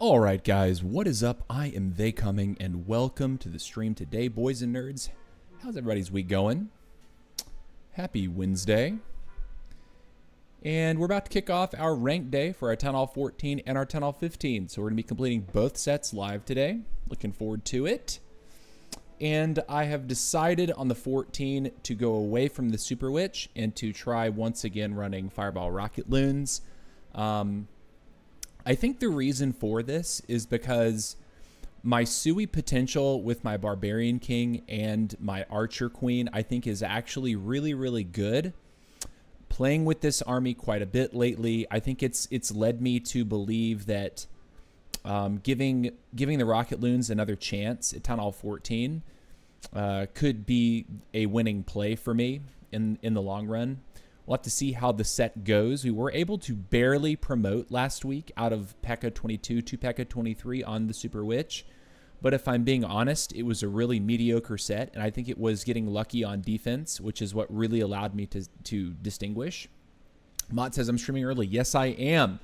Alright guys, what is up? I am TheyComing and welcome to the stream today, boys and nerds. How's everybody's week going? Happy Wednesday. And we're about to kick off our ranked day for our Town Hall 14 and our Town Hall 15. So we're going to be completing both sets live today. Looking forward to it. And I have decided on the 14 to go away from the Super Witch and to try once again running Fireball Rocket Loons. I think the reason for this is because my Sui potential with my Barbarian King and my Archer Queen, I think is actually really, really good. Playing with this army quite a bit lately, I think it's led me to believe that giving the Rocket Loons another chance at Town Hall 14 could be a winning play for me in the long run. We'll have to see how the set goes. We were able to barely promote last week out of P.E.K.K.A 22 to P.E.K.K.A 23 on the Super Witch. But if I'm being honest, it was a really mediocre set, and I think it was getting lucky on defense, which is what really allowed me to distinguish. Mott says, I'm streaming early. Yes, I am.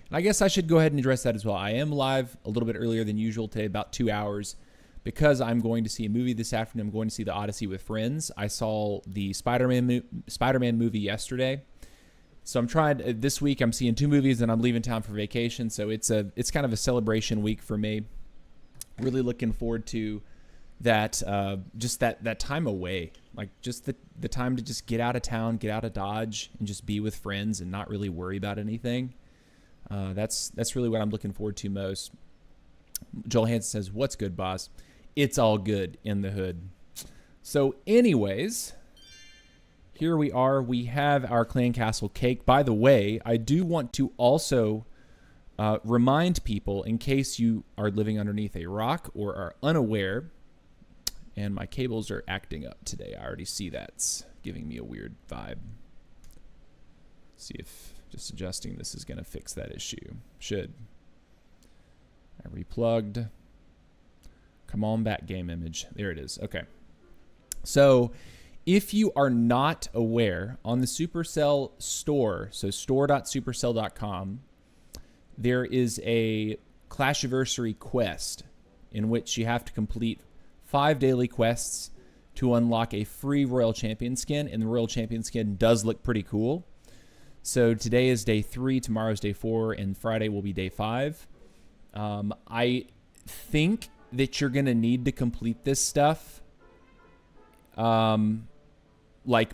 And I guess I should go ahead and address that as well. I am live a little bit earlier than usual today, about 2 hours, because I'm going to see a movie this afternoon. I'm going to see The Odyssey with friends. I saw the Spider-Man movie yesterday. So I'm trying, this week I'm seeing 2 movies and I'm leaving town for vacation. So it's kind of a celebration week for me. Really looking forward to that, just that time away. Like just the time to just get out of town, get out of Dodge, and just be with friends and not really worry about anything. That's really what I'm looking forward to most. Joel Hansen says, what's good, boss? It's all good in the hood. So anyways, here we are. We have our Clan Castle cake. By the way, I do want to also remind people, in case you are living underneath a rock or are unaware, and my cables are acting up today. I already see that's giving me a weird vibe. See if just adjusting this is going to fix that issue. Should. I replugged. Come on back, game image. There it is. Okay. So if you are not aware, on the Supercell store, so store.supercell.com, there is a Clashiversary quest in which you have to complete 5 daily quests to unlock a free Royal Champion skin, and the Royal Champion skin does look pretty cool. So today is day 3, tomorrow's day 4, and Friday will be day 5. I think that you're going to need to complete this stuff like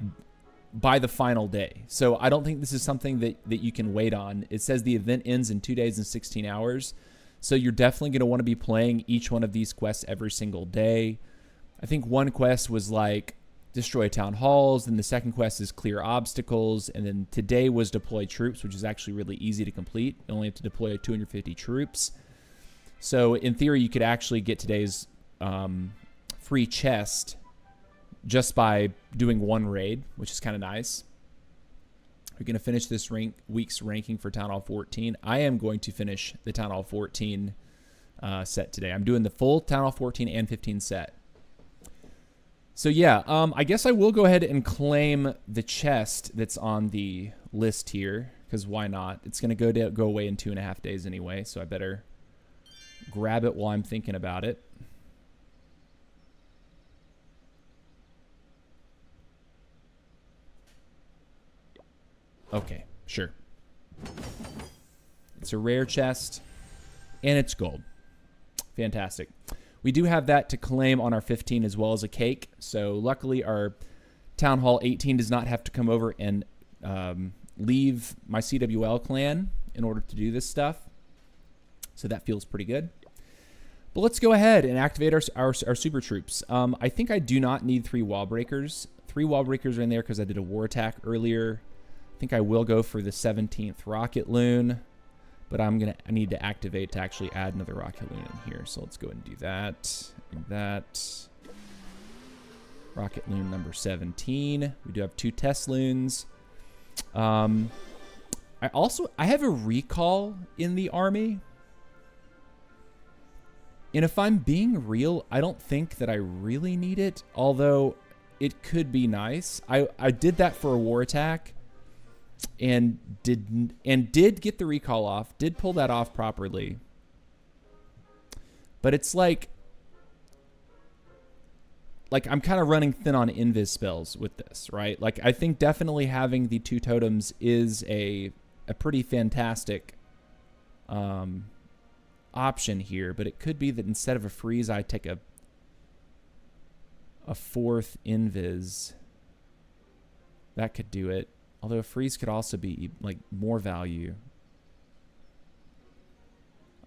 by the final day. So I don't think this is something that you can wait on. It says the event ends in 2 days and 16 hours. So you're definitely going to want to be playing each one of these quests every single day. I think one quest was like destroy town halls, and the second quest is clear obstacles, and then today was deploy troops, which is actually really easy to complete. You only have to deploy 250 troops. So in theory, you could actually get today's free chest just by doing one raid, which is kind of nice. We're going to finish this week's ranking for Town Hall 14. I am going to finish the Town Hall 14 set today. I'm doing the full Town Hall 14 and 15 set. So yeah, I guess I will go ahead and claim the chest that's on the list here, because why not? It's going to go away in 2.5 days anyway, so I better grab it while I'm thinking about it. Okay, sure. It's a rare chest, and it's gold. Fantastic. We do have that to claim on our 15 as well as a cake. So luckily our Town Hall 18 does not have to come over and leave my CWL clan in order to do this stuff. So that feels pretty good. But let's go ahead and activate our super troops. I think I do not need 3 wall breakers. 3 wall breakers are in there because I did a war attack earlier. I think I will go for the 17th rocket loon, but I need to activate to actually add another rocket loon in here. So let's go ahead and do that. And that. Rocket loon number 17. We do have 2 test loons. I have a recall in the army. And if I'm being real, I don't think that I really need it, although it could be nice. I did that for a war attack and did get the recall off, did pull that off properly. But it's like I'm kind of running thin on invis spells with this, right? Like I think definitely having the 2 totems is a pretty fantastic option here, but it could be that instead of a freeze, I take a 4th invis. That could do it. Although a freeze could also be like more value.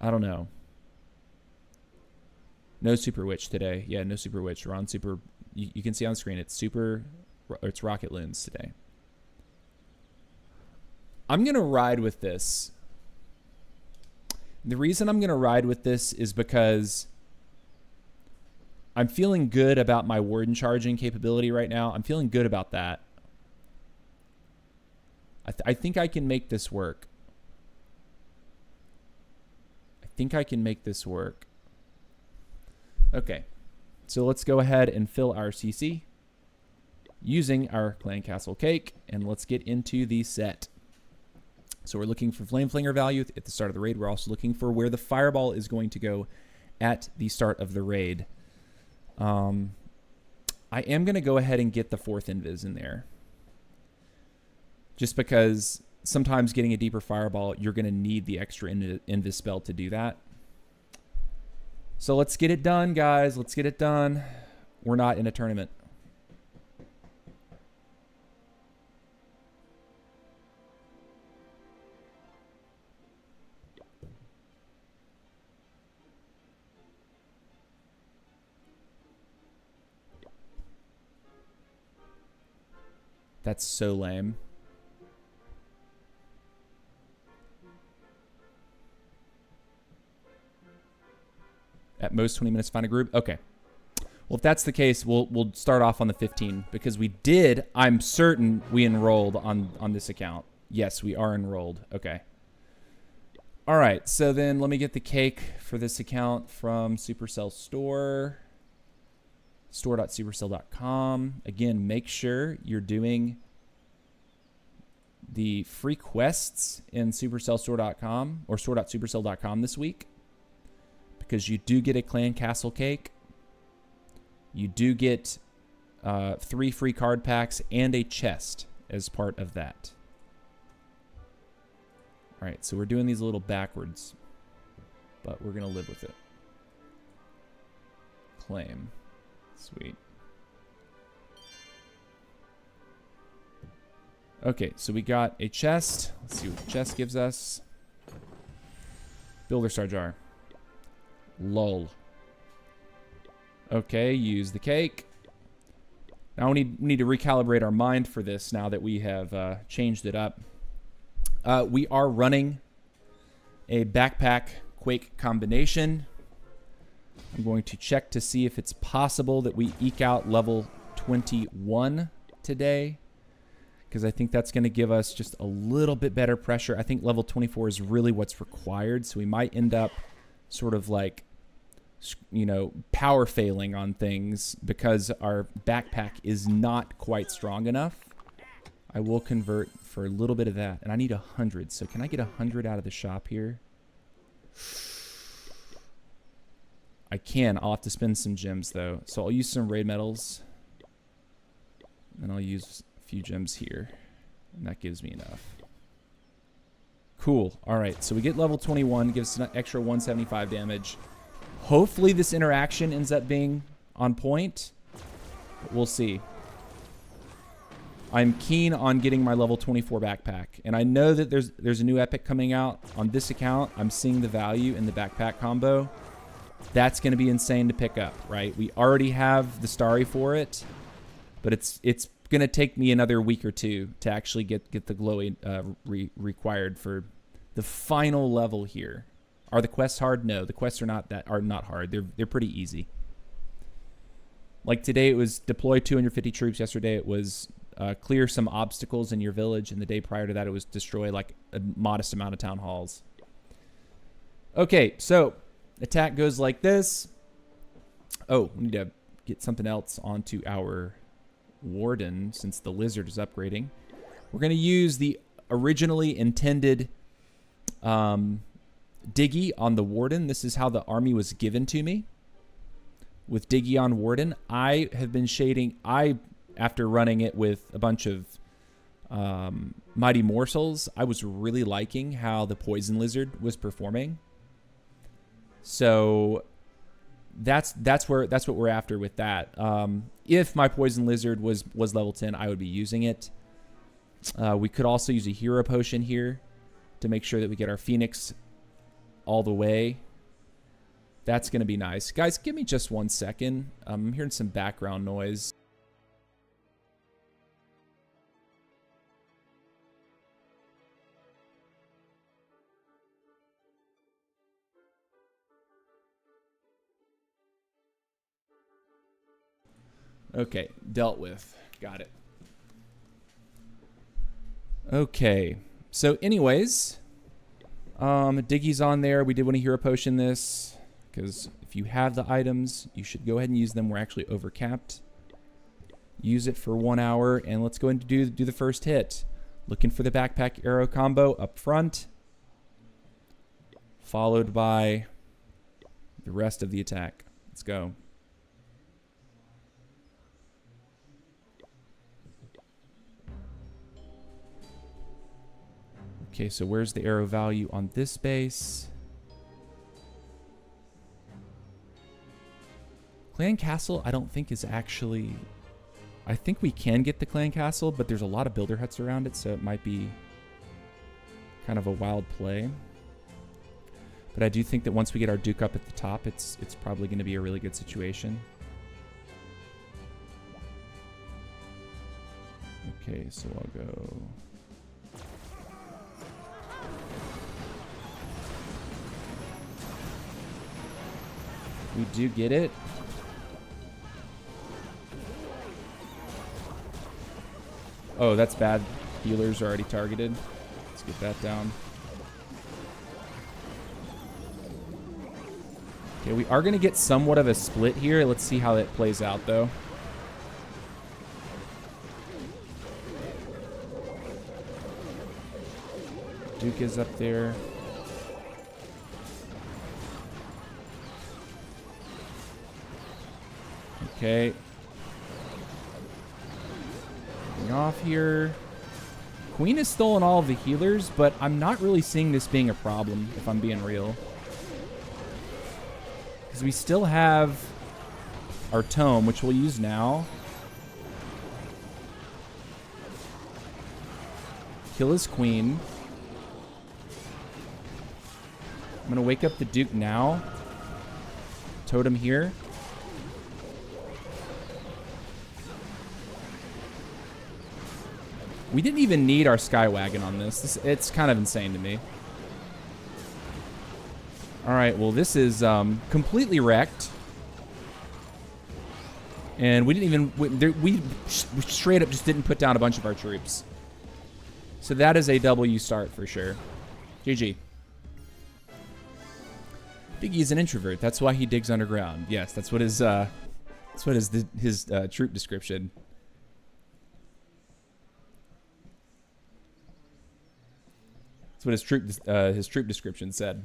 I don't know. No Super Witch today. Yeah, no Super Witch. We're on Super. You can see on the screen it's it's Rocket Loons today. I'm going to ride with this. The reason I'm going to ride with this is because I'm feeling good about my Warden charging capability right now. I'm feeling good about that. I think I can make this work. I think I can make this work. Okay, so let's go ahead and fill our CC using our Clan Castle Cake, and let's get into the set. So we're looking for Flame Flinger value at the start of the raid. We're also looking for where the Fireball is going to go at the start of the raid. I am going to go ahead and get the 4th Invis in there. Just because sometimes getting a deeper Fireball, you're going to need the extra Invis spell to do that. So let's get it done, guys. Let's get it done. We're not in a tournament. That's so lame. At most 20 minutes to find a group. Okay. Well, if that's the case, we'll start off on the 15 because we did. I'm certain we enrolled on this account. Yes, we are enrolled. Okay. All right. So then let me get the cake for this account from Supercell store. Store.supercell.com. Again, make sure you're doing the free quests in supercellstore.com or store.supercell.com this week, because you do get a Clan Castle Cake. You do get 3 free card packs and a chest as part of that. All right, so we're doing these a little backwards, but we're going to live with it. Claim. Sweet. Okay, so we got a chest. Let's see what the chest gives us. Builder Star Jar. Lol. Okay, use the cake. Now we need to recalibrate our mind for this now that we have changed it up. We are running a backpack Quake combination. I'm going to check to see if it's possible that we eke out level 21 today, because I think that's going to give us just a little bit better pressure. I think level 24 is really what's required, so we might end up sort of like, you know, power failing on things because our backpack is not quite strong enough. I will convert for a little bit of that, and I need 100. So can I get 100 out of the shop here? I can. I'll have to spend some gems though. So I'll use some raid metals, and I'll use a few gems here, and that gives me enough. Cool. All right, so we get level 21, gives us an extra 175 damage. Hopefully this interaction ends up being on point, but we'll see. I'm keen on getting my level 24 backpack, and I know that there's a new epic coming out on this account. I'm seeing the value in the backpack combo. That's going to be insane to pick up, right? We already have the starry for it, but it's going to take me another week or two to actually get the glowy required for the final level here. Are the quests hard? No, the quests are not hard. They're pretty easy. Like today, it was deploy 250 troops. Yesterday, it was clear some obstacles in your village, and the day prior to that, it was destroy like a modest amount of town halls. Okay, so attack goes like this. Oh, we need to get something else onto our warden since the lizard is upgrading. We're going to use the originally intended Diggy on the Warden. This is how the army was given to me. With Diggy on Warden, I have been shading. After running it with a bunch of Mighty Morsels, I was really liking how the Poison Lizard was performing. So that's what we're after with that. If my Poison Lizard was level 10, I would be using it. We could also use a Hero Potion here to make sure that we get our Phoenix all the way. That's going to be nice. Guys, give me just 1 second. I'm hearing some background noise. Okay, dealt with. Got it. Okay, so anyways, Diggy's on there. We did want to Hero Potion this, because if you have the items, you should go ahead and use them. We're actually overcapped. Use it for 1 hour, and let's go and do the first hit. Looking for the backpack arrow combo up front, followed by the rest of the attack. Let's go. Okay, so where's the arrow value on this base? Clan Castle, I don't think is actually... I think we can get the Clan Castle, but there's a lot of builder huts around it, so it might be kind of a wild play. But I do think that once we get our Duke up at the top, it's probably going to be a really good situation. Okay, so I'll go... We do get it. Oh, that's bad. Healers are already targeted. Let's get that down. Okay, we are going to get somewhat of a split here. Let's see how it plays out, though. Duke is up there. Okay. Getting off here. Queen has stolen all of the healers, but I'm not really seeing this being a problem, if I'm being real. Because we still have our tome, which we'll use now. Kill his queen. I'm going to wake up the Duke now. Totem here. We didn't even need our Skywagon on this. It's kind of insane to me. All right, well, this is completely wrecked. And we didn't even... We straight up just didn't put down a bunch of our troops. So that is a W start for sure. GG. Diggy's an introvert. That's why he digs underground. Yes, that's what his troop description. That's what his troop description said.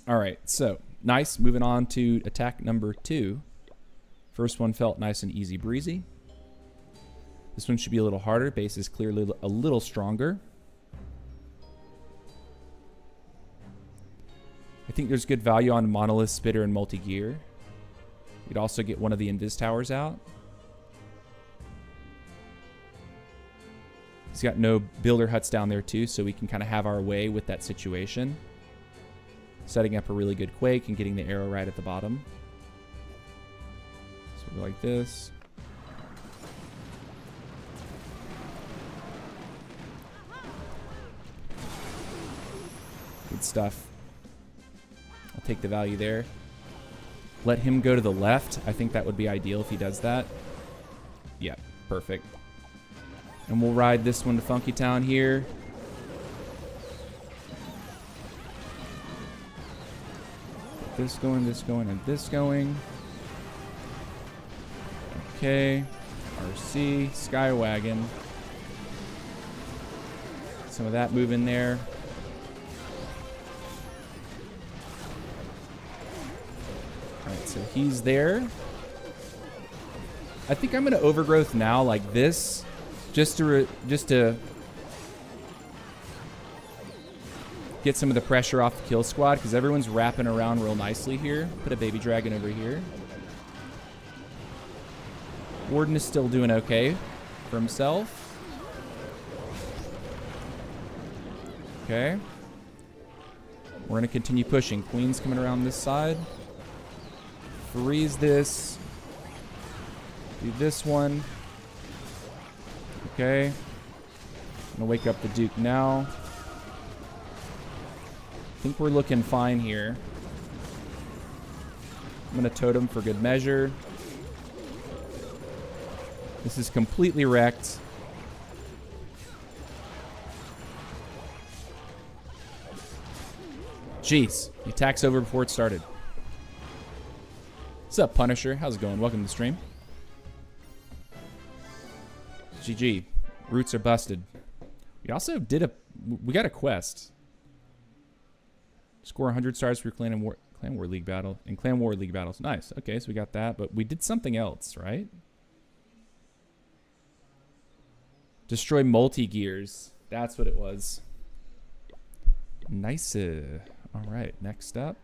All right, so nice. Moving on to attack number 2. First one felt nice and easy breezy. This one should be a little harder. Base is clearly a little stronger. I think there's good value on Monolith, Spitter, and Multi-Gear. You'd also get one of the Invis Towers out. He's got no builder huts down there too, so we can kind of have our way with that situation. Setting up a really good Quake and getting the arrow right at the bottom. So we go like this. Good stuff. I'll take the value there. Let him go to the left. I think that would be ideal if he does that. Yeah, perfect. And we'll ride this one to Funky Town here. Get this going, and this going. Okay. RC, Skywagon. Some of that moving there. So he's there. I think I'm gonna overgrowth now like this, just to get some of the pressure off the kill squad, because everyone's wrapping around real nicely here. Put a baby dragon over here. Warden is still doing okay for himself. Okay. We're gonna continue pushing. Queen's coming around this side. Freeze this. Do this one. Okay. I'm gonna wake up the Duke now. I think we're looking fine here. I'm gonna totem for good measure. This is completely wrecked. Jeez, he attacks over before it started. What's up, Punisher? How's it going? Welcome to the stream. GG. Roots are busted. We also we got a quest. Score 100 stars for Clan War League battle and Clan War League battles. Nice. Okay, so we got that, but we did something else, right? Destroy multi-gears. That's what it was. Nice. All right, next up.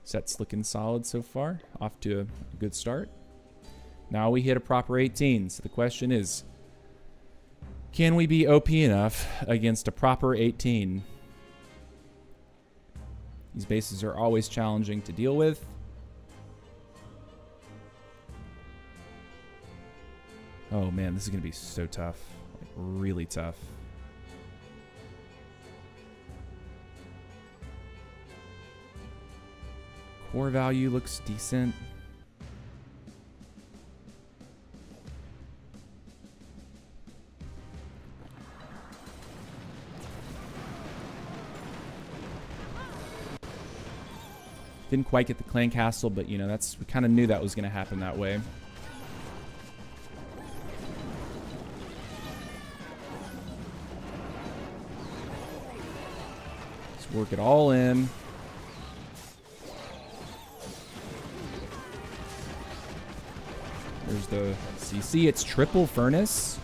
Set's looking solid so far. Off to a good start. Now we hit a proper 18. So the question is, can we be OP enough against a proper 18? These bases are always challenging to deal with. Oh man, this is gonna be so tough. Like, really tough. Core value looks decent. Didn't quite get the clan castle, but you know, we kind of knew that was going to happen that way. Let's work it all in. There's the CC. It's triple furnace.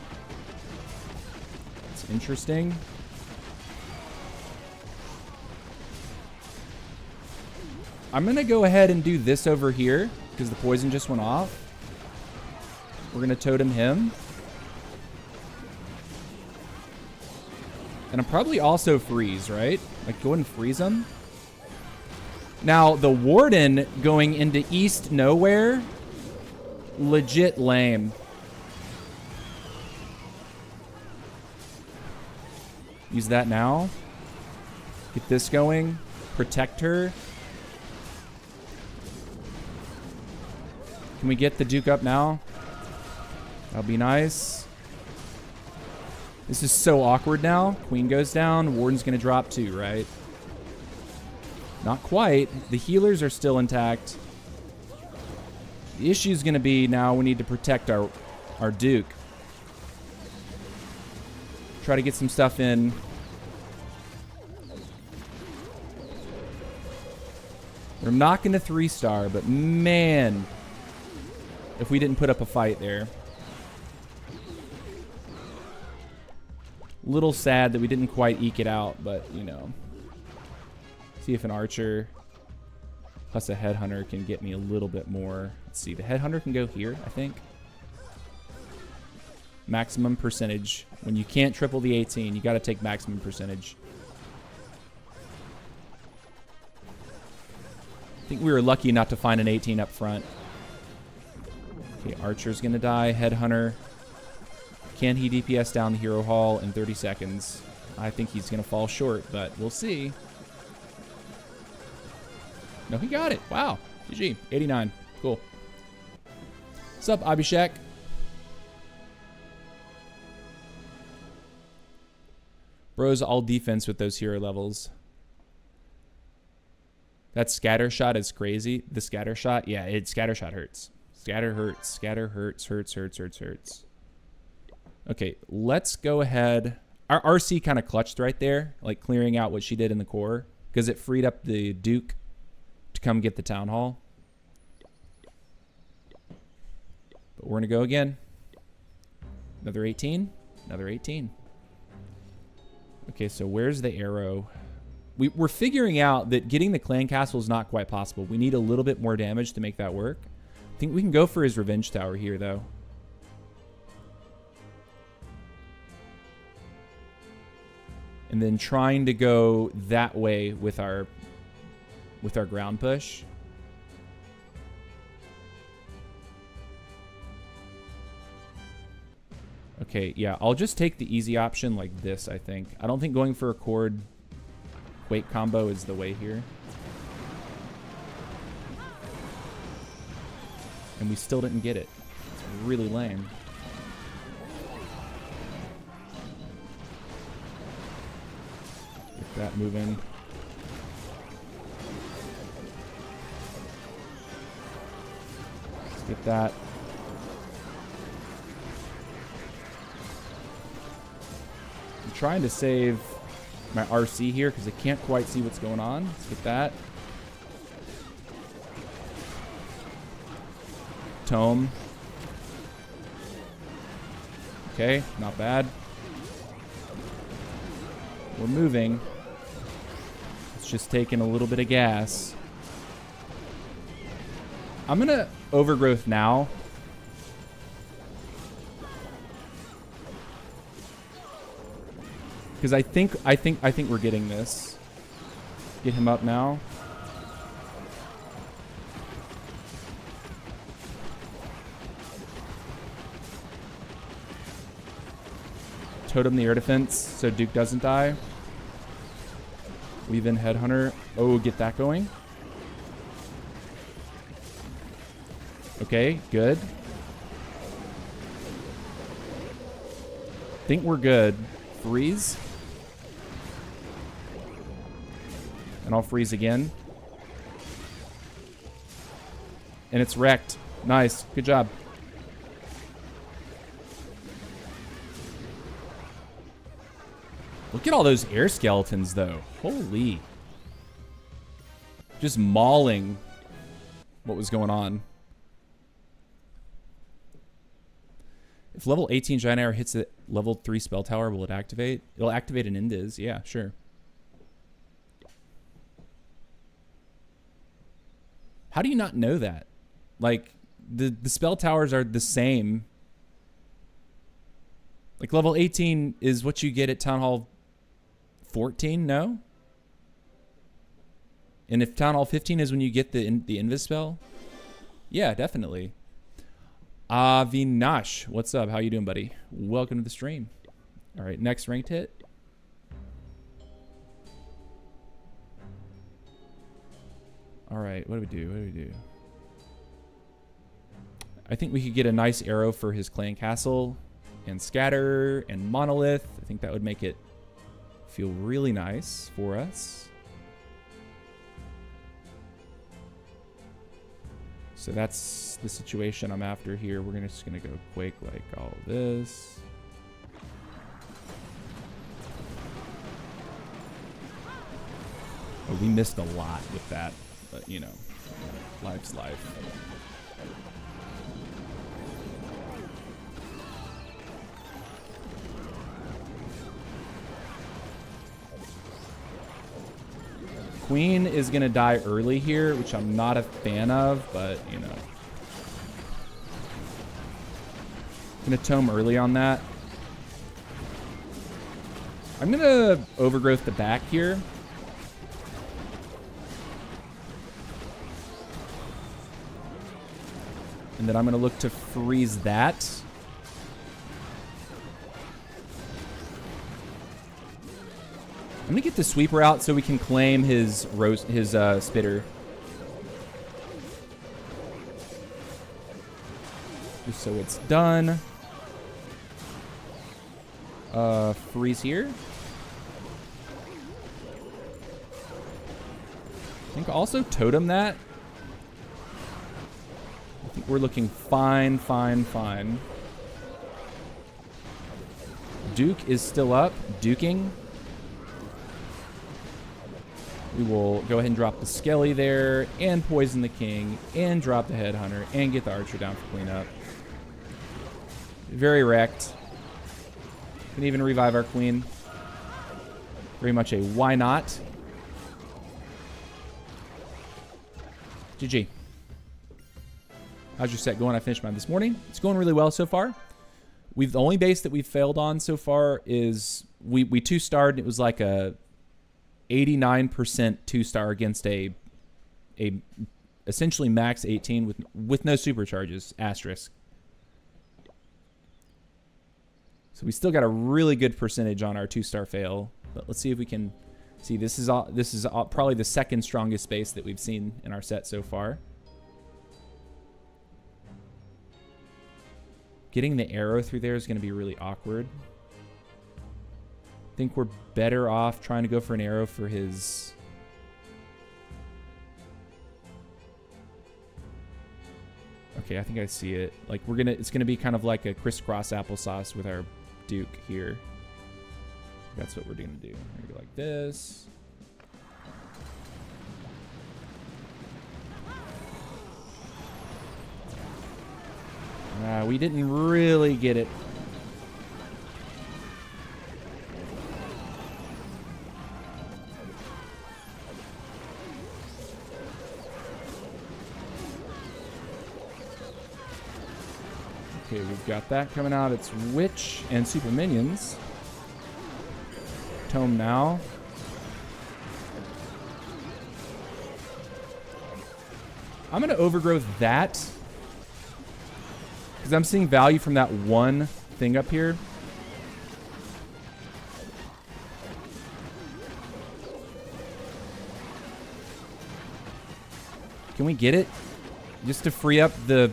It's interesting. I'm going to go ahead and do this over here because the poison just went off. We're going to totem him. And I'm probably also freeze, right? Like, go ahead and freeze him. Now, the Warden going into East Nowhere, legit lame. Use that now. Get this going. Protect her. Can we get the Duke up now? That'll be nice. This is so awkward now. Queen goes down. Warden's going to drop too, right? Not quite. The healers are still intact. The issue is going to be now we need to protect our Duke. Try to get some stuff in. We're knocking a 3-star, but man, if we didn't put up a fight there. Little sad that we didn't quite eke it out, but you know. See if an archer plus a headhunter can get me a little bit more. Let's see, the headhunter can go here, I think. Maximum percentage. When you can't triple the 18, you got to take maximum percentage. I think we were lucky not to find an 18 up front. Okay, archer's gonna die. Headhunter. Can he DPS down the hero hall in 30 seconds? I think he's gonna fall short, but we'll see. No, he got it. Wow. GG. 89. Cool. What's up, Abhishek? Bro's all defense with those hero levels. That scatter shot is crazy. The scatter shot, yeah, scatter shot hurts. Scatter hurts. Scatter hurts. Okay, let's go ahead. Our RC kind of clutched right there, like clearing out what she did in the core, because it freed up the Duke to come get the town hall. But we're going to go again. Another 18. Another 18. Okay, so where's the arrow? We're figuring out that getting the clan castle is not quite possible. We need a little bit more damage to make that work. I think we can go for his revenge tower here, though. And then trying to go that way with our ground push. Okay, yeah, I'll just take the easy option like this, I think. I don't think going for a cord Quake combo is the way here. And we still didn't get it. It's really lame. Get that moving. Let's get that. I'm trying to save my RC here because I can't quite see what's going on. Let's get that. Tome. Okay, not bad. We're moving. It's just taking a little bit of gas. I'm gonna overgrowth now. Because I think we're getting this. Get him up now. Totem the air defense so Duke doesn't die. Weave in Headhunter. Oh, get that going. Okay, good. Think we're good. Freeze. And I'll freeze again. And it's wrecked. Nice. Good job. Look at all those air skeletons, though. Holy. Just mauling what was going on. If level 18 Giant Arrow hits the level 3 spell tower, will it activate? It'll activate an Indiz. Yeah, sure. How do you not know that? Like, the spell towers are the same. Like, level 18 is what you get at Town Hall 14, no? And if Town Hall 15 is when you get the Invis spell? Yeah, definitely. Avinash, what's up? How you doing, buddy? Welcome to the stream. All right, next ranked hit. All right, what do we do? What do we do? I think we could get a nice arrow for his clan castle and scatter and monolith. I think that would make it feel really nice for us. So that's the situation I'm after here. We're just gonna go Quake like all this. Oh, we missed a lot with that, but you know, life's life. Queen is gonna die early here, which I'm not a fan of, but you know. Gonna tome early on that. I'm gonna overgrowth the back here. And then I'm gonna look to freeze that. I'm gonna get the sweeper out so we can claim his spitter. Just so it's done. Freeze here. I think also totem that. I think we're looking fine, fine, fine. Duke is still up. Duking. We will go ahead and drop the Skelly there, and poison the king, and drop the headhunter, and get the archer down for cleanup. Very wrecked. Can even revive our queen. Very much a why not. GG. How's your set going? I finished mine this morning. It's going really well so far. The only base that we've failed on so far is we 2-starred, and it was like a 89% 2-star against a essentially max 18 with no supercharges, asterisk. So we still got a really good percentage on our 2-star fail. But let's see if we can see. This is probably the second strongest base that we've seen in our set so far. Getting the arrow through there is going to be really awkward. I think we're better off trying to go for an arrow for his... Okay, I think I see it. Like it's gonna be kind of like a crisscross applesauce with our Duke here. That's what we're gonna do. We're gonna go like this. We didn't really get it. Okay, we've got that coming out. It's Witch and Super Minions. Tome now. I'm going to overgrowth that because I'm seeing value from that one thing up here. Can we get it? Just to free up the...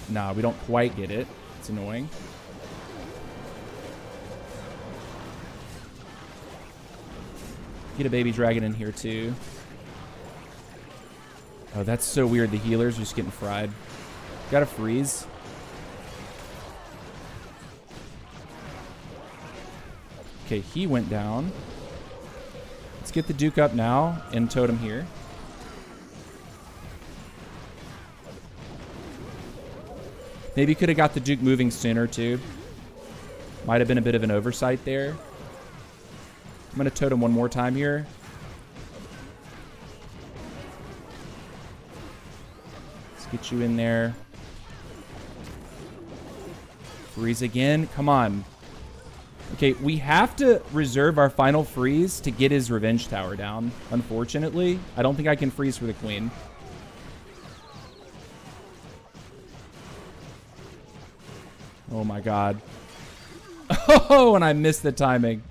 Nah, we don't quite get it. It's annoying. Get a baby dragon in here too. Oh, that's so weird. The healer's just getting fried. Gotta freeze. Okay, he went down. Let's get the Duke up now and totem here. Maybe could have got the Duke moving sooner too. Might have been a bit of an oversight there. I'm going to totem one more time here. Let's get you in there. Freeze again. Come on. Okay, we have to reserve our final freeze to get his revenge tower down. Unfortunately, I don't think I can freeze for the queen. Oh my god. Oh, and I missed the timing.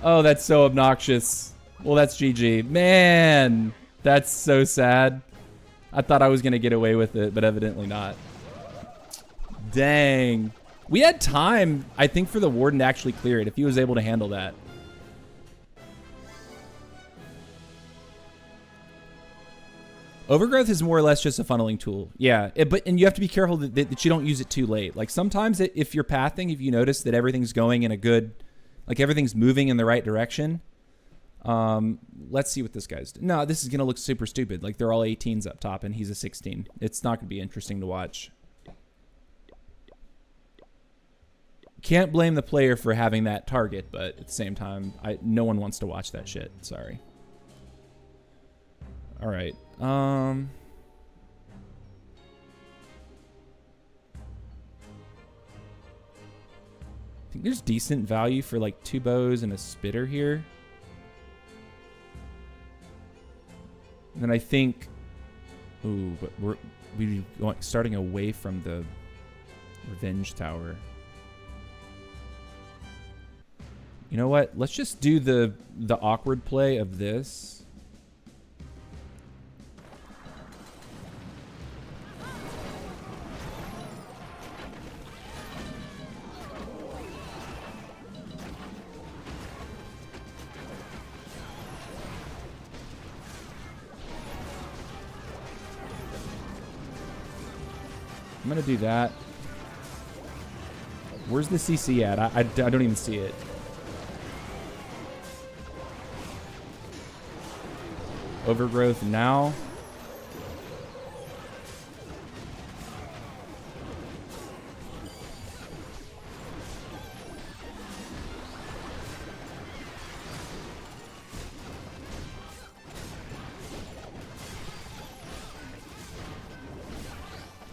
Oh, that's so obnoxious. Well, that's GG. Man, that's so sad. I thought I was going to get away with it, but evidently not. Dang. We had time, I think, for the Warden to actually clear it if he was able to handle that. Overgrowth is more or less just a funneling tool. Yeah, and you have to be careful that you don't use it too late. Like sometimes if you're pathing, if you notice that everything's going in a good, like everything's moving in the right direction. Let's see what this guy's doing. No, this is going to look super stupid. Like they're all 18s up top and he's a 16. It's not going to be interesting to watch. Can't blame the player for having that target, but at the same time, no one wants to watch that shit. Sorry. All right. I think there's decent value for like 2 bows and a spitter here. And then I think, ooh, but we're starting away from the revenge tower. You know what? Let's just do the awkward play of this. I'm going to do that. Where's the CC at? I don't even see it. Overgrowth now.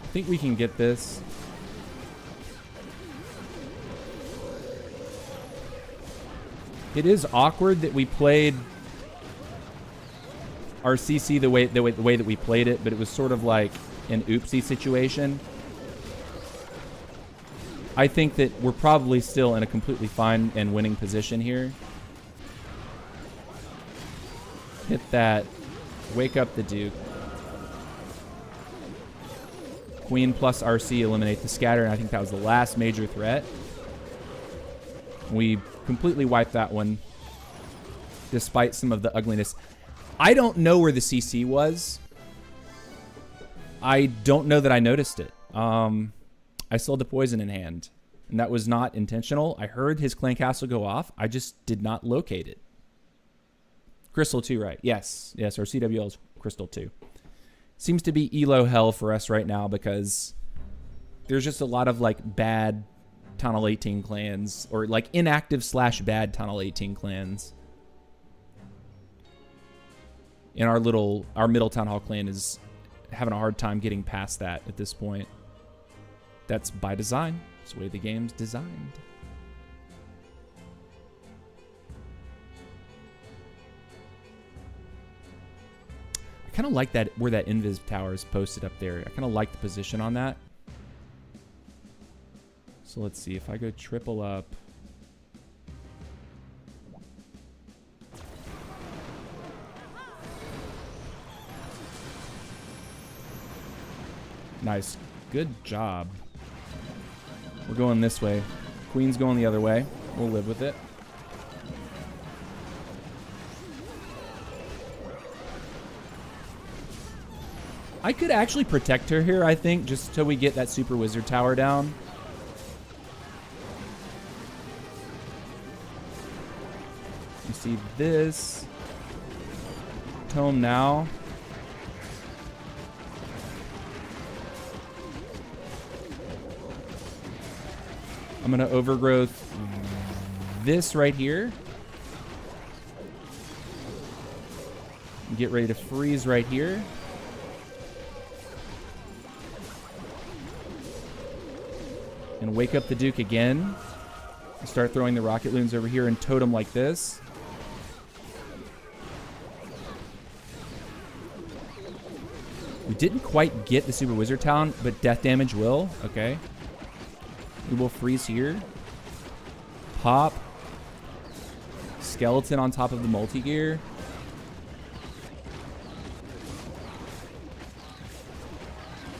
I think we can get this. It is awkward that we played our CC the way that we played it, but it was sort of like an oopsie situation. I think that we're probably still in a completely fine and winning position here. Hit that. Wake up the Duke. Queen plus RC eliminate the scatter, and I think that was the last major threat. We completely wiped that one, despite some of the ugliness. I don't know where the CC was. I don't know that I noticed it. I still had the poison in hand, and that was not intentional. I heard his clan castle go off. I just did not locate it. Crystal 2, right? Yes. Yes, our CWL is Crystal 2. Seems to be ELO hell for us right now because there's just a lot of like bad Tunnel 18 clans, or like inactive / bad Tunnel 18 clans. And our middle town hall clan is having a hard time getting past that at this point. That's by design. It's the way the game's designed. I kind of like that where that invis tower is posted up there. I kind of like the position on that. So let's see if I go triple up. Nice. Good job. We're going this way. Queen's going the other way. We'll live with it. I could actually protect her here, I think, just till we get that super wizard tower down. You see this. Tome now. I'm going to overgrowth this right here. Get ready to freeze right here. And wake up the Duke again. Start throwing the rocket loons over here and totem like this. We didn't quite get the Super Wizard Town, but death damage will. Okay. We will freeze here. Pop. Skeleton on top of the multi-gear.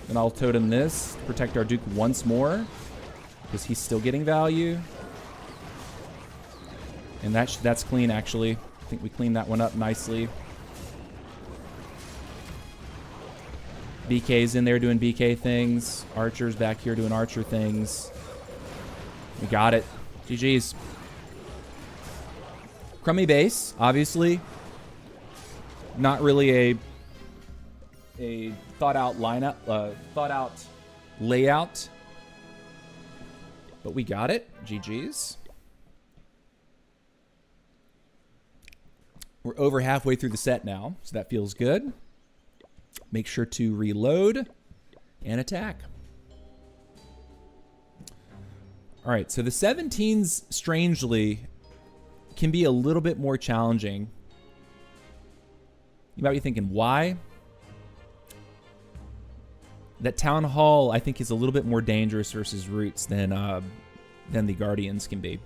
Then I'll totem this. Protect our Duke once more, because he's still getting value. And that's clean, actually. I think we cleaned that one up nicely. BK's in there doing BK things. Archer's back here doing Archer things. We got it. GG's. Crummy base, obviously. Not really a thought out lineup, thought out layout. But we got it. GG's. We're over halfway through the set now, so that feels good. Make sure to reload and attack. All right, so the 17s, strangely, can be a little bit more challenging. You might be thinking, why? That Town Hall, I think, is a little bit more dangerous versus Roots than the Guardians can be.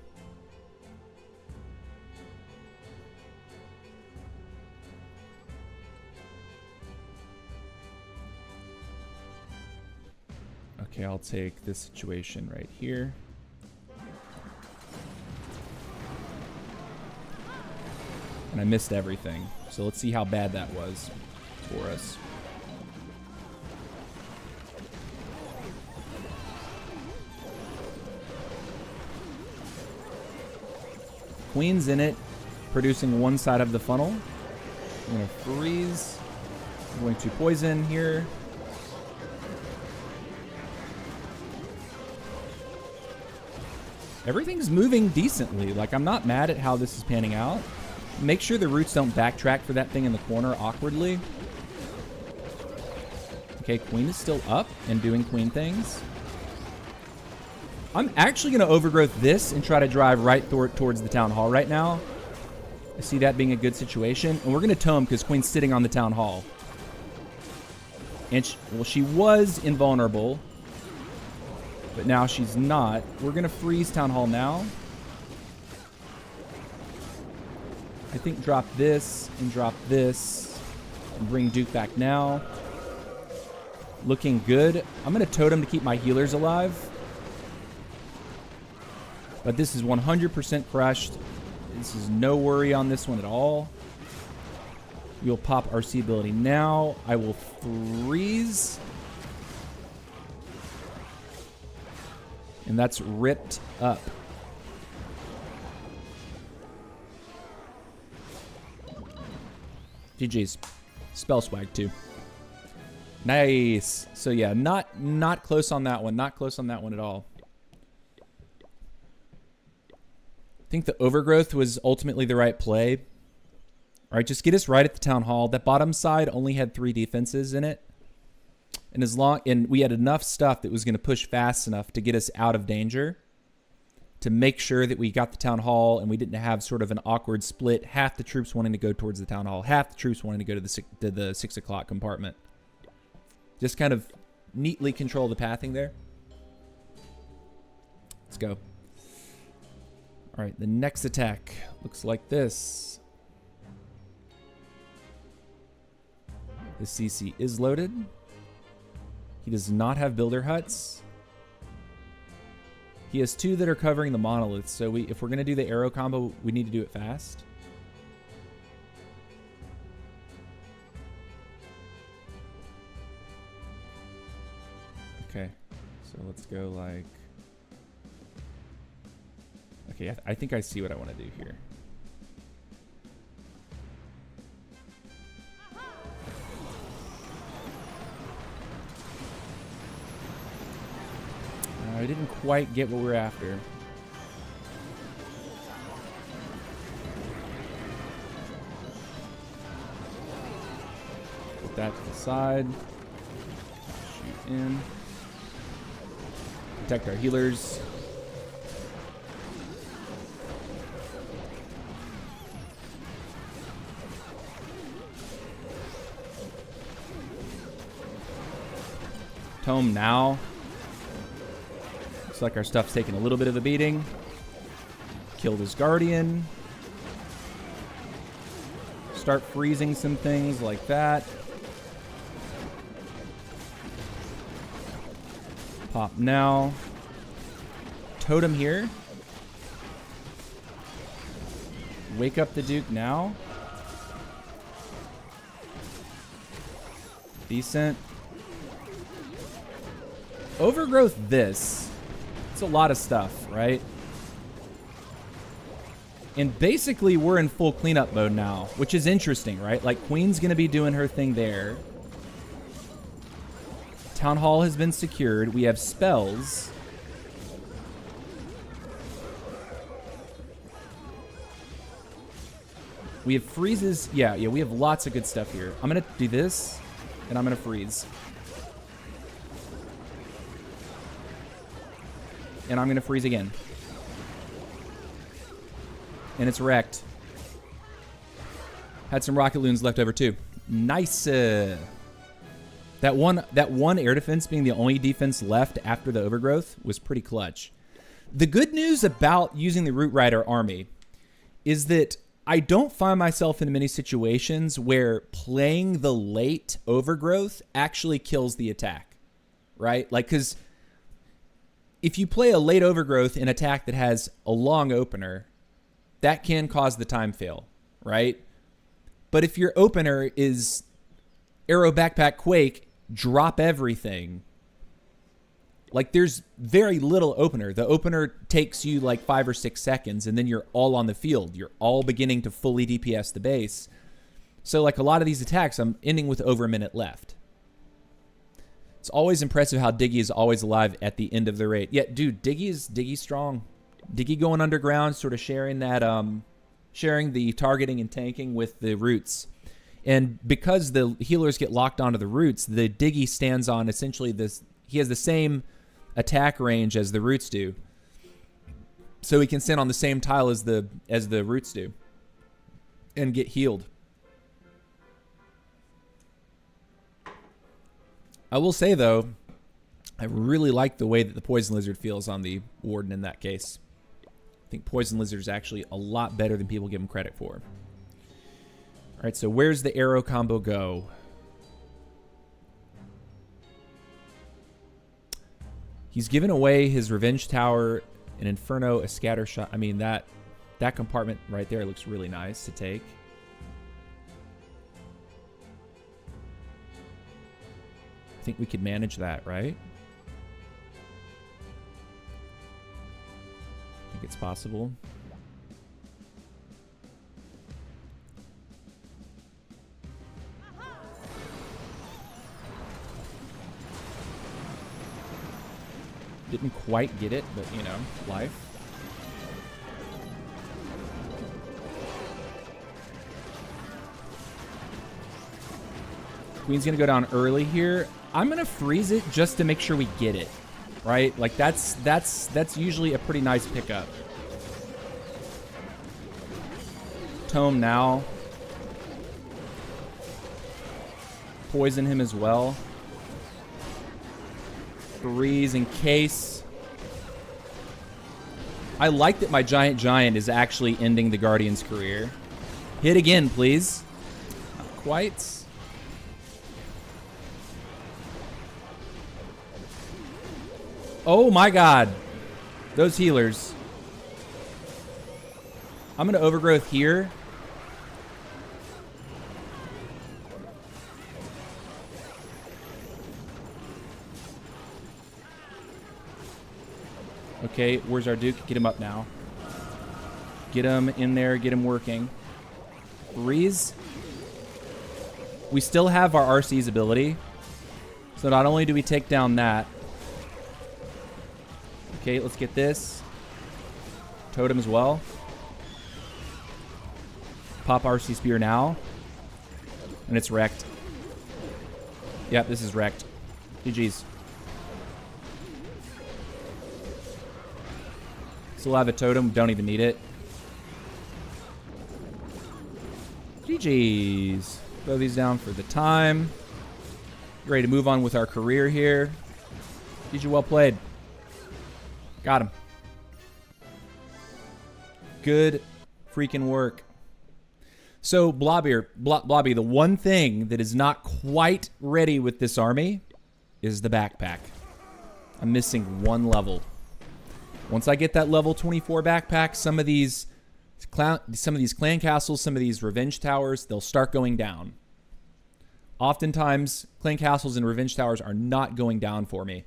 Okay, I'll take this situation right here. And I missed everything. So let's see how bad that was for us. Queen's in it, producing one side of the funnel. I'm going to freeze. I'm going to poison here. Everything's moving decently. Like, I'm not mad at how this is panning out. Make sure the roots don't backtrack for that thing in the corner awkwardly. Okay, queen is still up and doing queen things. I'm actually going to overgrowth this and try to drive right towards the town hall right now. I see that being a good situation. And we're going to tome because queen's sitting on the town hall. And she was invulnerable. But now she's not. We're going to freeze town hall now. I think drop this and drop this. And bring Duke back now. Looking good. I'm going to totem to keep my healers alive. But this is 100% crushed. This is no worry on this one at all. We'll pop RC ability now. I will freeze. And that's ripped up. GG's. Spell swag too. Nice. So yeah, not close on that one. Not close on that one at all. I think the overgrowth was ultimately the right play. All right, just get us right at the town hall. That bottom side only had 3 defenses in it. And we had enough stuff that was going to push fast enough to get us out of danger, to make sure that we got the town hall and we didn't have sort of an awkward split. Half the troops wanting to go towards the town hall, half the troops wanting to go to the 6 o'clock compartment. Just kind of neatly control the pathing there. Let's go. All right, the next attack looks like this. The CC is loaded. He does not have builder huts. He has 2 that are covering the monoliths, so if we're going to do the arrow combo, we need to do it fast. Okay, so let's go like... Okay, I think I see what I want to do here. I didn't quite get what we're after. Put that to the side. Shoot in. Protect our healers. Tome now. Looks like our stuff's taking a little bit of a beating. Killed his guardian. Start freezing some things like that. Pop now. Totem here. Wake up the Duke now. Decent. Overgrowth this. It's a lot of stuff, right? And basically, we're in full cleanup mode now, which is interesting, right? Like, Queen's going to be doing her thing there. Town Hall has been secured. We have spells. We have freezes. Yeah, we have lots of good stuff here. I'm going to do this, and I'm going to freeze. And I'm going to freeze again. And it's wrecked. Had some rocket loons left over too. Nice. That one air defense being the only defense left after the overgrowth was pretty clutch. The good news about using the Root Rider army is that I don't find myself in many situations where playing the late overgrowth actually kills the attack, right? Like, because if you play a late overgrowth in attack that has a long opener, that can cause the time fail, right? But if your opener is Arrow Backpack Quake, drop everything, like, there's very little opener. The opener takes you like 5 or 6 seconds, and then you're all on the field. You're all beginning to fully DPS the base. So like a lot of these attacks, I'm ending with over a minute left. It's always impressive how Diggy is always alive at the end of the raid. Yeah, dude, Diggy's strong. Diggy going underground, sort of sharing that, sharing the targeting and tanking with the roots. And because the healers get locked onto the roots, the Diggy stands on essentially this. He has the same attack range as the roots do, so he can stand on the same tile as the roots do, and get healed. I will say though, I really like the way that the Poison Lizard feels on the Warden in that case. I think Poison Lizard is actually a lot better than people give him credit for. All right, so where's the arrow combo go? He's given away his Revenge Tower, an Inferno, a Scatter Shot. I mean, that compartment right there looks really nice to take. I think we could manage that, right? I think it's possible. Didn't quite get it, but you know, life. Queen's gonna go down early here. I'm gonna freeze it just to make sure we get it, right? Like that's usually a pretty nice pickup. Tome now. Poison him as well. Freeze in case. I like that my giant is actually ending the Guardian's career. Hit again, please. Not quite. Oh my god. Those healers. I'm going to overgrowth here. Okay, where's our Duke? Get him up now. Get him in there. Get him working. Freeze. We still have our RC's ability. So not only do we take down that. Okay, let's get this. Totem as well. Pop RC Spear now. And it's wrecked. Yep, this is wrecked. GG's. Still have a totem. Don't even need it. GG's. Throw these down for the time. Ready to move on with our career here. GG, well played. Got him. Good freaking work. So, Blobby, the one thing that is not quite ready with this army is the backpack. I'm missing one level. Once I get that level 24 backpack, some of these clan castles, some of these revenge towers, they'll start going down. Oftentimes, clan castles and revenge towers are not going down for me.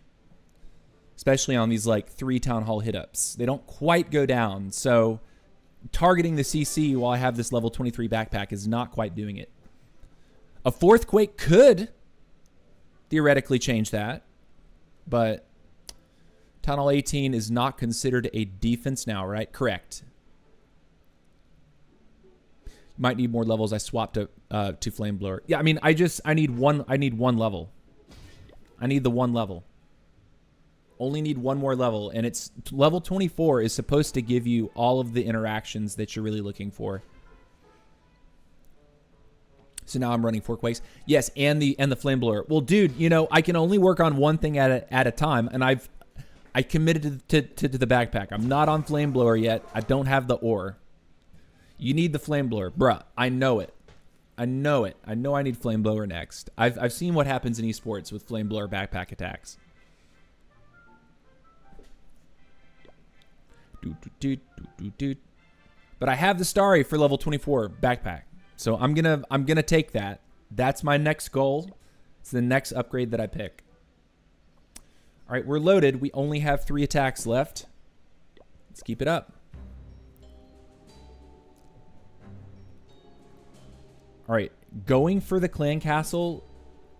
Especially on these like 3 town hall hit-ups. They don't quite go down, so targeting the CC while I have this level 23 backpack is not quite doing it. A 4th Quake could theoretically change that, but Town Hall 18 is not considered a defense now, right? Correct. Might need more levels. I swapped to Flameblower. Yeah, I mean, I need one level. I need the one level. Only need one more level, and it's level 24 is supposed to give you all of the interactions that you're really looking for. So now I'm running 4 Quakes. Yes, and the Flameblower. Well, dude, you know, I can only work on one thing at a time, and I committed to the backpack. I'm not on Flameblower yet. I don't have the ore. You need the Flameblower. Bruh, I know it. I know it. I know I need Flameblower next. I've seen what happens in esports with Flameblower backpack attacks. But I have the Starry for level 24 backpack. So I'm gonna take that. That's my next goal. It's the next upgrade that I pick. All right, we're loaded. We only have 3 attacks left. Let's keep it up. All right, Going for the clan castle,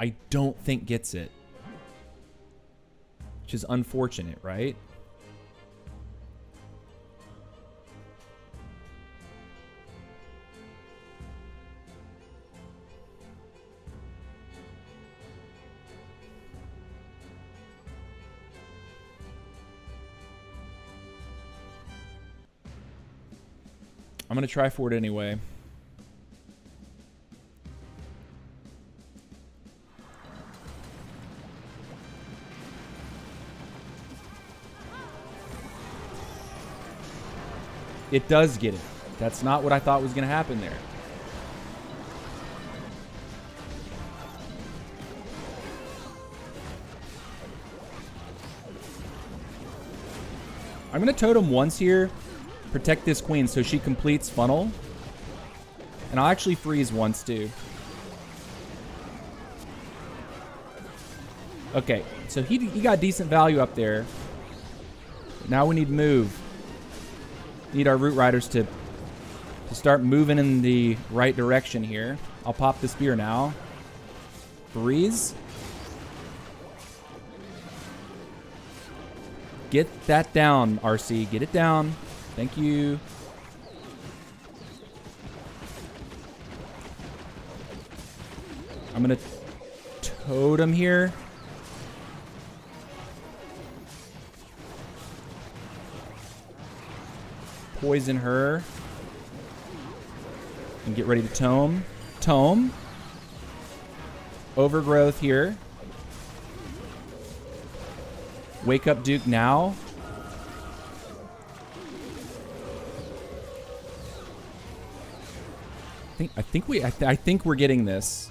I don't think gets it. Which is unfortunate, right? I'm going to try for it anyway. It does get it. That's not what I thought was going to happen there. I'm going to totem once here. Protect this queen so she completes funnel. And I'll actually freeze once too. Okay, so he got decent value up there. Now we need move. Need our root riders to start moving in the right direction here. I'll pop the spear now. Freeze. Get that down, RC. Get it down. Thank you. I'm going to totem here. Poison her. And get ready to tome. Tome. Overgrowth here. Wake up Duke now. I think we're getting this.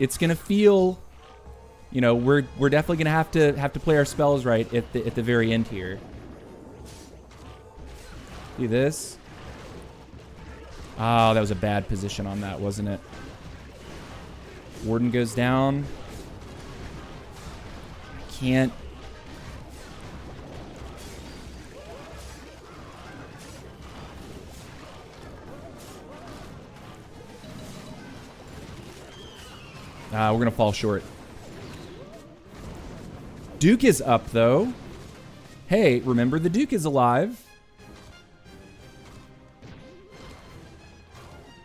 It's gonna feel, you know, we're definitely gonna have to play our spells right at the very end here. Do this. Oh, that was a bad position on that, wasn't it? Warden goes down. I can't. We're going to fall short. Duke is up, though. Hey, remember the Duke is alive.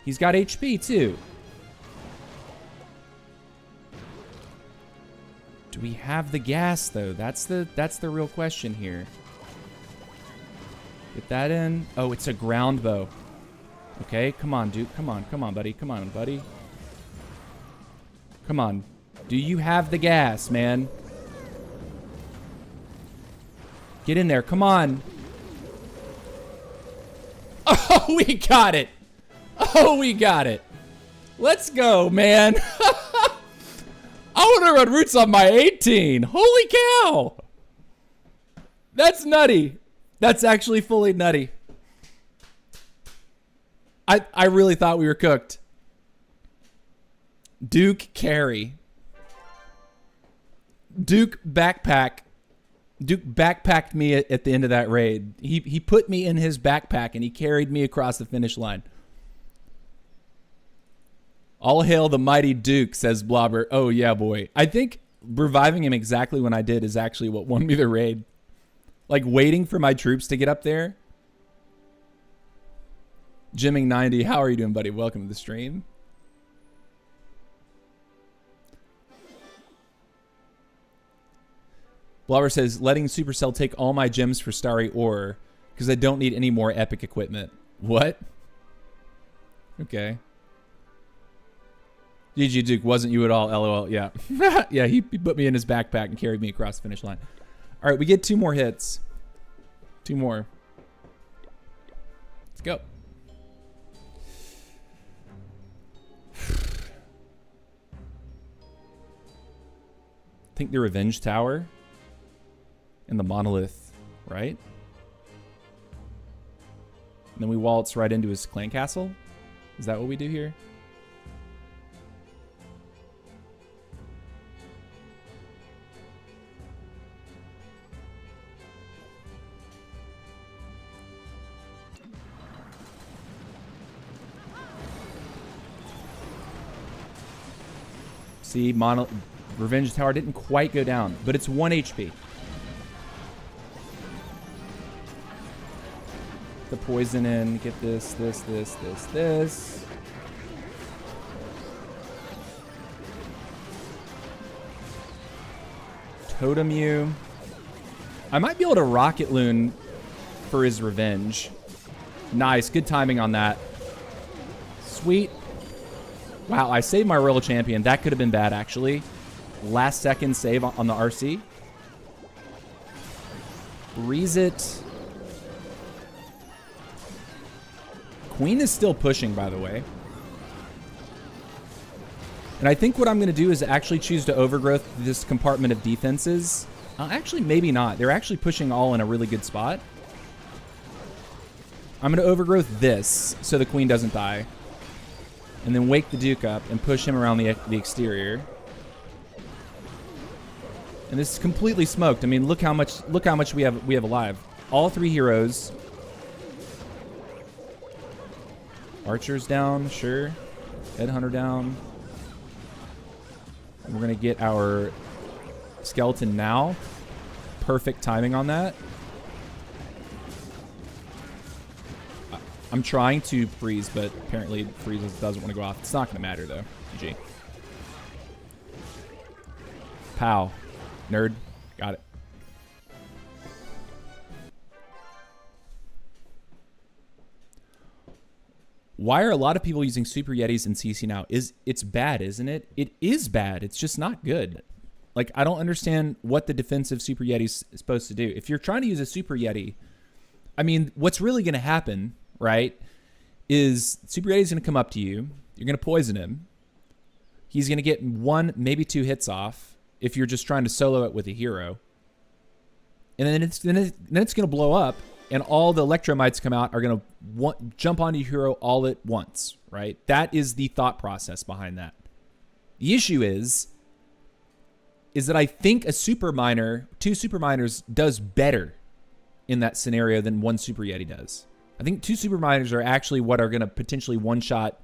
He's got HP, too. Do we have the gas, though? That's the real question here. Get that in. Oh, it's a ground bow. Okay, come on, Duke. Come on, buddy. Come on, buddy. Come on. Do you have the gas, man? Get in there. Come on. Oh, we got it. Oh, we got it. Let's go, man. I want to run roots on my 18. Holy cow. That's nutty. That's actually fully nutty. I really thought we were cooked. Duke carry. Duke backpack. Duke backpacked me at the end of that raid. He put me in his backpack and he carried me across the finish line. All hail the mighty Duke, says Blobber. Oh yeah, boy. I think reviving him exactly when I did is actually what won me the raid. Like waiting for my troops to get up there. Jimming90, how are you doing, buddy? Welcome to the stream. Blobber says, letting Supercell take all my gems for Starry Ore because I don't need any more epic equipment. What? Okay. GG Duke, wasn't you at all, LOL. Yeah. Yeah, he put me in his backpack and carried me across the finish line. All right, we get 2 more hits. 2 more. Let's go. I think the Revenge Tower and the Monolith, right? And then we waltz right into his clan castle. Is that what we do here? See, Revenge Tower didn't quite go down, but it's 1 HP. The poison in. Get this. Totem you. I might be able to Rocket Loon for his revenge. Nice. Good timing on that. Sweet. Wow, I saved my Royal Champion. That could have been bad, actually. Last second save on the RC. Breeze it. Queen is still pushing, by the way. And I think what I'm going to do is actually choose to overgrowth this compartment of defenses. Actually, maybe not. They're actually pushing all in a really good spot. I'm going to overgrowth this so the queen doesn't die. And then wake the Duke up and push him around the exterior. And this is completely smoked. I mean, look how much we have alive. All 3 heroes. Archer's down, sure. Headhunter down. And we're going to get our skeleton now. Perfect timing on that. I'm trying to freeze, but apparently freeze doesn't want to go off. It's not going to matter, though. GG. Pow. Nerd. Got it. Why are a lot of people using Super Yetis in CC now? It's bad, isn't it? It is bad. It's just not good. Like, I don't understand what the defensive Super Yeti is supposed to do. If you're trying to use a Super Yeti, I mean, what's really going to happen, right, is Super Yeti's going to come up to you. You're going to poison him. He's going to get 1, maybe 2 hits off if you're just trying to solo it with a hero. And then it's going to blow up, and all the Electromites come out are going to jump onto your hero all at once, right? That is the thought process behind that. The issue is that I think a Super Miner, 2 Super Miners, does better in that scenario than 1 Super Yeti does. I think 2 Super Miners are actually what are going to potentially one-shot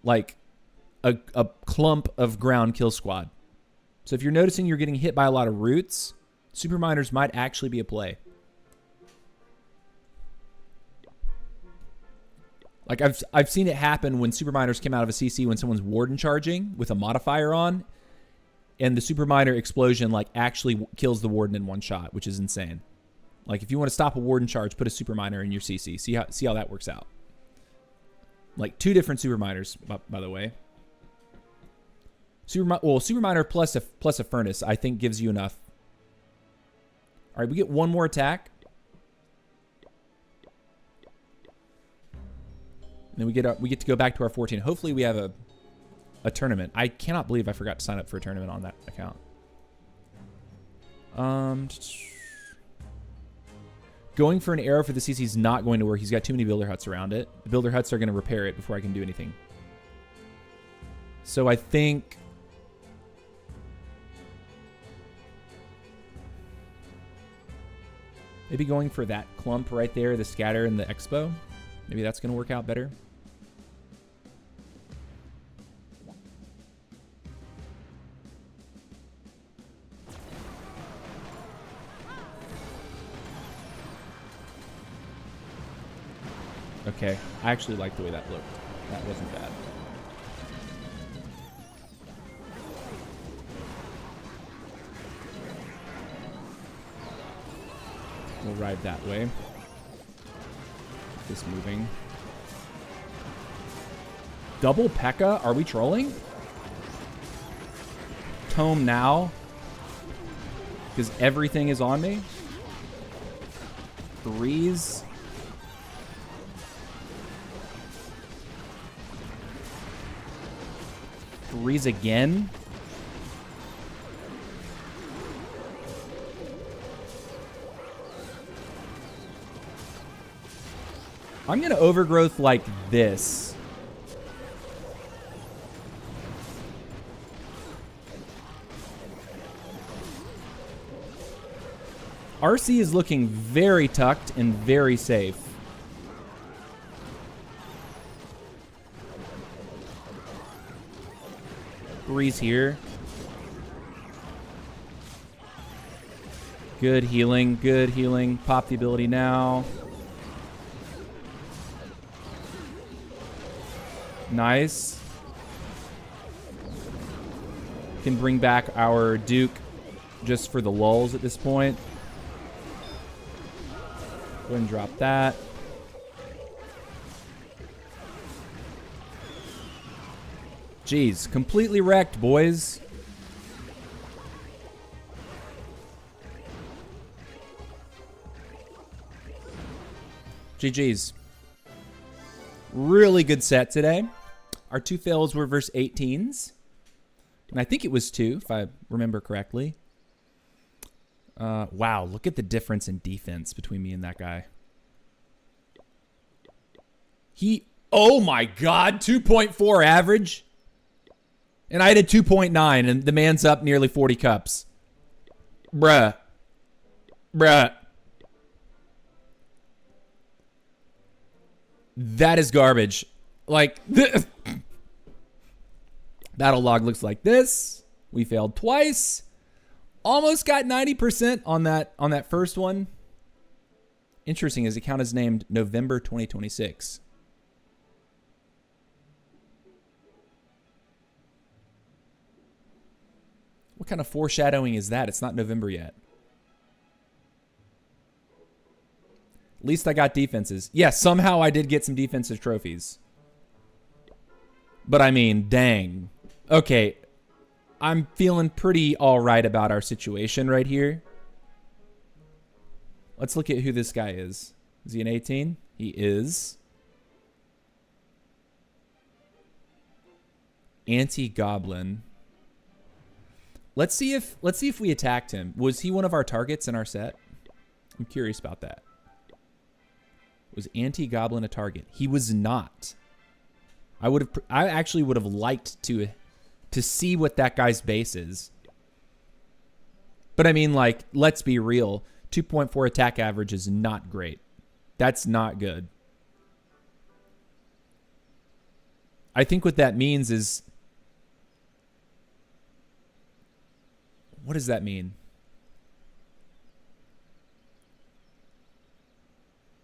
like a clump of ground kill squad. So if you're noticing you're getting hit by a lot of roots, Super Miners might actually be a play. Like I've seen it happen when Super Miners came out of a CC when someone's Warden charging with a modifier on, and the Super Miner explosion like actually kills the Warden in 1 shot, which is insane. Like if you want to stop a Warden charge, put a Super Miner in your CC. See how that works out. Like 2 different Super Miners, by the way. Super Miner plus a Furnace, I think gives you enough. All right, we get 1 more attack. And then we get to go back to our 14. Hopefully we have a tournament. I cannot believe I forgot to sign up for a tournament on that account. Going for an arrow for the CC is not going to work. He's got too many builder huts around it. The builder huts are going to repair it before I can do anything. So I think maybe going for that clump right there, the scatter and the expo. Maybe that's going to work out better. Okay, I actually like the way that looked. That wasn't bad. We'll ride that way. This moving. Double P.E.K.K.A? Are we trolling? Tome now. Because everything is on me. Breeze. Breeze again. I'm going to overgrowth like this. RC is looking very tucked and very safe. freeze here. Good healing. Good healing. Pop the ability now. Nice. Can bring back our Duke just for the lulls at this point. Go ahead and drop that. Jeez, completely wrecked, boys. GG's. Really good set today. Our 2 fails were versus 18s. And I think it was 2, if I remember correctly. Wow, look at the difference in defense between me and that guy. Oh my God, 2.4 average. And I had a 2.9, and the man's up nearly 40 cups. Bruh. That is garbage. Like, battle log looks like this. We failed twice. Almost got 90% on that first one. Interesting, his account is named November 2026. What kind of foreshadowing is that? It's not November yet. At least I got defenses. Yes, somehow I did get some defensive trophies. But I mean, dang. Okay, I'm feeling pretty all right about our situation right here. Let's look at who this guy is. Is he an 18? He is. Anti-Goblin. Let's see if we attacked him. Was he one of our targets in our set? I'm curious about that. Was Anti-Goblin a target? He was not. I actually would have liked to see what that guy's base is. But I mean, like, let's be real. 2.4 attack average is not great. That's not good. I think what that means is, what does that mean?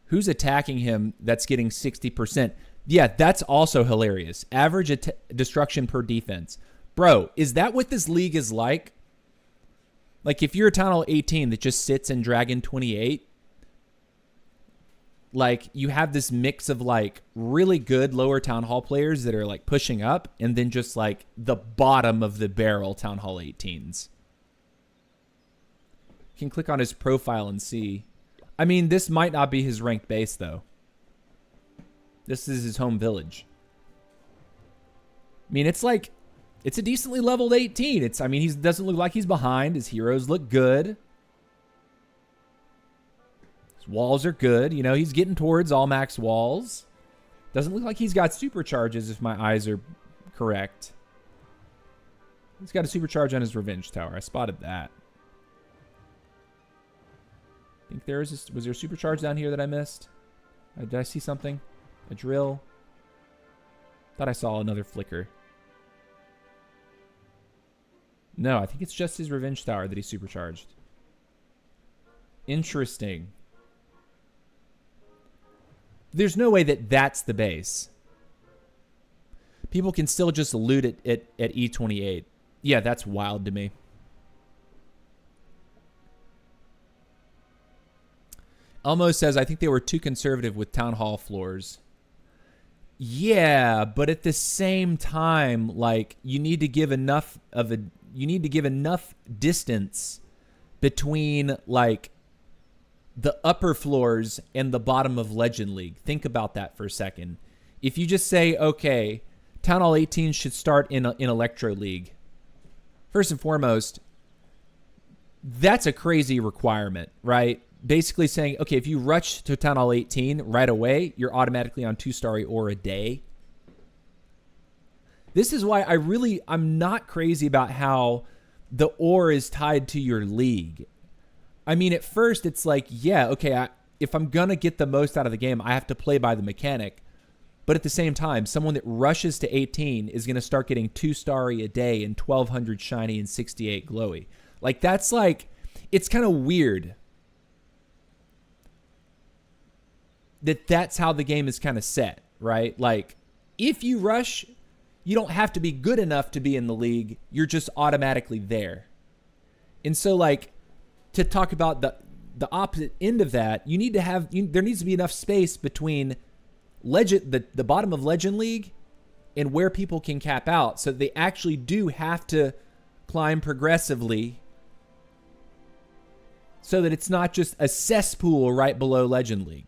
Who's attacking him that's getting 60%? Yeah, that's also hilarious. Average destruction per defense. Bro, is that what this league is like? Like, if you're a Town Hall 18 that just sits in Dragon 28, like, you have this mix of, like, really good lower Town Hall players that are, like, pushing up, and then just, like, the bottom of the barrel Town Hall 18s. You can click on his profile and see. I mean, this might not be his ranked base, though. This is his home village. I mean, it's like, it's a decently leveled 18. I mean, he doesn't look like he's behind. His heroes look good. His walls are good. You know, he's getting towards all max walls. Doesn't look like he's got supercharges, if my eyes are correct. He's got a supercharge on his revenge tower. I spotted that. I think was there a supercharge down here that I missed? Did I see something? A drill? Thought I saw another flicker. No, I think it's just his revenge tower that he supercharged. Interesting. There's no way that that's the base. People can still just loot it at E28. Yeah, that's wild to me. Elmo says, I think they were too conservative with town hall floors. Yeah, but at the same time, like, you need to give enough distance between, like, the upper floors and the bottom of Legend League. Think about that for a second. If you just say, okay, Town Hall 18 should start in Electro League. First and foremost, that's a crazy requirement, right? Basically saying, okay, if you rush to Town Hall 18 right away, you're automatically on 2-star ore a day. This is why I'm not crazy about how the ore is tied to your league. I mean, at first it's like, yeah, okay, if I'm going to get the most out of the game, I have to play by the mechanic. But at the same time, someone that rushes to 18 is going to start getting 2 starry a day and 1200 shiny and 68 glowy. Like, that's like, it's kind of weird that that's how the game is kind of set, right? Like, if you rush, you don't have to be good enough to be in the league. You're just automatically there. And so, like, to talk about the opposite end of that, you need to have, there needs to be enough space between the bottom of Legend League and where people can cap out, so they actually do have to climb progressively, so that it's not just a cesspool right below Legend League.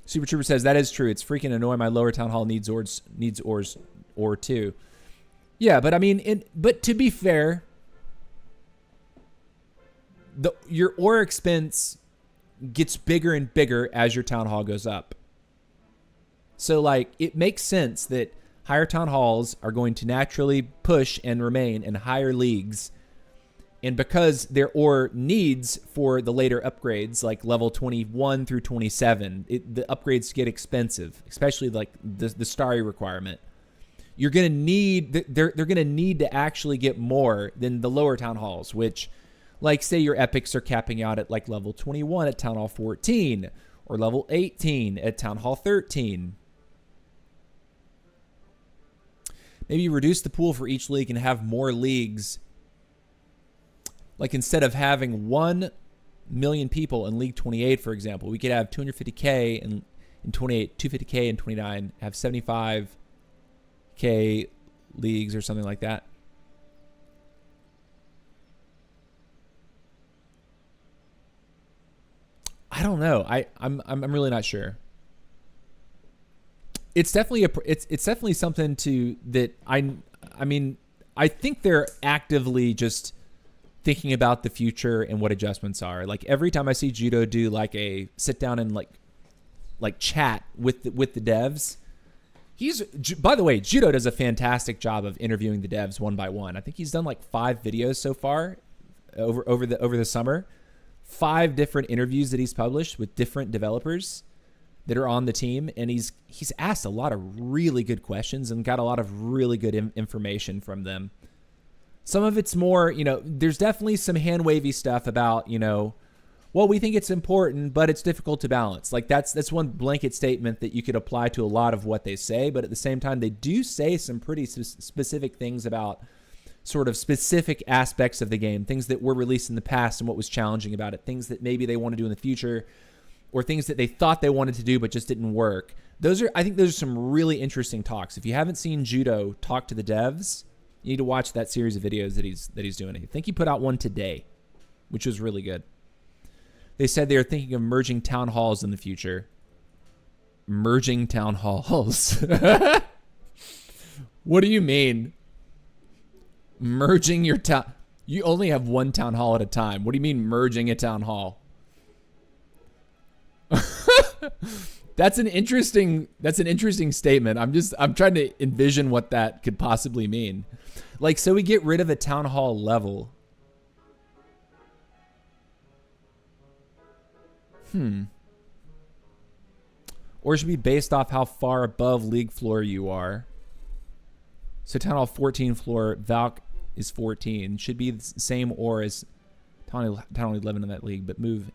Super Trooper says, that is true. It's freaking annoying. My lower town hall needs ores or too. Yeah, but I mean, but to be fair, your ore expense gets bigger and bigger as your town hall goes up. So, like, it makes sense that higher town halls are going to naturally push and remain in higher leagues. And because their ore needs for the later upgrades, like level 21 through 27, the upgrades get expensive, especially like the starry requirement. You're going to need, they're going to need to actually get more than the lower town halls, which, like, say your epics are capping out at like level 21 at Town Hall 14 or level 18 at Town Hall 13. Maybe reduce the pool for each league and have more leagues. Like, instead of having 1 million people in League 28, for example, we could have 250K in 28, 250K in 29, have 75K leagues or something like that. I don't know. I'm really not sure. It's definitely it's definitely something that I mean, I think they're actively just thinking about the future and what adjustments are. Like, every time I see Judo do like a sit down and like chat with the devs, by the way, Judo does a fantastic job of interviewing the devs one by one. I think he's done like 5 videos so far over the summer. 5 different interviews that he's published with different developers that are on the team, and he's asked a lot of really good questions and got a lot of really good information from them. Some of it's more, there's definitely some hand-wavy stuff about, well, we think it's important, but it's difficult to balance. Like, that's one blanket statement that you could apply to a lot of what they say, but at the same time, they do say some pretty specific things about sort of specific aspects of the game, things that were released in the past and what was challenging about it, things that maybe they want to do in the future, or things that they thought they wanted to do but just didn't work. I think those are some really interesting talks. If you haven't seen Judo talk to the devs, you need to watch that series of videos that he's doing. I think he put out one today, which was really good. They said they are thinking of merging town halls in the future. Merging town halls. What do you mean? Merging your town? You only have one town hall at a time. What do you mean merging a town hall? That's an interesting statement. I'm trying to envision what that could possibly mean. Like, so we get rid of a town hall level. Or it should be based off how far above league floor you are. So Town Hall 14 floor, Valk is 14. Should be the same or as Town Hall 11 in that league, but move.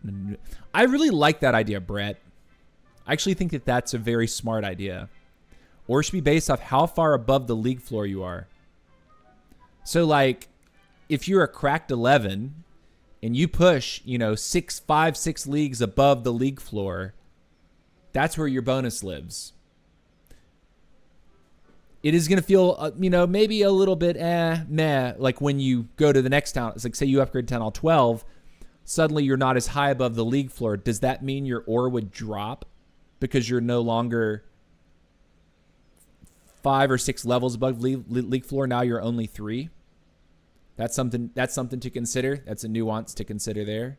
I really like that idea, Brett. I actually think that that's a very smart idea. Or it should be based off how far above the league floor you are. So, like, if you're a cracked 11 and you push, 6 leagues above the league floor, that's where your bonus lives. It is going to feel, maybe a little bit meh, like when you go to the next town. It's like, say you upgrade Town Hall 12, suddenly you're not as high above the league floor. Does that mean your ore would drop because you're no longer 5 or 6 levels above league floor? Now you're only 3. That's something to consider. That's a nuance to consider there.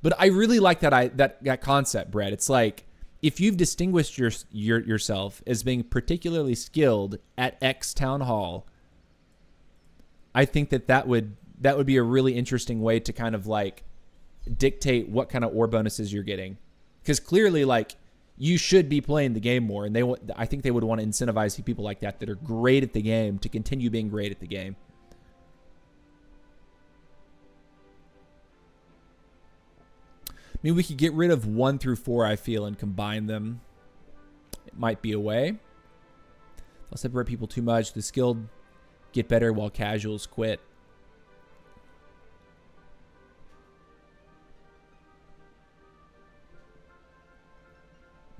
But I really like that concept, Brett. It's like, if you've distinguished yourself as being particularly skilled at X town hall, I think that would be a really interesting way to kind of like dictate what kind of ore bonuses you're getting. Because clearly, like, you should be playing the game more, and I think they would want to incentivize people like that are great at the game to continue being great at the game. I mean, we could get rid of 1 through 4, I feel, and combine them. It might be a way. They'll separate people too much. The skilled get better while casuals quit.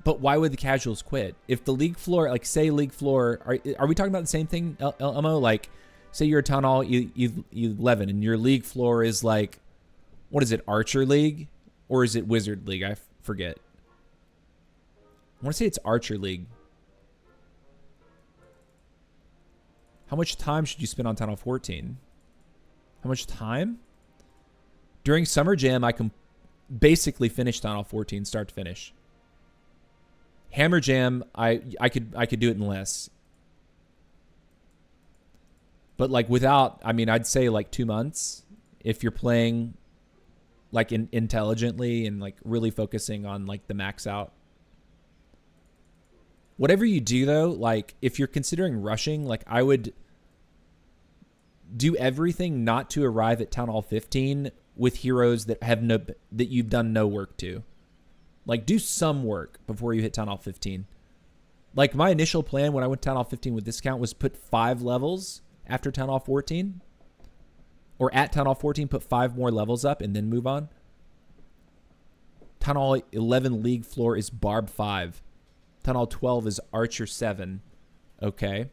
But why would the casuals quit? If the league floor, like say league floor, are we talking about the same thing, LMO? Like, say you're a Town Hall 11 and your league floor is like, what is it, Archer League? Or is it Wizard League? I forget. I want to say it's Archer League. How much time should you spend on Town Hall 14? How much time? During Summer Jam, I can basically finish Town Hall 14, start to finish. Hammer Jam, I could do it in less. But like without, I mean, I'd say like 2 months if you're playing like intelligently and like really focusing on like the max out. Whatever you do though, like if you're considering rushing, like I would do everything not to arrive at Town Hall 15 with heroes that have that you've done no work to. Like, do some work before you hit Town Hall 15. Like, my initial plan when I went to Town Hall 15 with this count was put 5 levels after Town Hall 14. Or at Town Hall 14, put 5 more levels up and then move on. Town Hall 11 League floor is Barb 5. Town Hall 12 is Archer 7. Okay.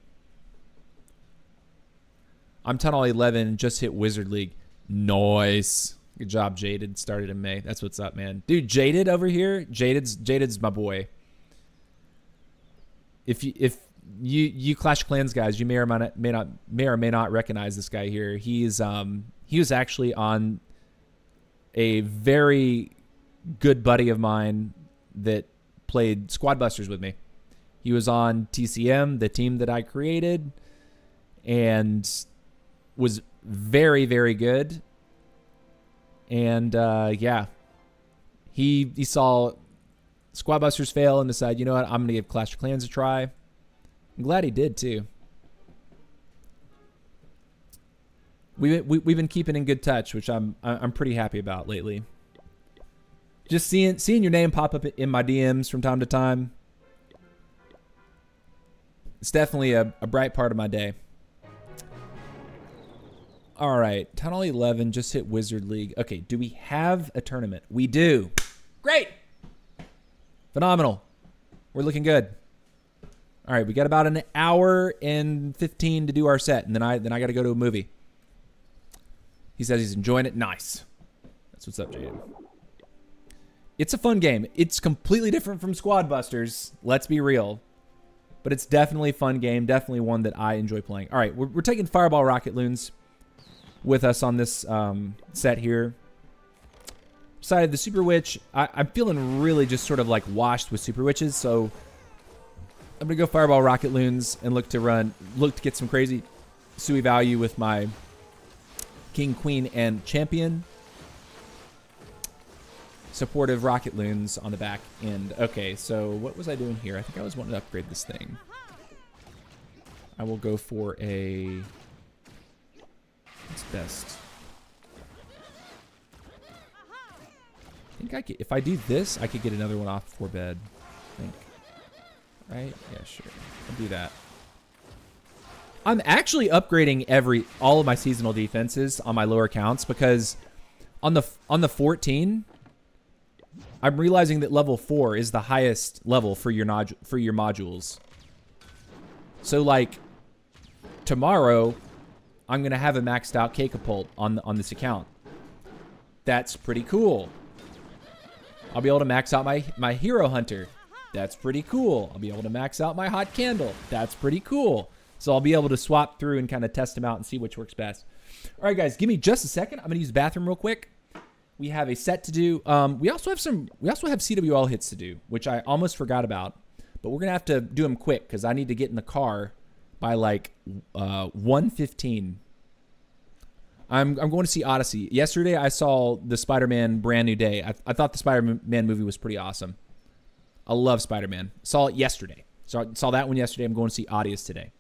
I'm Town Hall 11, just hit Wizard League. Nice. Good job, Jaded. Started in May. That's what's up, man. Dude, Jaded over here. Jaded's my boy. If you Clash of Clans guys, you may or may not recognize this guy here. He was actually on a very good buddy of mine that played Squad Busters with me. He was on TCM, the team that I created, and was very, very good. And yeah, he saw Squad Busters fail and decided, you know what, I'm gonna give Clash of Clans a try. I'm glad he did too. We've been keeping in good touch, which I'm pretty happy about lately. Just seeing your name pop up in my DMs from time to time. It's definitely a bright part of my day. All right, Town Hall 11 just hit Wizard League. Okay, do we have a tournament? We do. Great. Phenomenal. We're looking good. All right, we got about an hour and 15 to do our set, and then I got to go to a movie. He says he's enjoying it. Nice. That's what's up, Jaden. It's a fun game. It's completely different from Squad Busters. Let's be real. But it's definitely a fun game. Definitely one that I enjoy playing. All right, we're taking Fireball Rocket Loons with us on this set here. Decided the Super Witch. I'm feeling really just sort of like washed with Super Witches, so I'm gonna go Fireball Rocket Loons and look to get some crazy Sui value with my King, Queen, and Champion. Supportive Rocket Loons on the back end. Okay, so what was I doing here? I think I was wanting to upgrade this thing. I will go for a... What's best? I think I could, if I do this, I could get another one off before bed. I think. Right? Yeah, sure. I'll do that. I'm actually upgrading all of my seasonal defenses on my lower counts because on the 14, I'm realizing that level 4 is the highest level for your modules. So like tomorrow, I'm gonna have a maxed out K-Capult on this account. That's pretty cool. I'll be able to max out my Hero Hunter. That's pretty cool. I'll be able to max out my Hot Candle. That's pretty cool. So I'll be able to swap through and kind of test them out and see which works best. All right, guys, give me just a second. I'm gonna use the bathroom real quick. We have a set to do. We also have CWL hits to do, which I almost forgot about. But we're gonna have to do them quick because I need to get in the car by like 1:15. I'm going to see Odyssey. Yesterday, I saw the Spider-Man Brand New Day. I thought the Spider-Man movie was pretty awesome. I love Spider-Man. Saw it yesterday. So I saw that one yesterday. I'm going to see Odyssey today.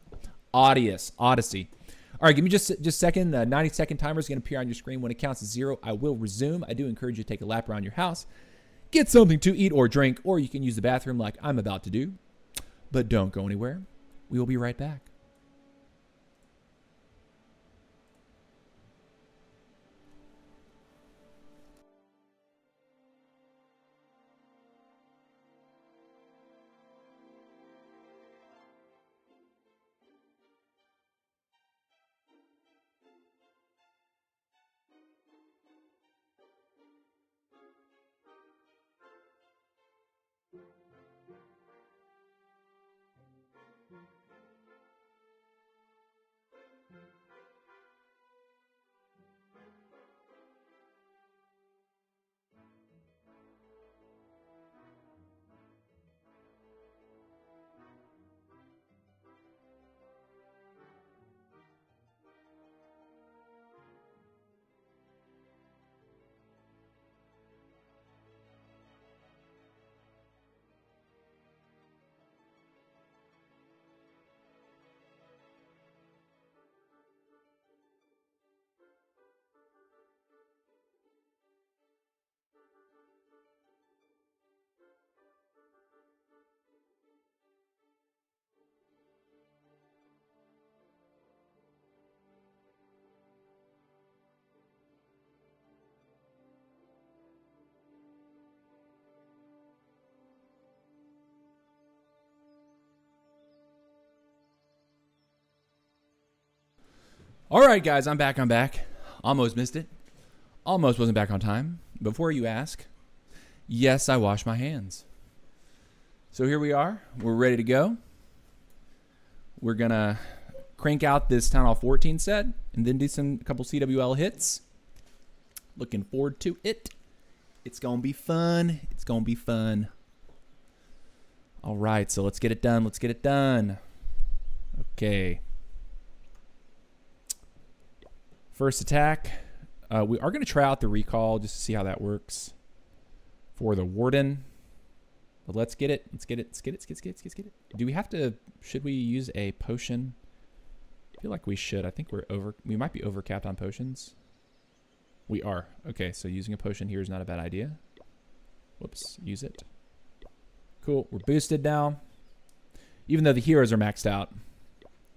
Odyssey. All right, give me just a second. The 90-second timer is going to appear on your screen. When it counts to 0, I will resume. I do encourage you to take a lap around your house. Get something to eat or drink, or you can use the bathroom like I'm about to do. But don't go anywhere. We will be right back. All right, guys, I'm back. Almost missed it. Almost wasn't back on time. Before you ask, yes, I wash my hands. So here we are. We're ready to go. We're going to crank out this Town Hall 14 set and then do a couple CWL hits. Looking forward to it. It's going to be fun. It's going to be fun. All right, so let's get it done. Okay. First attack. We are going to try out the recall just to see how that works for the Warden. But let's get it. Let's get it. Do we have to, should we use a potion? I feel like we should. I think we might be overcapped on potions. We are. Okay, so using a potion here is not a bad idea. Whoops, use it. Cool, we're boosted now. Even though the heroes are maxed out,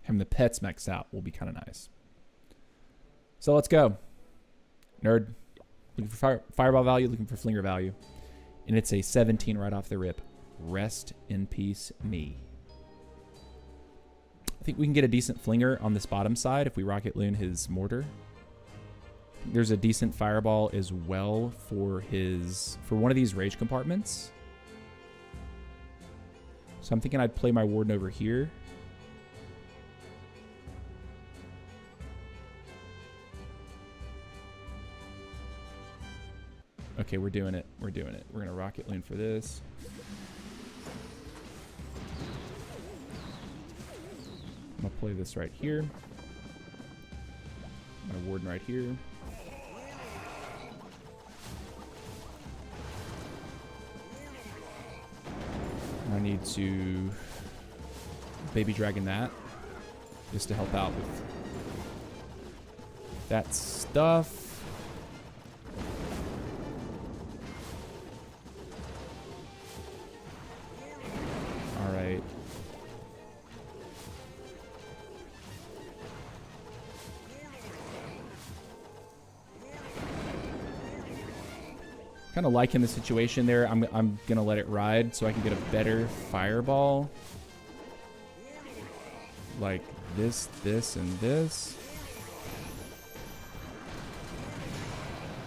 having the pets maxed out will be kind of nice. So let's go. Nerd. Looking for fireball value, looking for flinger value. And it's a 17 right off the rip. Rest in peace, me. I think we can get a decent flinger on this bottom side if we rocket loon his mortar. There's a decent fireball as well for one of these rage compartments. So I'm thinking I'd play my Warden over here. Okay, we're doing it. We're going to rocket loon for this. I'm going to play this right here. My Warden right here. I need to baby dragon that just to help out with that stuff. All right. Kind of liking the situation there. I'm gonna let it ride so I can get a better fireball. Like this, and this.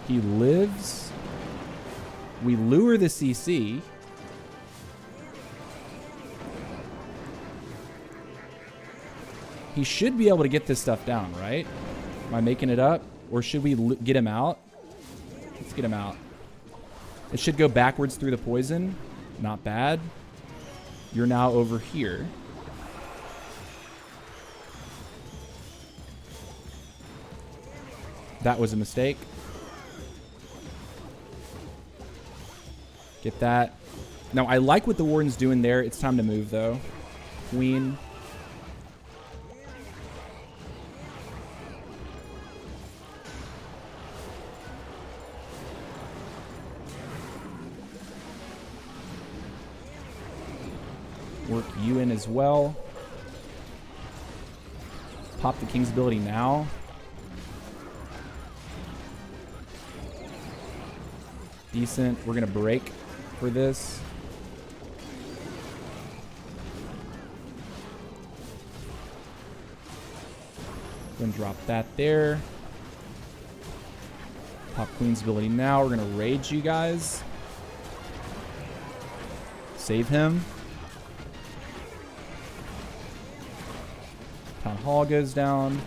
He lives. We lure the CC. He should be able to get this stuff down, right? Am I making it up? Or should we get him out? Let's get him out. It should go backwards through the poison. Not bad. You're now over here. That was a mistake. Get that. Now, I like what the Warden's doing there. It's time to move, though. Queen. Work you in as well. Pop the King's ability now. Decent. We're going to break for this. Going to drop that there. Pop Queen's ability now. We're going to rage you guys. Save him. Town Hall goes down.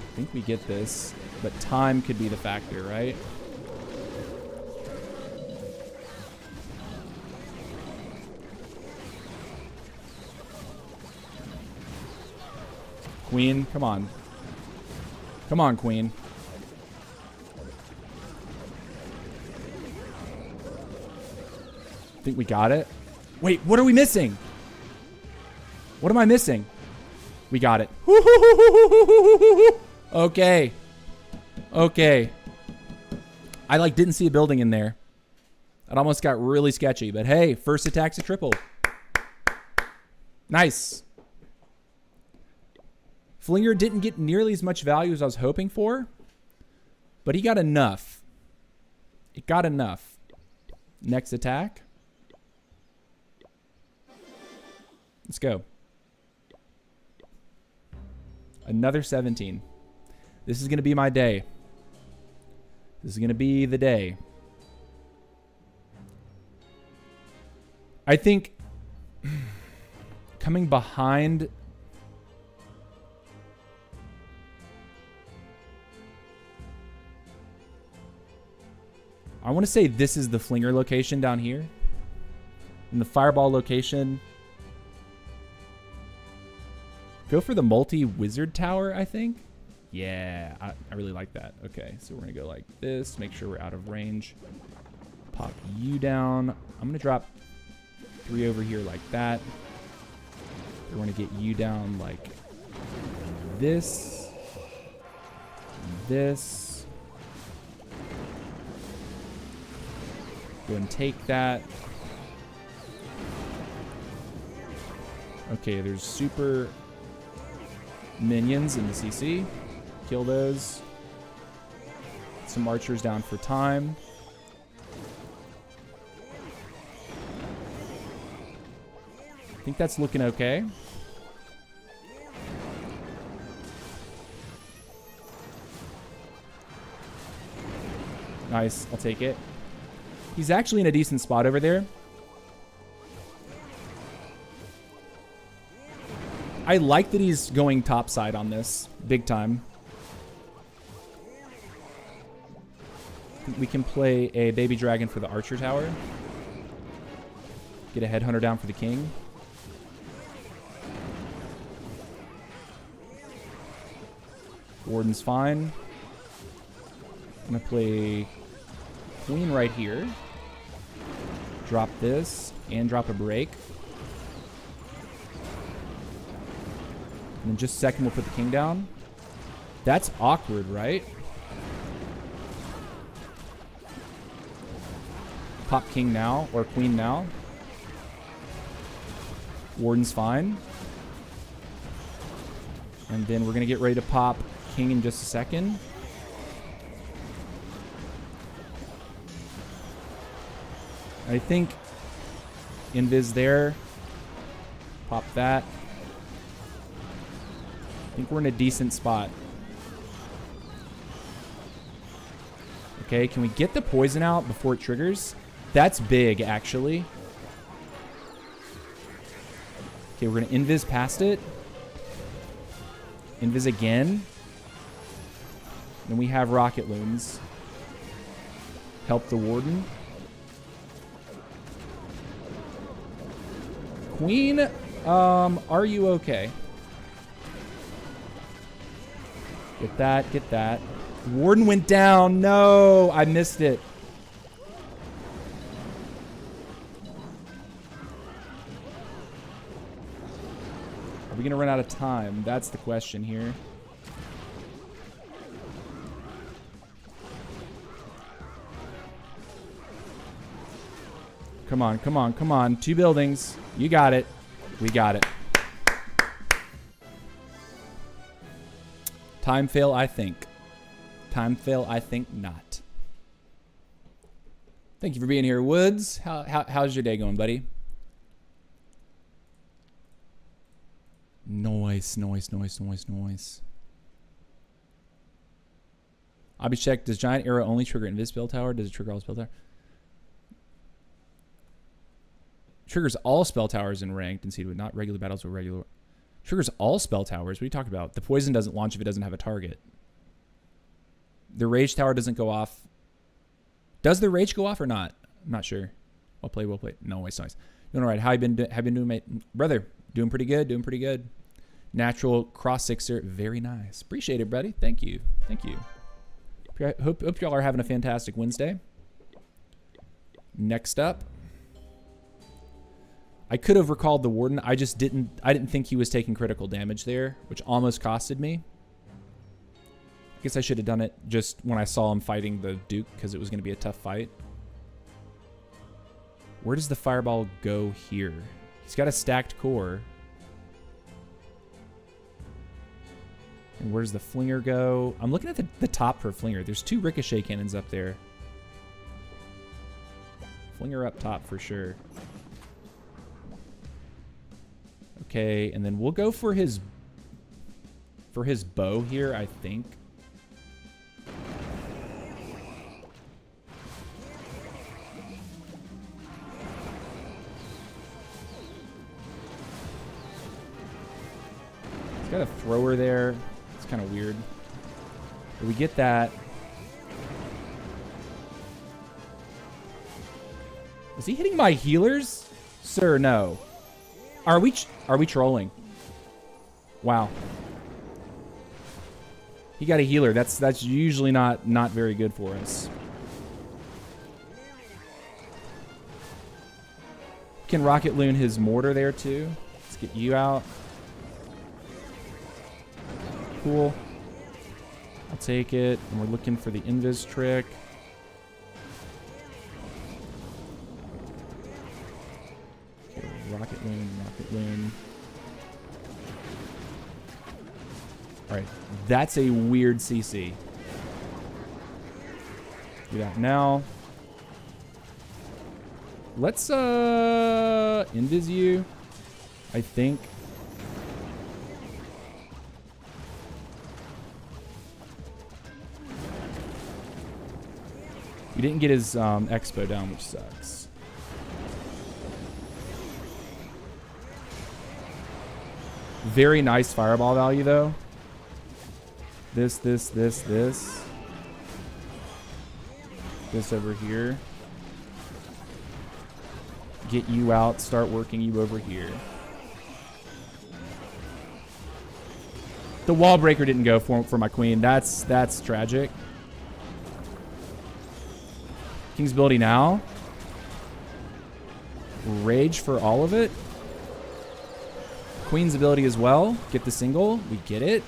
I think we get this, but time could be the factor, right? Queen, come on. Come on, Queen. I think we got it. Wait, what are we missing? What am I missing? We got it. Okay. Okay. I like didn't see a building in there. It almost got really sketchy, but hey, first attack's a triple. Nice. Flinger didn't get nearly as much value as I was hoping for, but he got enough. It got enough. Next attack. Let's go. Another 17. This is going to be my day. This is going to be the day. I think coming behind... I want to say this is the Flinger location down here. And the Fireball location... Go for the multi-wizard tower, I think. Yeah, I really like that. Okay, so we're going to go like this. Make sure we're out of range. Pop you down. I'm going to drop 3 over here like that. We're going to get you down like this. This. Go and take that. Okay, there's super... minions in the CC. Kill those. Some archers down for time. I think that's looking okay. Nice. I'll take it. He's actually in a decent spot over there. I like that he's going topside on this. Big time. We can play a baby dragon for the archer tower. Get a headhunter down for the king. Warden's fine. I'm going to play queen right here. Drop this and drop a break. And in just a second, we'll put the king down. That's awkward, right? Pop king now, or queen now. Warden's fine. And then we're going to get ready to pop king in just a second. I think invis there. Pop that. I think we're in a decent spot. Okay, can we get the poison out before it triggers? That's big, actually. Okay, we're going to invis past it. Invis again. Then we have rocket loons. Help the warden. Queen. Are you okay? Get that, get that. Warden went down. No, I missed it. Are we going to run out of time? That's the question here. Come on, come on, come on. 2 buildings. You got it. We got it. Time fail, I think. Time fail, I think not. Thank you for being here, Woods. How's your day going, buddy? Noise, noise, noise, noise, noise. Abhishek, does Giant Arrow only trigger Invis spell tower? Does it trigger all spell tower? Triggers all spell towers in ranked and seed, not regular battles with regular. Triggers all spell towers. What are you talking about? The poison doesn't launch if it doesn't have a target. The rage tower doesn't go off. Does the rage go off or not? I'm not sure. Well played, well played. No, it's nice. Doing all right. How you been doing, mate? Brother, doing pretty good, doing pretty good. Natural cross sixer, very nice. Appreciate it, buddy. Thank you. Thank you. Hope y'all are having a fantastic Wednesday. Next up. I could have recalled the Warden. I didn't think he was taking critical damage there, which almost costed me. I guess I should have done it just when I saw him fighting the Duke because it was going to be a tough fight. Where does the fireball go here? He's got a stacked core. And where does the flinger go? I'm looking at the top for flinger. There's 2 ricochet cannons up there. Flinger up top for sure. Okay, and then we'll go for his bow here, I think. He's got a thrower there. It's kind of weird. But we get that. Is he hitting my healers? Sir, no. Are we trolling? Wow. He got a healer. That's usually not very good for us. Can Rocket Loon his mortar there too? Let's get you out. Cool. I'll take it. And we're looking for the invis trick. Okay, Rocket Loon, Rocket Loon. Alright, that's a weird CC. Do that now. Let's invis you, I think. We didn't get his expo down, which sucks. Very nice fireball value though. This. This over here. Get you out, start working you over here. The wall breaker didn't go for my queen. That's tragic. King's ability now. Rage for all of it. Queen's ability as well. Get the single. We get it.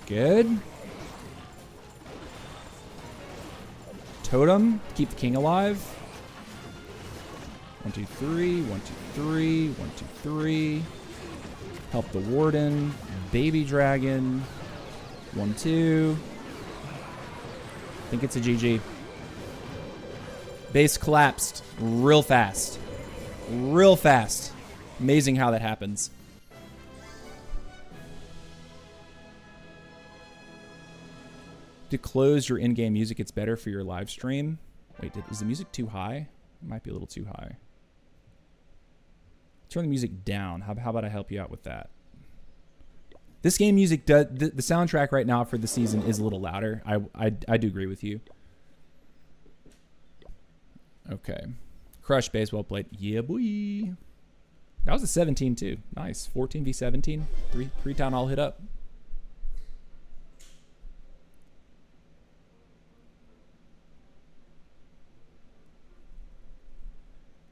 Good. Totem. Keep the king alive. 1, 2, 3. 1, 2, 3. 1, 2, 3. Help the warden. Baby dragon. 1, 2. I think it's a GG. Base collapsed real fast. Real fast. Amazing how that happens. To close your in-game music, it's better for your live stream. Wait, is the music too high? It might be a little too high. Turn the music down. How about I help you out with that? This game music does the soundtrack right now for the season is a little louder. I do agree with you. Okay. Crush base, well played. Yeah, boy. That was a 17 too. Nice. 14 v 17. Three town hall hit up.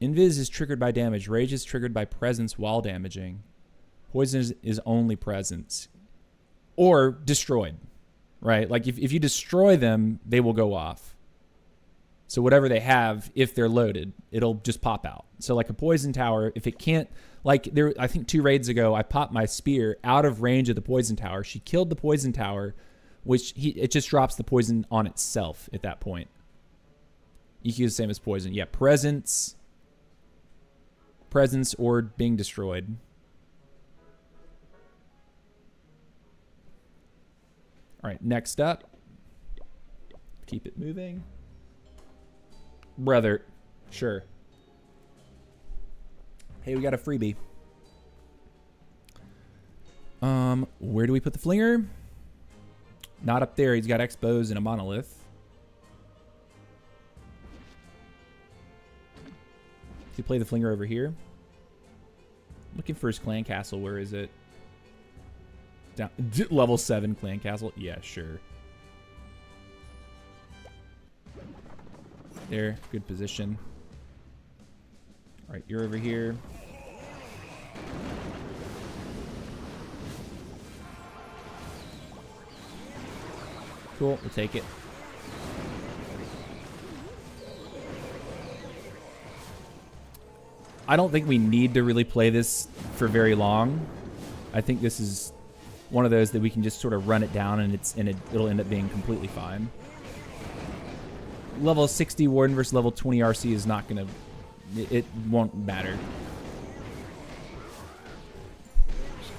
Invis is triggered by damage. Rage is triggered by presence while damaging. Poison is only presence. Or destroyed. Right? Like if you destroy them, they will go off. So whatever they have, if they're loaded, it'll just pop out. So like a poison tower, if it can't, like there, I think 2 raids ago, I popped my spear out of range of the poison tower. She killed the poison tower, which it just drops the poison on itself at that point. EQ is the same as poison. Yeah, presence or being destroyed. All right, next up. Keep it moving. Brother, sure. Hey, we got a freebie. Where do we put the flinger? Not up there. He's got expos and a monolith. You play the flinger over here. Looking for his clan castle. Where is it? Down level 7 clan castle. Yeah, sure. There, good position. All right, you're over here. Cool, we'll take it. I don't think we need to really play this for very long. I think this is one of those that we can just sort of run it down and it'll end up being completely fine. Level 60 Warden versus level 20 RC is not gonna, it won't matter.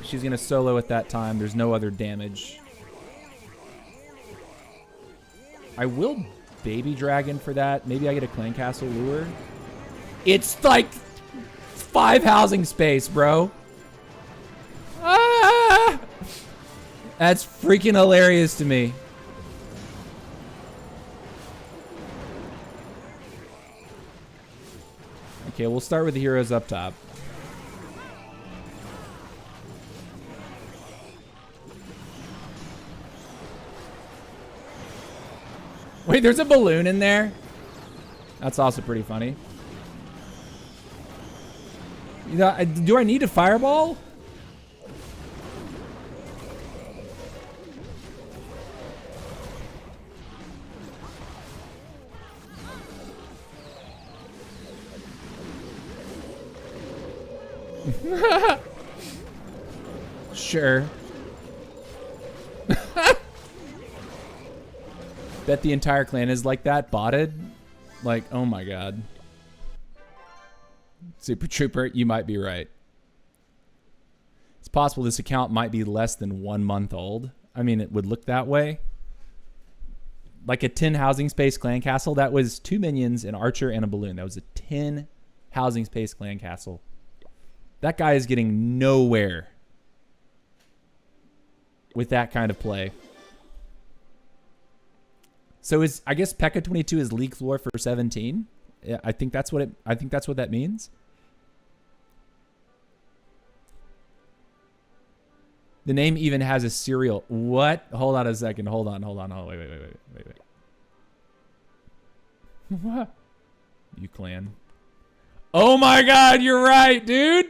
She's gonna solo at that time. There's no other damage. I will baby dragon for that. Maybe I get a clan castle lure. It's like 5 housing space, bro. Ah! That's freaking hilarious to me. Okay, we'll start with the heroes up top. Wait, there's a balloon in there? That's also pretty funny. You know, do I need a fireball? Sure. Bet the entire clan is like that, botted. Like, oh my god. Super Trooper, you might be right. It's possible this account might be less than 1 month old. I mean, it would look that way. Like a 10 housing space clan castle, that was 2 minions, an archer, and a balloon. That was a 10 housing space clan castle. That guy is getting nowhere with that kind of play. So I guess P.E.K.K.A 22 is league floor for 17. Yeah, I think that's what that means. The name even has a serial. What? Hold on a second. Hold on. Oh, wait. What? You clan. Oh my god, you're right, dude.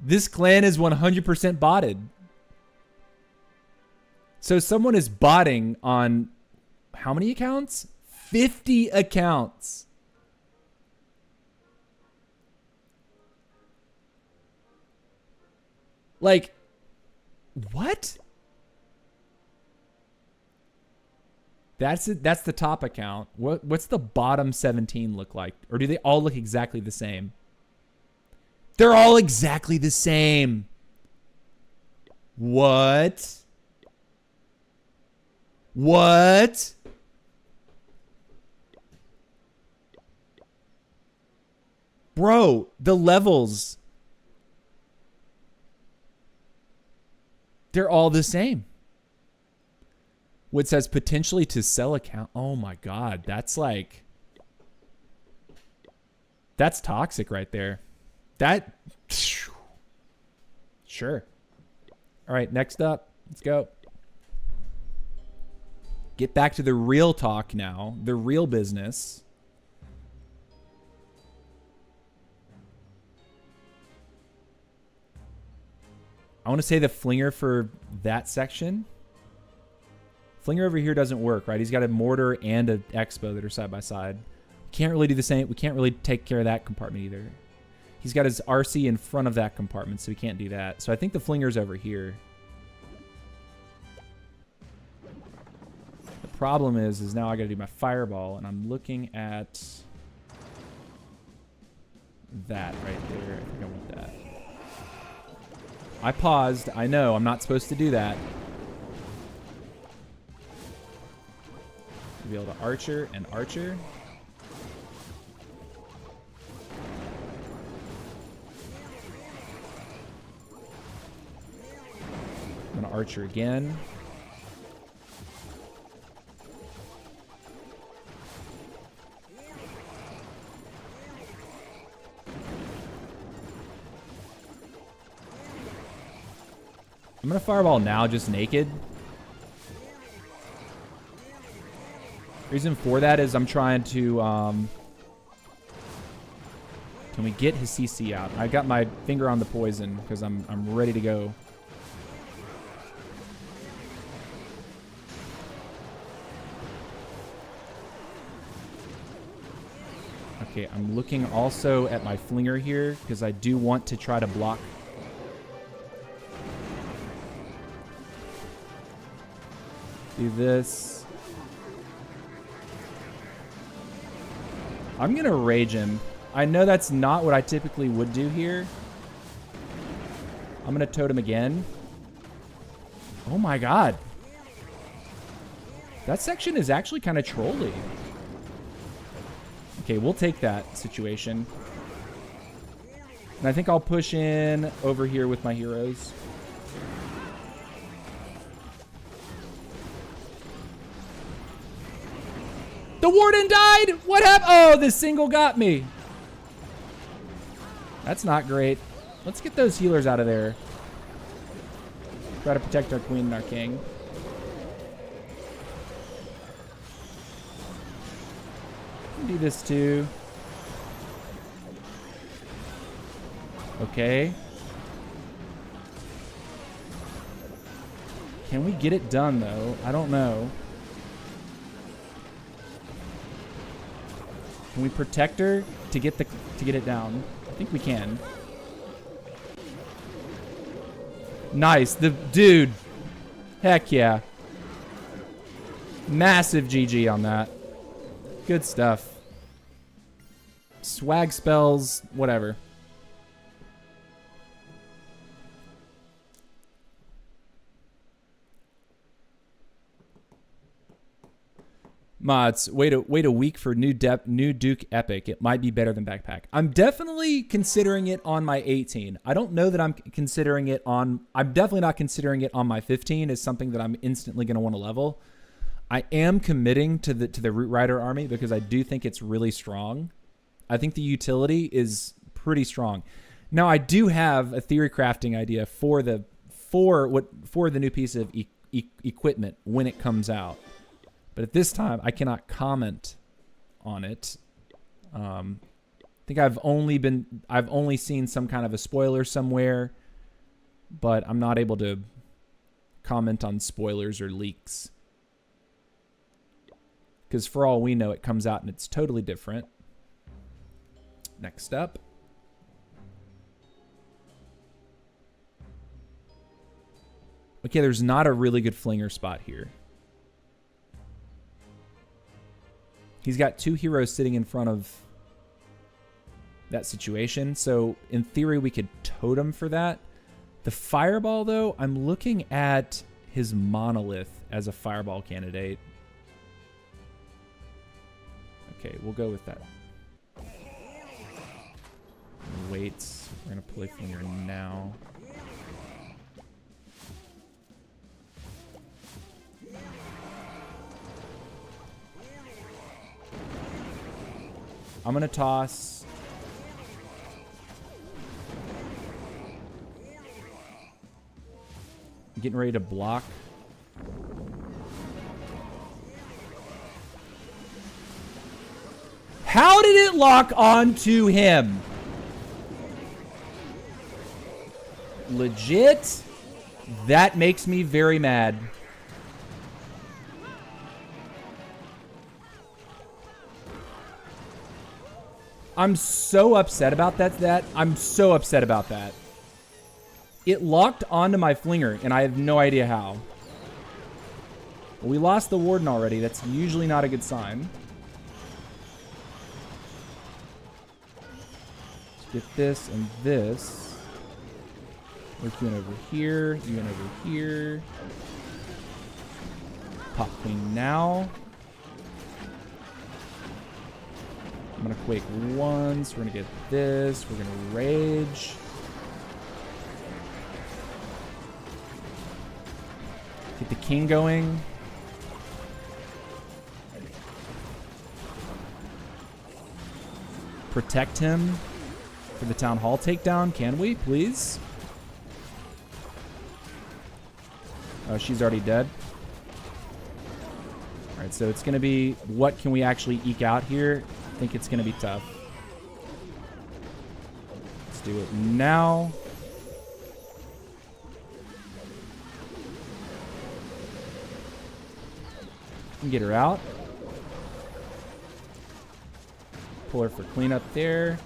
This clan is 100% botted. So someone is botting on how many accounts? 50 accounts. Like, what? That's it. That's the top account. What's the bottom 17 look like? Or do they all look exactly the same? They're all exactly the same. What? What? Bro, the levels. They're all the same. What says potentially to sell account. Oh my god, that's like... That's toxic right there. That... Sure. All right, next up. Let's go. Get back to the real talk now. The real business. I want to say the flinger for that section. Flinger over here doesn't work, right? He's got a mortar and an expo that are side by side. Can't really do the same. We can't really take care of that compartment either. He's got his RC in front of that compartment, so we can't do that. So I think the flinger's over here. The problem is now I got to do my fireball, and I'm looking at that right there. I think I want that. I paused. I know I'm not supposed to do that. Be able to archer and archer. I'm gonna archer again. I'm gonna fireball now, just naked. Reason for that is I'm trying to, can we get his CC out? I got my finger on the poison because I'm ready to go. Okay, I'm looking also at my flinger here because I do want to try to block. Do this. I'm gonna rage him. I know that's not what I typically would do here. I'm gonna totem again. Oh my god. That section is actually kind of trolly. Okay, we'll take that situation. And I think I'll push in over here with my heroes. The warden died! What happened? Oh, the single got me. That's not great. Let's get those healers out of there. Try to protect our queen and our king. Do this too. Okay. Can we get it done though? I don't know. Can we protect her to get it down? I think we can. Nice. The dude. Heck yeah. Massive GG on that. Good stuff. Swag spells, whatever. Mods, wait a week for new Duke Epic. It might be better than Backpack. I'm definitely considering it on my 18. I don't know that I'm considering it on... I'm definitely not considering it on my 15 as something that I'm instantly going to want to level. I am committing to the Root Rider army because I do think it's really strong. I think the utility is pretty strong. Now, I do have a theory crafting idea for the new piece of equipment when it comes out. But at this time, I cannot comment on it. I think I've only seen some kind of a spoiler somewhere, but I'm not able to comment on spoilers or leaks. Because for all we know, it comes out and it's totally different. Next up. Okay, there's not a really good flinger spot here. He's got two heroes sitting in front of that situation. So in theory, we could totem for that. The fireball, though, I'm looking at his monolith as a fireball candidate. Okay, we'll go with that. Wait, we're going to play flinger now. I'm going to toss getting ready to block. How did it lock onto him? Legit? That makes me very mad. I'm so upset about that. I'm so upset about that. It locked onto my flinger, and I have no idea how. Well, we lost the warden already. That's usually not a good sign. Let's get this and this. Work you in over here. You in over here. Pop queen now. I'm gonna quake once. We're gonna get this. We're gonna rage. Get the king going. Protect him for the town hall takedown. Can we, please? Oh, she's already dead. All right, so it's gonna be what can we actually eke out here? I think it's going to be tough. Let's do it now. And get her out. Pull her for cleanup there.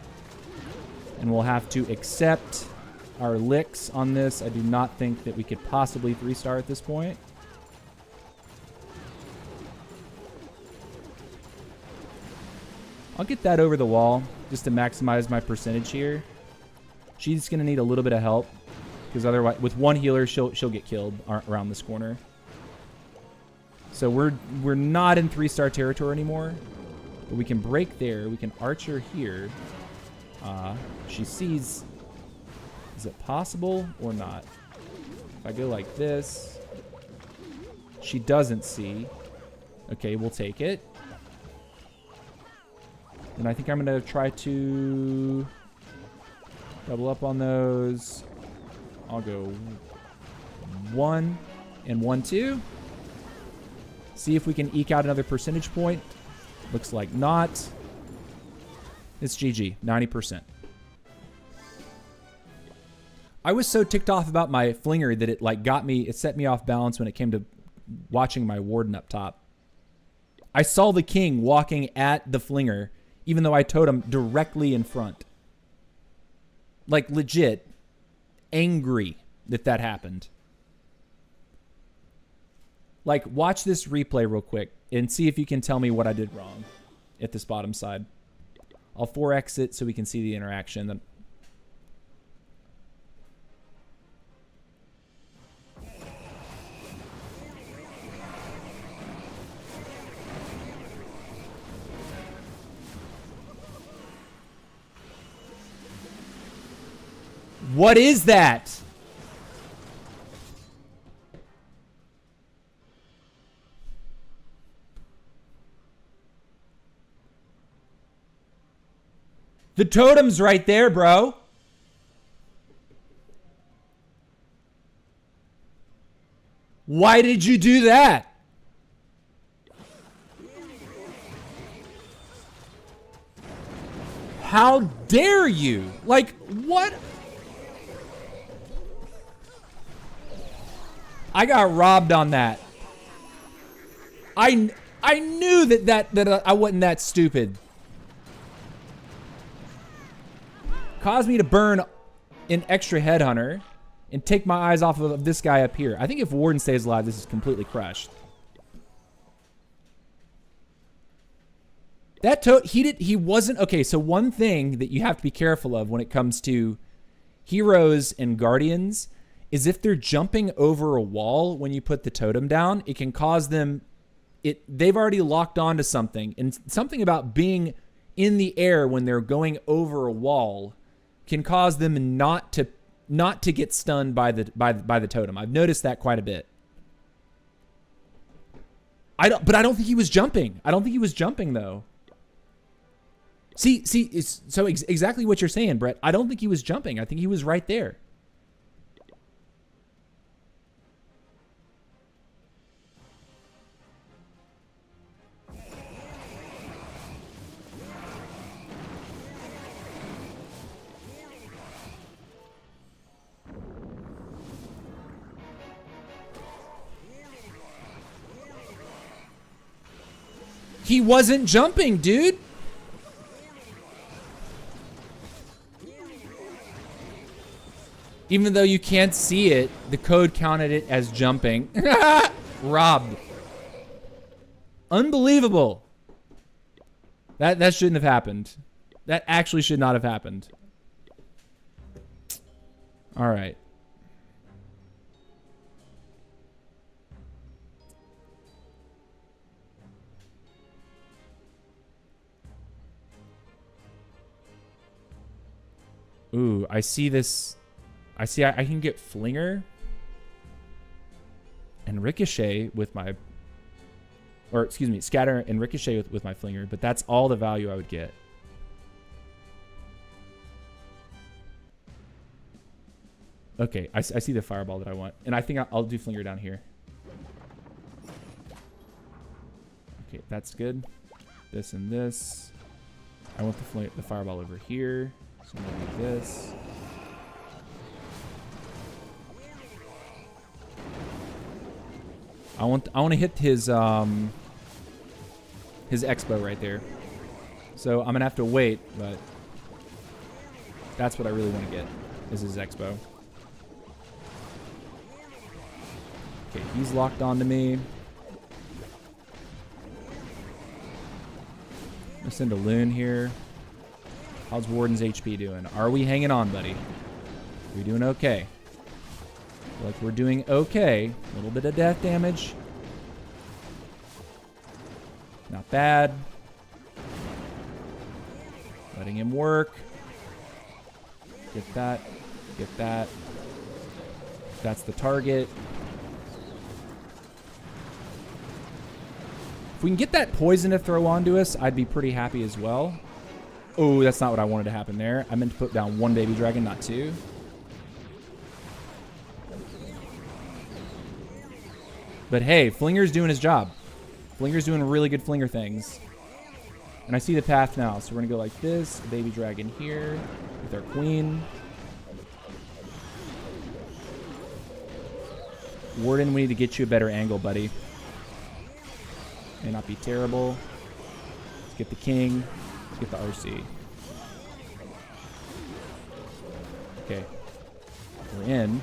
And we'll have to accept our licks on this. I do not think that we could possibly 3-star at this point. I'll get that over the wall just to maximize my percentage here. She's going to need a little bit of help because otherwise, with one healer, she'll get killed around this corner. So we're not in 3-star territory anymore, but we can break there. We can archer here. She sees. Is it possible or not? If I go like this, she doesn't see. Okay, we'll take it. And I think I'm going to try to double up on those. I'll go 1 and 1, 2. See if we can eke out another percentage point. Looks like not. It's GG, 90%. I was so ticked off about my flinger that it like got me, it set me off balance when it came to watching my warden up top. I saw the king walking at the flinger even though I totem directly in front. Like, legit angry that that happened. Like, watch this replay real quick and see if you can tell me what I did wrong at this bottom side. I'll 4x it so we can see the interaction. What is that? The totem's right there, bro. Why did you do that? How dare you? Like, what? I got robbed on that. I knew that I wasn't that stupid. Caused me to burn an extra headhunter and take my eyes off of this guy up here. I think if Warden stays alive, this is completely crushed. That he wasn't okay. So one thing that you have to be careful of when it comes to heroes and guardians is if they're jumping over a wall when you put the totem down, it can cause them. They've already locked onto something, and something about being in the air when they're going over a wall can cause them not to get stunned by the totem. I've noticed that quite a bit. But I don't think he was jumping. I don't think he was jumping though. See, exactly what you're saying, Brett. I don't think he was jumping. I think he was right there. He wasn't jumping, dude. Even though you can't see it, the code counted it as jumping. Robbed. Unbelievable. That shouldn't have happened. That actually should not have happened. All right. Ooh, I see this. I see I can get Flinger and Ricochet with my, or excuse me, Scatter and Ricochet with my Flinger, but that's all the value I would get. Okay, I see the Fireball that I want, and I think I'll do Flinger down here. Okay, that's good. This and this. I want the Fireball over here, so I'm gonna do this. I want to hit his Expo right there. So I'm gonna have to wait, but that's what I really want to get, is his Expo. Okay, he's locked onto me. I'm gonna send a Loon here. How's Warden's HP doing? Are we hanging on, buddy? Are we doing okay? Like we're doing okay. A little bit of death damage. Not bad. Letting him work. Get that. Get that. That's the target. If we can get that poison to throw onto us, I'd be pretty happy as well. Oh, that's not what I wanted to happen there. I meant to put down one baby dragon, not two. But hey, Flinger's doing his job. Flinger's doing really good Flinger things. And I see the path now, so we're gonna go like this. Baby dragon here with our queen. Warden, we need to get you a better angle, buddy. May not be terrible. Let's get the king. Let's get the RC. Okay. We're in.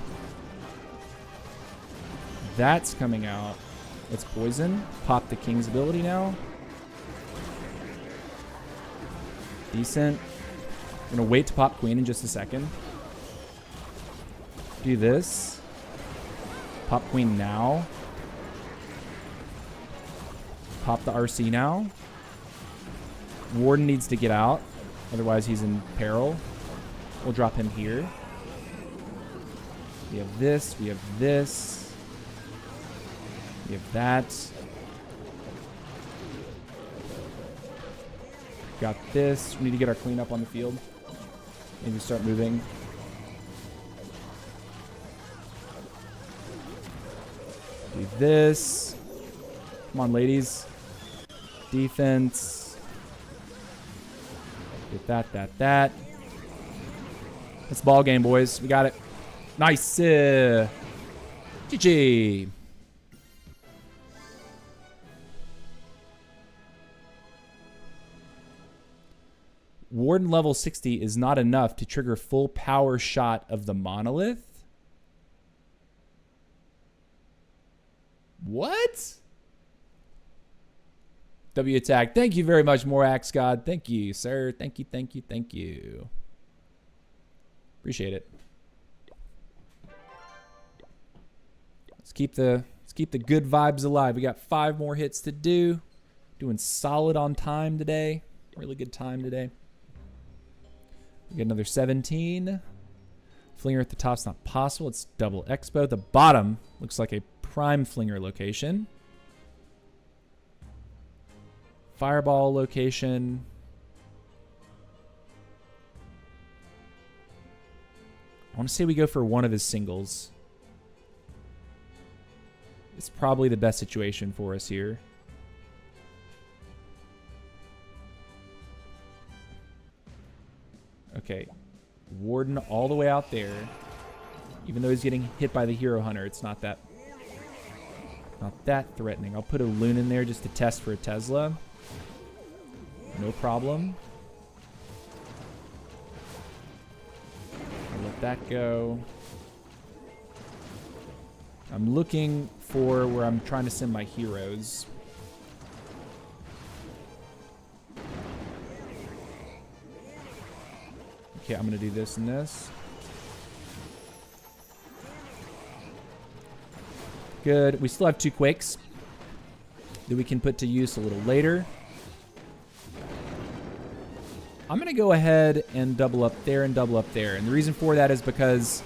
That's coming out. Let's poison. Pop the king's ability now. Decent. I'm gonna wait to pop queen in just a second. Do this. Pop queen now. Pop the RC now. Warden needs to get out. Otherwise he's in peril. We'll drop him here. We have this. We have this. We have that. Got this. We need to get our queen up on the field. Maybe start moving. Do this. Come on, ladies. Defense. Get that. It's ball game, boys. We got it. Nice. GG. Warden level 60 is not enough to trigger full power shot of the monolith. What? W attack. Thank you very much, Morax God. Thank you, sir. Thank you. Appreciate it. Let's keep the good vibes alive. We got 5 more hits to do. Doing solid on time today. Really good time today. We get another 17. Flinger at the top's not possible. It's double Expo. The bottom looks like a prime Flinger location. Fireball location. I want to say we go for one of his singles. It's probably the best situation for us here. Okay. Warden all the way out there. Even though he's getting hit by the Hero Hunter, it's not that threatening. I'll put a Loon in there just to test for a Tesla. No problem. I'll let that go. I'm looking for where I'm trying to send my heroes. Okay, I'm going to do this and this. Good. We still have 2 Quakes that we can put to use a little later. I'm going to go ahead and double up there and double up there. And the reason for that is because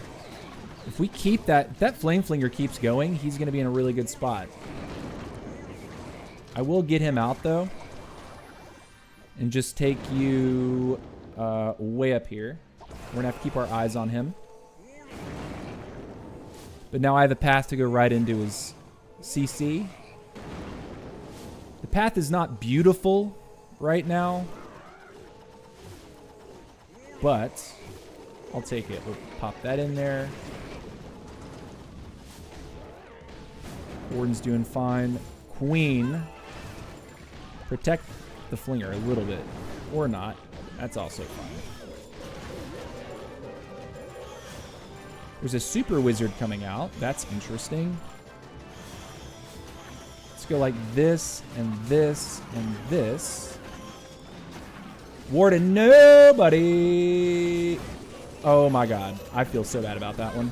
if we keep that, if that Flame Flinger keeps going, he's going to be in a really good spot. I will get him out, though, and just take you way up here. We're going to have to keep our eyes on him. But now I have a path to go right into his CC. The path is not beautiful right now, but I'll take it. We'll pop that in there. Warden's doing fine. Queen. Protect the Flinger a little bit. Or not. That's also fine. There's a Super Wizard coming out. That's interesting. Let's go like this, and this, and this. Warden, nobody! Oh my god. I feel so bad about that one.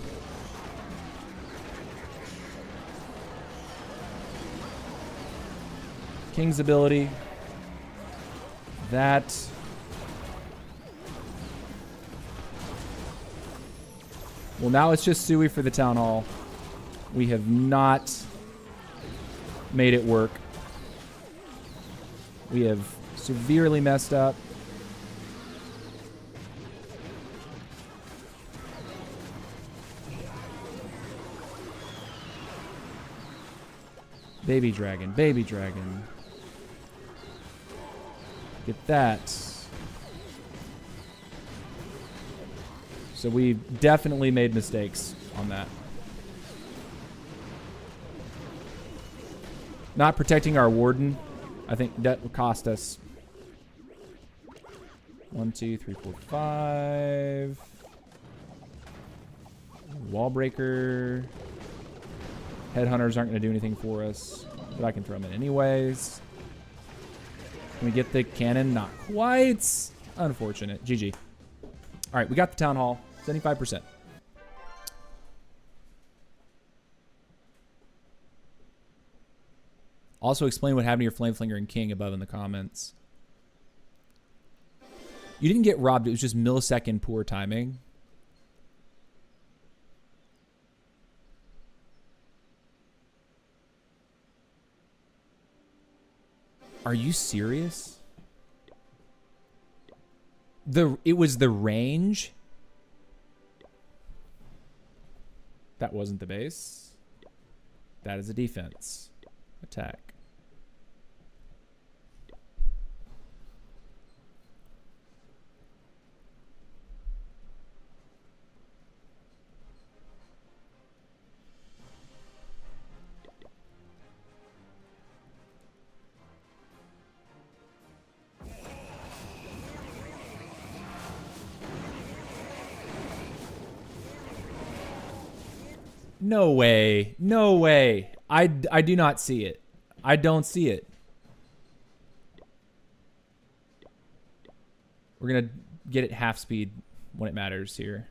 King's ability. That. Well, now it's just Sui for the Town Hall. We have not made it work. We have severely messed up. Baby dragon, baby dragon. Get that. So we definitely made mistakes on that. Not protecting our warden, I think that would cost us 1, 2, 3, 4, 5. Wall breaker. Headhunters aren't going to do anything for us, but I can throw them in anyways. Can we get the cannon? Not quite. Unfortunate. GG. All right, we got the Town Hall. 75%. Also explain what happened to your Flame Flinger and King above in the comments. You didn't get robbed. It was just millisecond poor timing. Are you serious? It was the range? That wasn't the base. That is a defense. Attack. No way. No way. I do not see it. I don't see it. We're going to get it half speed when it matters here.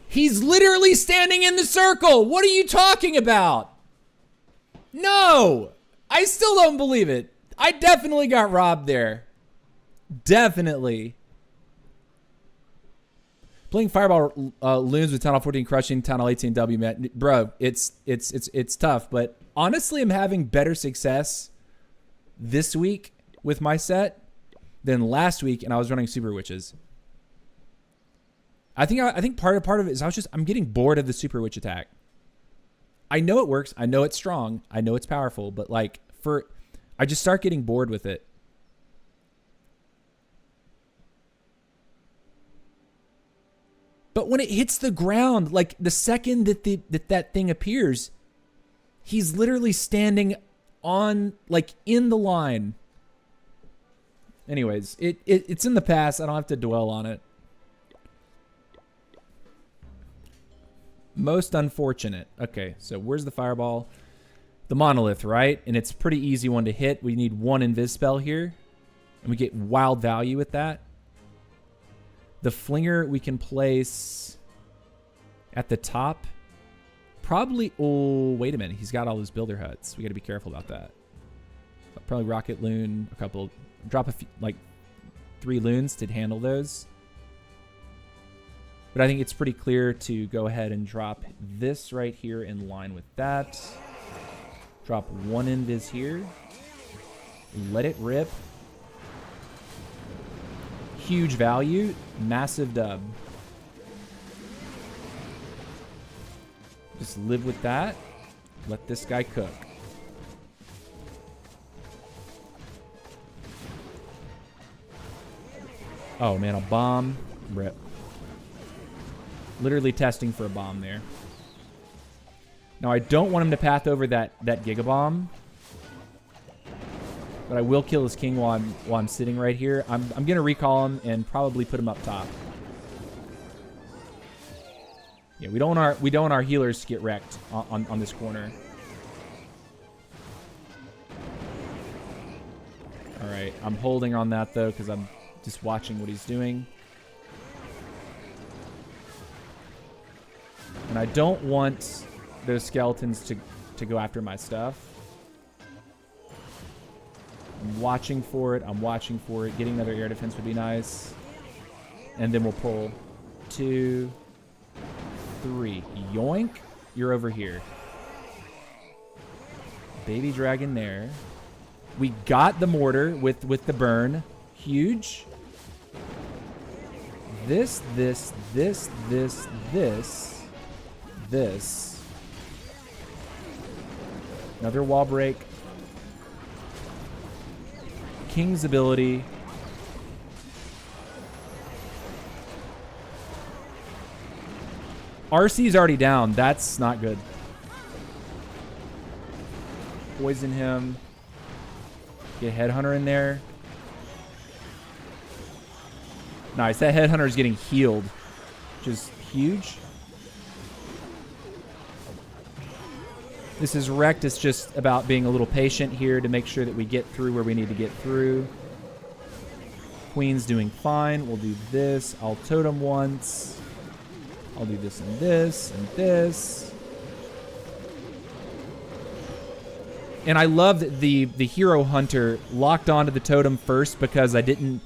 He's literally standing in the circle. What are you talking about? No, I still don't believe it. I definitely got robbed there. Definitely. Playing Fireball Loons with Town Hall 14 crushing Town Hall 18W, man. Bro, it's tough, but honestly, I'm having better success this week with my set than last week, and I was running Super Witches. I think part of it is I'm getting bored of the Super Witch attack. I know it works. I know it's strong. I know it's powerful, but like I just start getting bored with it. But when it hits the ground, like the second that that thing appears, he's literally standing on, like, in the line. Anyways, it's in the past. I don't have to dwell on it. Most unfortunate. Okay, so where's the fireball? The monolith, right? And it's a pretty easy one to hit. We need one invis spell here. And we get wild value with that. The flinger we can place at the top. Probably, oh, wait a minute. He's got all those builder huts. We got to be careful about that. Probably rocket loon, a couple, drop a few, like 3 loons to handle those. But I think it's pretty clear to go ahead and drop this right here in line with that. Drop 1 invis here. Let it rip. Huge value. Massive dub. Just live with that. Let this guy cook. Oh man, a bomb. Rip. Literally testing for a bomb there. Now I don't want him to path over that gigabomb. But I will kill his king while I'm sitting right here. I'm gonna recall him and probably put him up top. Yeah, we don't want our healers to get wrecked on this corner. All right, I'm holding on that though because I'm just watching what he's doing. And I don't want those skeletons to go after my stuff. I'm watching for it. I'm watching for it. Getting another air defense would be nice. And then we'll pull 2, 3. Yoink. You're over here. Baby dragon there. We got the mortar with the burn. Huge. This. Another wall break. King's ability. RC's already down. That's not good. Poison him. Get Headhunter in there. Nice. That Headhunter is getting healed, which is huge. This is wrecked. It's just about being a little patient here to make sure that we get through where we need to get through. Queen's doing fine. We'll do this. I'll totem once. I'll do this and this and this. And I love that the Hero Hunter locked onto the totem first because I didn't...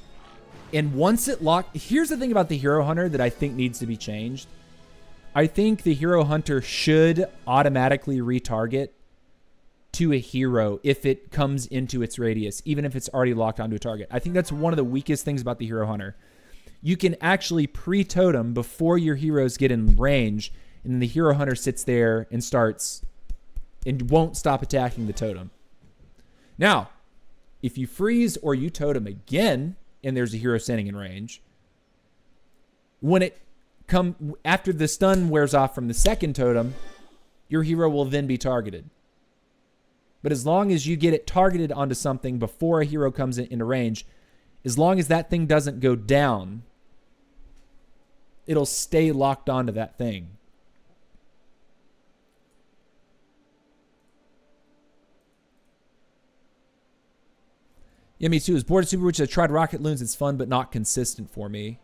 And once it locked... Here's the thing about the Hero Hunter that I think needs to be changed. I think the Hero Hunter should automatically retarget to a hero if it comes into its radius, even if it's already locked onto a target. I think that's one of the weakest things about the Hero Hunter. You can actually pre-totem before your heroes get in range, and then the Hero Hunter sits there and starts and won't stop attacking the totem. Now, if you freeze or you totem again and there's a hero standing in range, when it after the stun wears off from the second totem, your hero will then be targeted. But as long as you get it targeted onto something before a hero comes into range, as long as that thing doesn't go down, it'll stay locked onto that thing. Yeah, me too. As bored of Super Witch, I tried Rocket Loons. It's fun, but not consistent for me.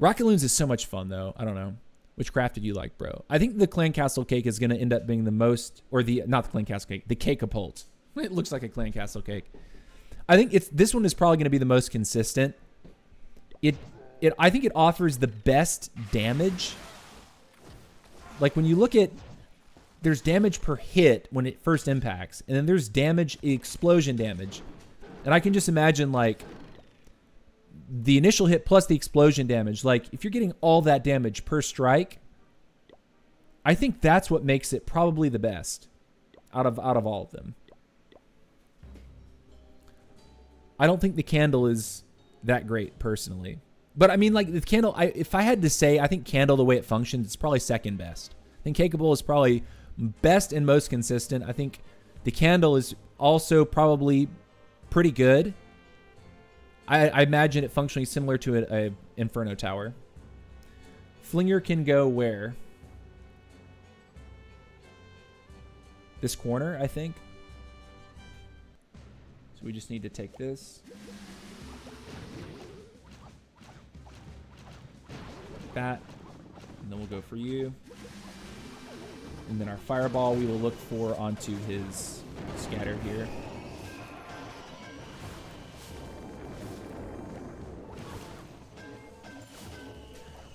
Rocket Loons is so much fun, though. I don't know. Which craft did you like, bro? I think the Clan Castle cake is going to end up being the most, or not the Clan Castle cake, the Cake-a-Pult. It looks like a Clan Castle cake. I think this one is probably going to be the most consistent. I think it offers the best damage. Like when you look at, there's damage per hit when it first impacts, and then there's damage, explosion damage. And I can just imagine like the initial hit plus the explosion damage. Like if you're getting all that damage per strike, I think that's what makes it probably the best out of all of them. I don't think the candle is that great personally. But I mean, like the candle, if I had to say, I think candle, the way it functions, it's probably second best. I think cakeable is probably best and most consistent. I think the candle is also probably pretty good. I imagine it functionally similar to a Inferno Tower. Flinger can go where? This corner, I think. So we just need to take this. That. And then we'll go for you. And then our fireball we will look for onto his scatter here.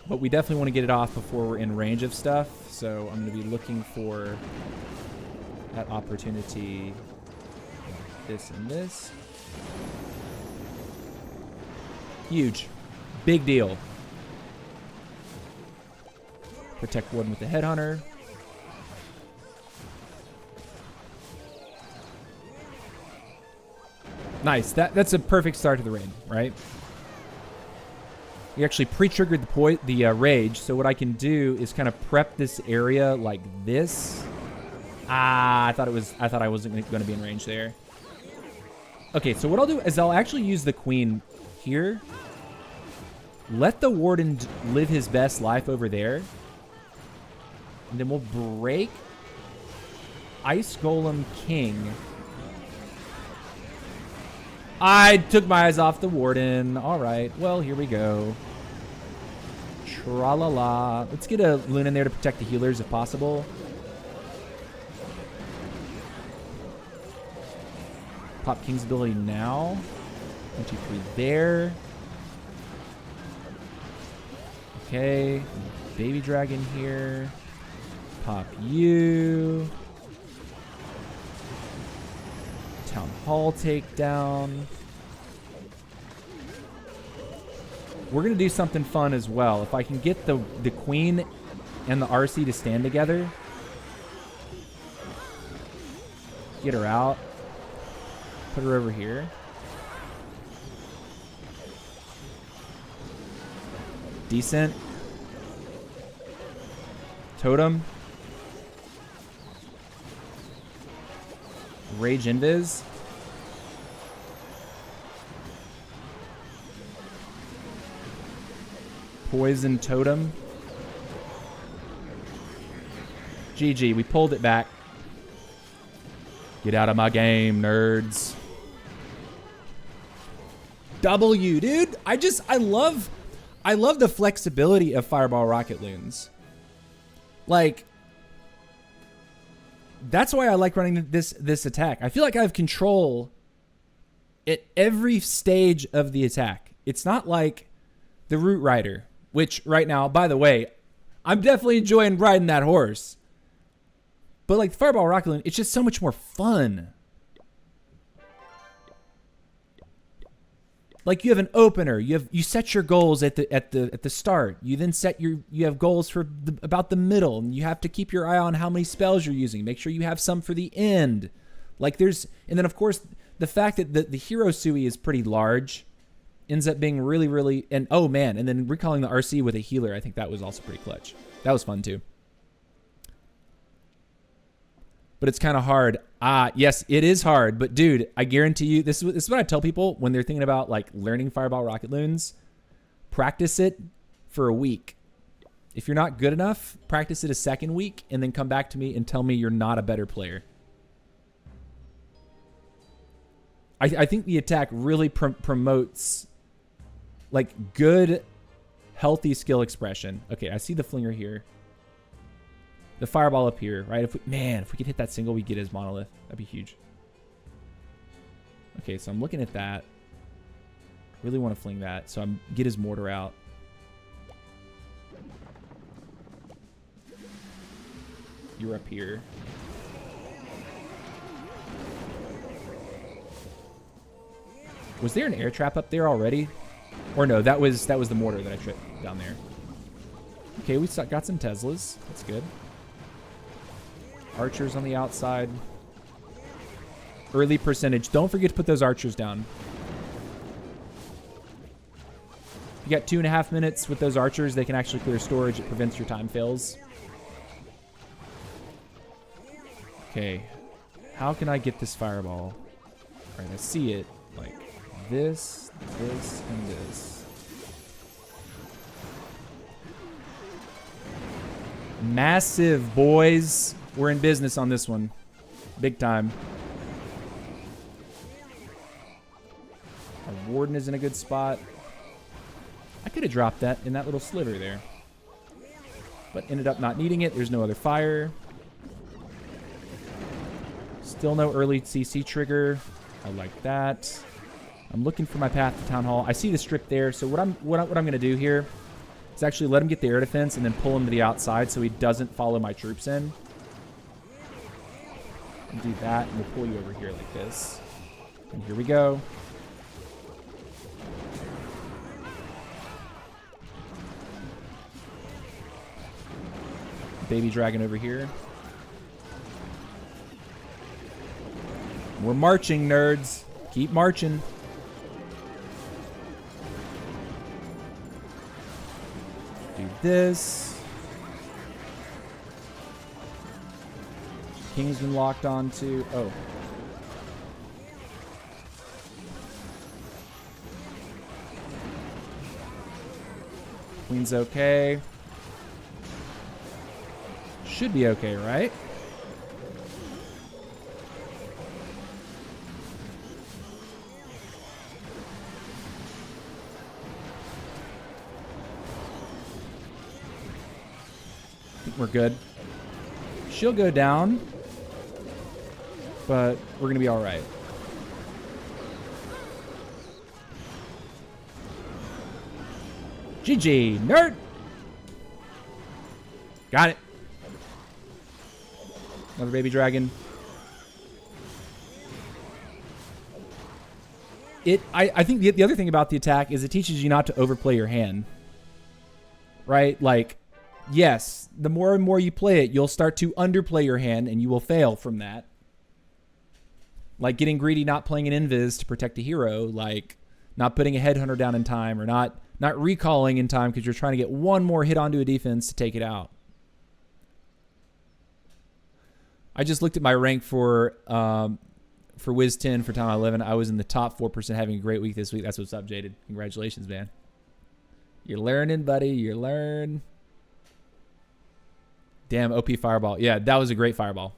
But we definitely want to get it off before we're in range of stuff. So I'm going to be looking for that opportunity. This and this. Huge. Big deal. Protect Warden with the Headhunter. Nice. That's a perfect start to the raid, right? We actually pre-triggered the rage, so what I can do is kind of prep this area like this. I thought I wasn't going to be in range there. Okay, so what I'll do is I'll actually use the queen here. Let the warden live his best life over there. And then we'll break Ice Golem King. I took my eyes off the warden. All right, well, here we go. Tra-la-la. Let's get a Loon in there to protect the healers if possible. Pop King's ability now. 1, 2, 3 there. Okay. Baby Dragon here. Pop you. Town Hall takedown. We're going to do something fun as well. If I can get the queen and the RC to stand together. Get her out. Put her over here. Decent. Totem. Rage Invis. Poison Totem. GG, we pulled it back. Get out of my game, nerds. W, dude. I love the flexibility of Fireball Rocket Loons. Like, that's why I like running this attack. I feel like I have control at every stage of the attack. It's not like the Root Rider, which right now, by the way, I'm definitely enjoying riding that horse. But like the Fireball Rocket Loon, it's just so much more fun. Like you have an opener, you set your goals at the start. You then set you have goals for about the middle, and you have to keep your eye on how many spells you're using. Make sure you have some for the end. Like and then of course the fact that the hero Sui is pretty large ends up being really, and oh man, and then recalling the RC with a healer, I think that was also pretty clutch. That was fun too. But it's kind of hard. Yes, it is hard. But dude, I guarantee you, this is what I tell people when they're thinking about like learning Fireball Rocket Loons. Practice it for a week. If you're not good enough, practice it a second week, and then come back to me and tell me you're not a better player. I think the attack really promotes like good, healthy skill expression. Okay, I see the Flinger here. The Fireball up here, right? If we could hit that single, we get his Monolith. That'd be huge. Okay, so I'm looking at that. Really want to fling that. So I'm get his Mortar out. You're up here. Was there an air trap up there already? Or no, that was the mortar that I tripped down there. Okay, we got some Teslas. That's good. Archers on the outside. Early percentage. Don't forget to put those archers down. You got 2.5 minutes with those archers. They can actually clear storage. It prevents your time fails. Okay. How can I get this fireball? All right, I see it. Like this, this, and this. Massive, boys. We're in business on this one. Big time. Our warden is in a good spot. I could have dropped that in that little sliver there, but ended up not needing it. There's no other fire. Still no early CC trigger. I like that. I'm looking for my path to Town Hall. I see the strip there, so what I'm going to do here is actually let him get the air defense and then pull him to the outside so he doesn't follow my troops in. And do that, and we'll pull you over here like this. And here we go. Baby dragon over here. We're marching, nerds. Keep marching. Do this. King's been locked onto. Oh. Queen's okay. Should be okay, right? I think we're good. She'll go down, but we're going to be all right. GG, nerd! Got it. Another baby dragon. I think the other thing about the attack is it teaches you not to overplay your hand. Right? Like, yes, the more and more you play it, you'll start to underplay your hand and you will fail from that. Like getting greedy, not playing an invis to protect a hero, like not putting a headhunter down in time, or not recalling in time because you're trying to get one more hit onto a defense to take it out. I just looked at my rank for Wiz 10 for Town 11. I was in the top 4%, having a great week this week. That's what's up, Jaded. Congratulations, man. You're learning, buddy. You learn. Damn, OP fireball. Yeah, that was a great fireball.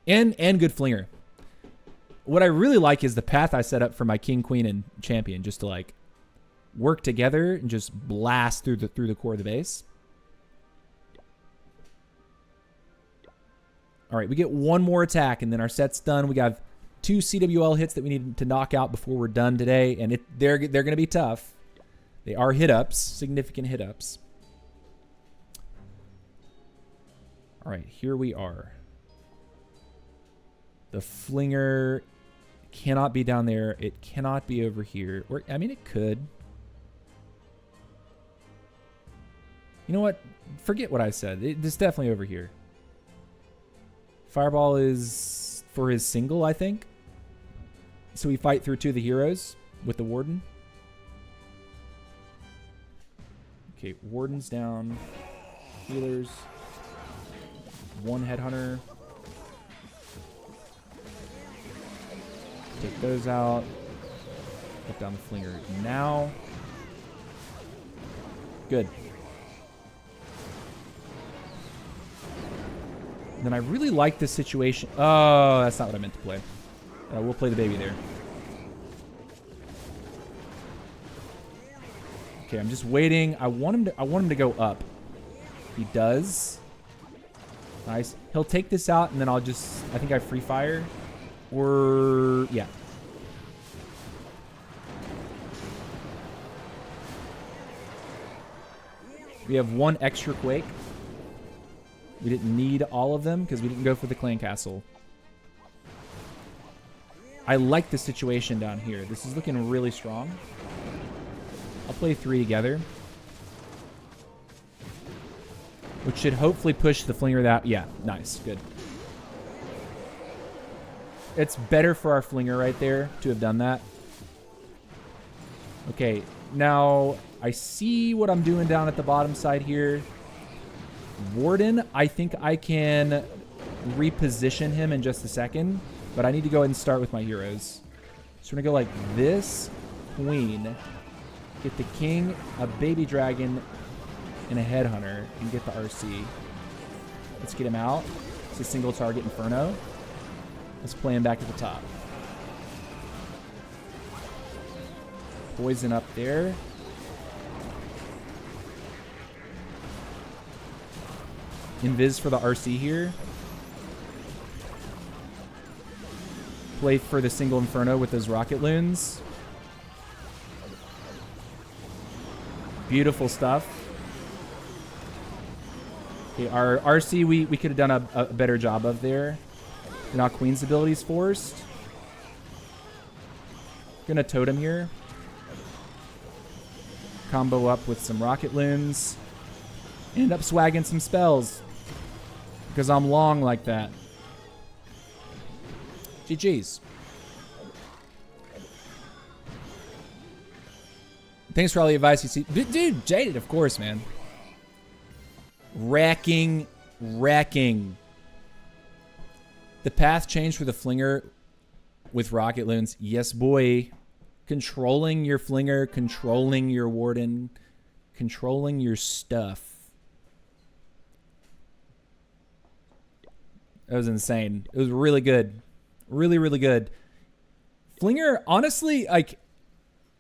And good flinger. What I really like is the path I set up for my king, queen, and champion, just to like work together and just blast through the core of the base. All right, we get one more attack, and then our set's done. We got 2 CWL hits that we need to knock out before we're done today, and they're going to be tough. They are hit-ups, significant hit-ups. All right, here we are. The flinger cannot be down there. It cannot be over here. Or, I mean, it could. You know what? Forget what I said. It's definitely over here. Fireball is for his single, I think. So we fight through 2 of the heroes with the warden. Okay, warden's down. Healers. 1 headhunter. Take those out. Put down the flinger now. Good. And then I really like this situation. Oh, that's not what I meant to play. We'll play the baby there. Okay, I'm just waiting. I want him to go up. He does. Nice. He'll take this out, and then I think I free fire. Or yeah. We have 1 extra quake. We didn't need all of them because we didn't go for the clan castle. I like the situation down here. This is looking really strong. I'll play 3 together, which should hopefully push the flinger that. Yeah, nice. Good. It's better for our flinger right there to have done that. Okay, now I see what I'm doing down at the bottom side here. Warden, I think I can reposition him in just a second, but I need to go ahead and start with my heroes. So we're gonna go like this, queen, get the king, a baby dragon, and a headhunter, and get the RC. Let's get him out. It's a single target inferno. Let's play him back at the top. Poison up there. Invis for the RC here. Play for the single inferno with those rocket loons. Beautiful stuff. Okay, our RC we could have done a better job of there. Now Queen's abilities forced. Gonna totem here. Combo up with some rocket loons. End up swagging some spells. Because I'm long like that. GG's. Thanks for all the advice you see. Dude, Jaded, of course, man. Wrecking. The path changed for the flinger with rocket loons. Yes, boy. Controlling your flinger, controlling your warden, controlling your stuff. That was insane. It was really good. Really, really good. Flinger, honestly, like,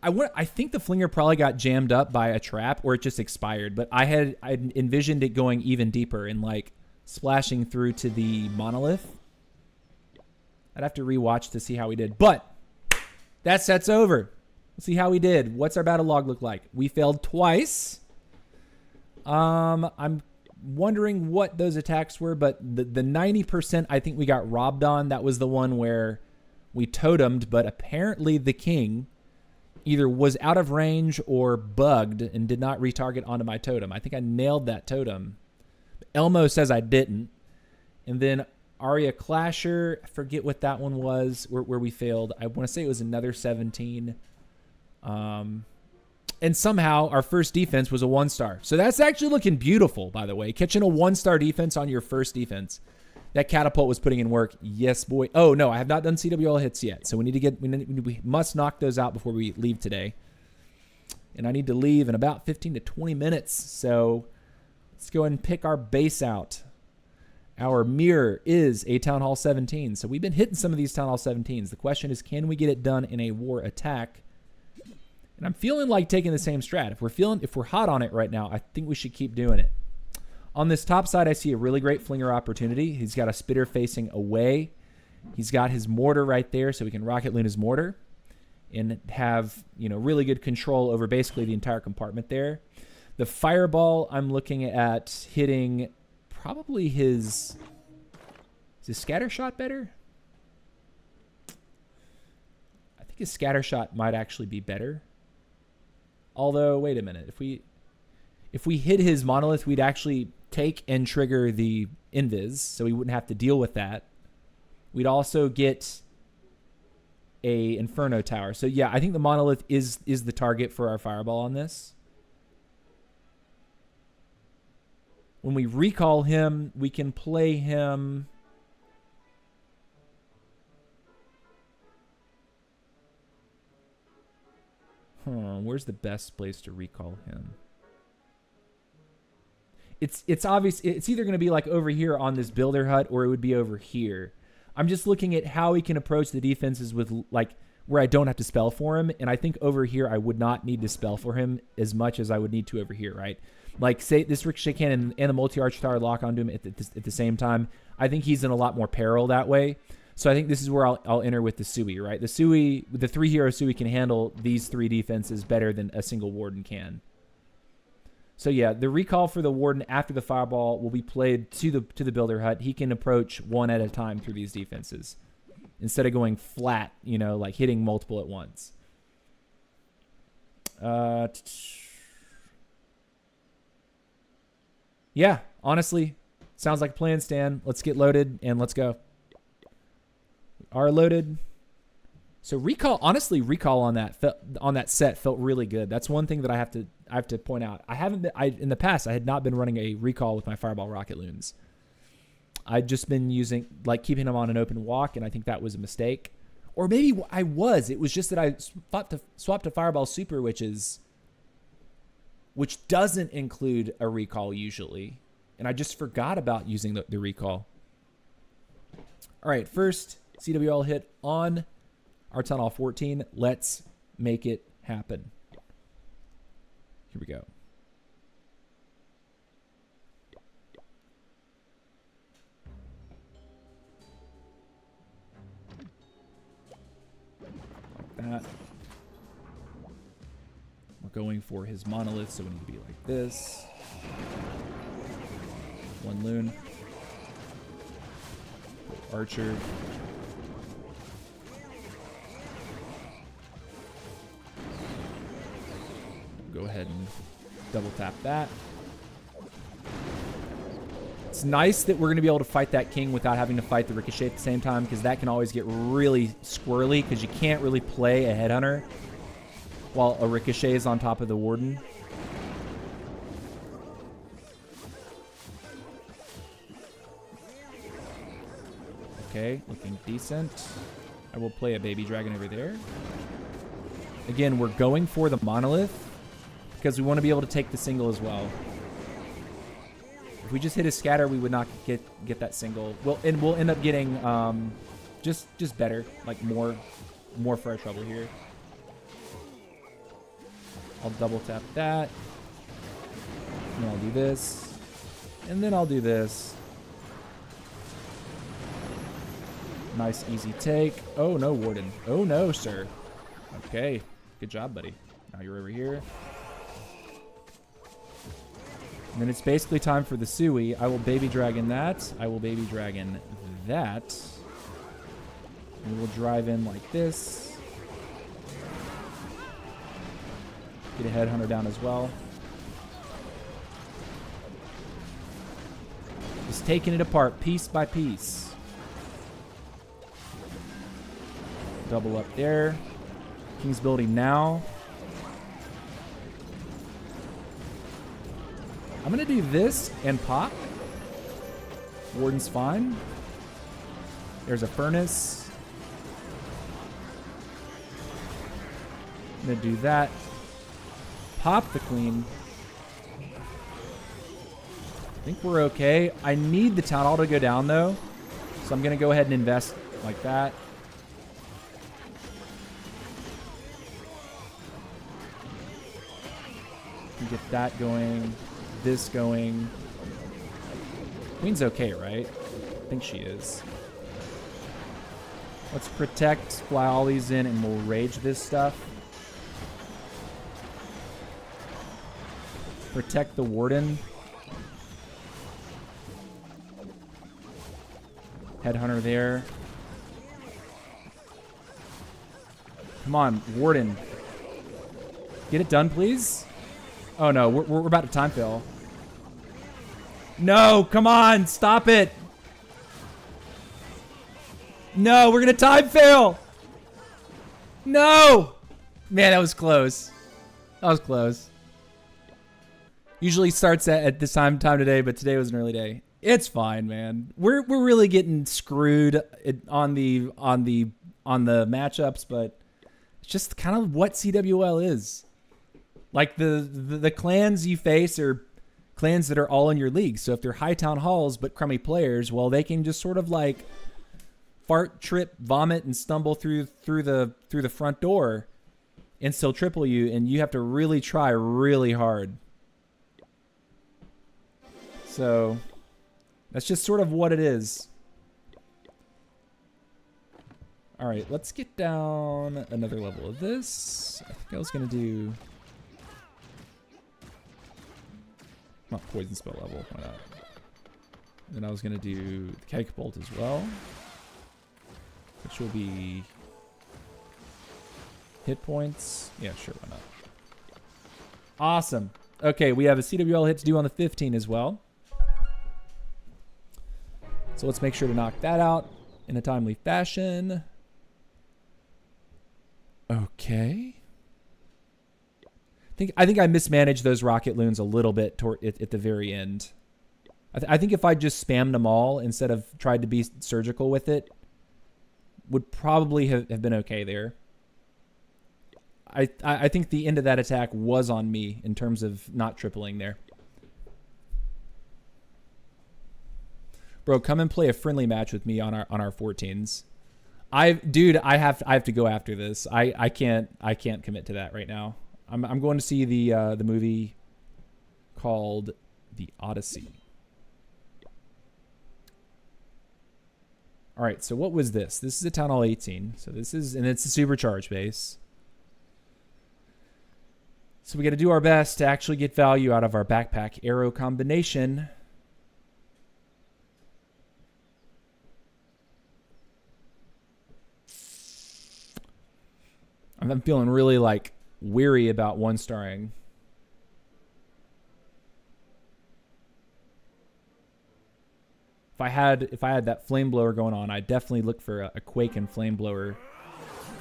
I think the flinger probably got jammed up by a trap or it just expired, but I envisioned it going even deeper and like splashing through to the monolith. I'd have to rewatch to see how we did, but that set's over. Let's see how we did. What's our battle log look like? We failed twice. I'm wondering what those attacks were, but the 90% I think we got robbed on. That was the one where we totemed, but apparently the king either was out of range or bugged and did not retarget onto my totem. I think I nailed that totem. Elmo says I didn't. And then Arya Clasher, I forget what that one was, where we failed. I want to say it was another 17. And somehow our first defense was a 1-star. So that's actually looking beautiful, by the way. Catching a 1-star defense on your first defense. That catapult was putting in work. Yes, boy. Oh, no, I have not done CWL hits yet. So we must knock those out before we leave today. And I need to leave in about 15 to 20 minutes. So let's go ahead and pick our base out. Our mirror is a Town Hall 17. So we've been hitting some of these Town Hall 17s. The question is, can we get it done in a war attack? And I'm feeling like taking the same strat. If we're hot on it right now, I think we should keep doing it. On this top side, I see a really great flinger opportunity. He's got a spitter facing away. He's got his mortar right there, so we can rocket loon his mortar and have, really good control over basically the entire compartment there. The fireball, I'm looking at hitting probably his scatter shot better? I think his scatter shot might actually be better. Although, wait a minute. If we hit his monolith, we'd actually take and trigger the invis, so we wouldn't have to deal with that. We'd also get a Inferno Tower. So yeah, I think the monolith is the target for our fireball on this. When we recall him, we can play him. Where's the best place to recall him? It's obvious. It's either going to be like over here on this builder hut, or it would be over here. I'm just looking at how we can approach the defenses with like where I don't have to spell for him. And I think over here I would not need to spell for him as much as I would need to over here, right? Like say this Ricochet Cannon and the multi-arch tower lock onto him at the same time. I think he's in a lot more peril that way. So I think this is where I'll enter with the Sui, right? The 3-hero Sui can handle these 3 defenses better than a single Warden can. So yeah, the recall for the Warden after the fireball will be played to the builder hut. He can approach one at a time through these defenses instead of going flat, like hitting multiple at once. Yeah, honestly, sounds like a plan, Stan. Let's get loaded and let's go. We are loaded. So recall on that set felt really good. That's one thing that I have to point out, I haven't been, in the past, I had not been running a recall with my Fireball Rocket Loons. I'd just been using, like, keeping them on an open walk, and I think that was a mistake. Or maybe I was. It was just that I swapped to Fireball Super, which doesn't include a recall usually. And I just forgot about using the recall. All right, first CWL hit on our Town Hall 14. Let's make it happen. Here we go. That. We're going for his monolith, so we need to be like this. One loon. Archer. Go ahead and double tap that. It's nice that we're going to be able to fight that king without having to fight the ricochet at the same time, because that can always get really squirrely, because you can't really play a headhunter while a ricochet is on top of the warden. Okay, looking decent. I will play a baby dragon over there. Again, we're going for the monolith because we want to be able to take the single as well. If we just hit a scatter, we would not get that single. We'll end up getting just better, like more for our trouble here. I'll double tap that. And I'll do this. And then I'll do this. Nice, easy take. Oh, no, Warden. Oh, no, sir. Okay. Good job, buddy. Now you're over here. And then it's basically time for the Sui. I will baby dragon that. I will baby dragon that. And we'll drive in like this. Get a headhunter down as well. Just taking it apart piece by piece. Double up there. King's building now. I'm going to do this and pop. Warden's fine. There's a furnace. I'm going to do that. Pop the queen. I think we're okay. I need the town hall to go down, though. So I'm going to go ahead and invest like that. Get that going. This going. Queen's okay, right? I think she is. Let's protect, fly all these in, and we'll rage this stuff. Protect the warden. Headhunter there. Come on, warden. Get it done, please. Oh no, we're about to time fail. No, come on, stop it. No, we're gonna time fail. No. Man, that was close. That was close. Usually starts at this time today, but today was an early day. It's fine, man. We're really getting screwed on the matchups, but it's just kind of what CWL is. Like the clans you face are clans that are all in your league. So if they're high town halls but crummy players, well, they can just sort of like fart, trip, vomit, and stumble through the front door and still triple you, and you have to really try really hard. So that's just sort of what it is. All right, let's get down another level of this. I think I was gonna do. Not poison spell level, why not? Then I was going to do the Keg Bolt as well, which will be hit points. Yeah, sure, why not? Awesome. Okay, we have a CWL hit to do on the 15 as well. So let's make sure to knock that out in a timely fashion. I think I mismanaged those rocket loons a little bit at the very end. I think if I just spammed them all instead of tried to be surgical with it, would probably have been okay there. I think the end of that attack was on me in terms of not tripling there. Bro, come and play a friendly match with me on our 14s. Dude, I have to go after this. I can't commit to that right now. I'm going to see the movie called The Odyssey. All right, so what was this? This is a Town Hall 18. So this is, and it's a supercharge base. So we got to do our best to actually get value out of our backpack arrow combination. I'm feeling really like weary about one starring. If I had that flame blower going on, I'd definitely look for a Quake and flame blower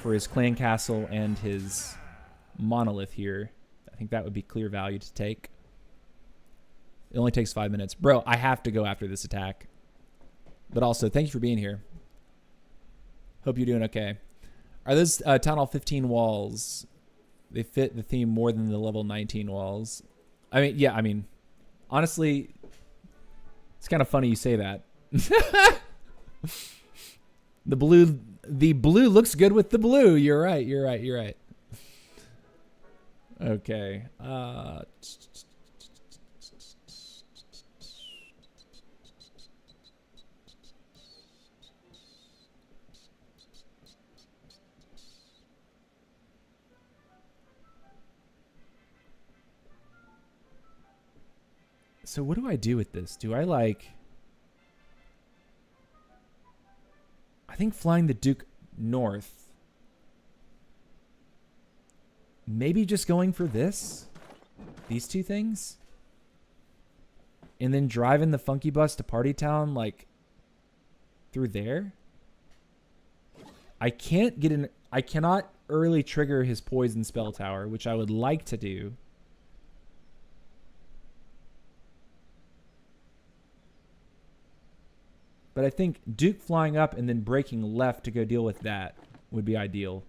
for his clan castle and his monolith here. I think that would be clear value to take. It only takes 5 minutes. Bro, I have to go after this attack. But also, thank you for being here. Hope you're doing okay. Are those Town Hall 15 walls? They fit the theme more than the level 19 walls. I mean, yeah, I mean, honestly, it's kind of funny you say that. The blue looks good with the blue. You're right. Okay. So what do I do with this? Do I like... I think flying the Duke north. Maybe just going for this? These two things? And then driving the Funky Bus to Party Town, like, through there? I cannot early trigger his Poison Spell Tower, which I would like to do. But I think Duke flying up and then breaking left to go deal with that would be ideal.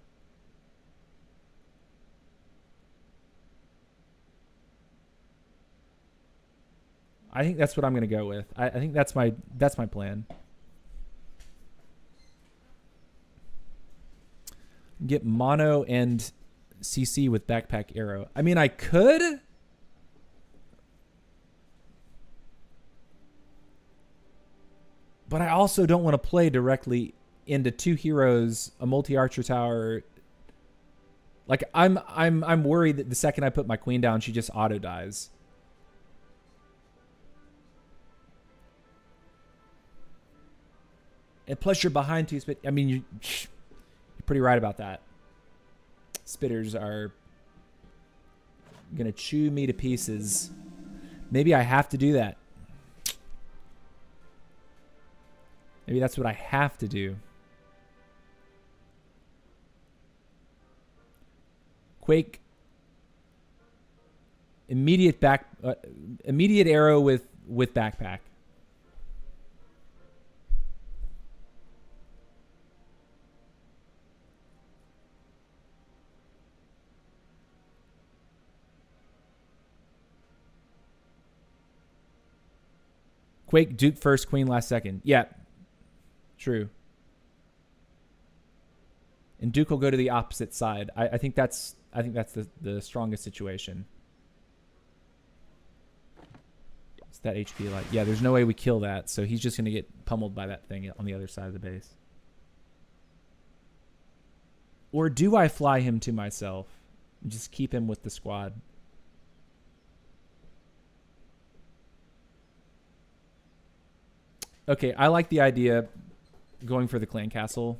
I think that's what I'm going to go with. I think that's my plan. Get mono and CC with backpack arrow. I mean, I could... But I also don't want to play directly into two heroes, a multi-archer tower. Like I'm worried that the second I put my queen down, she just auto dies. And plus you're behind two spit. I mean, you're pretty right about that. Spitters are gonna chew me to pieces. Maybe I have to do that. Maybe that's what I have to do. Quake. Immediate arrow with backpack. Quake, Duke first, Queen last second. Yeah. True. And Duke will go to the opposite side. I think that's the strongest situation. It's that HP light. Yeah, there's no way we kill that, so he's just gonna get pummeled by that thing on the other side of the base. Or do I fly him to myself and just keep him with the squad? Okay, I like the idea going for the clan castle.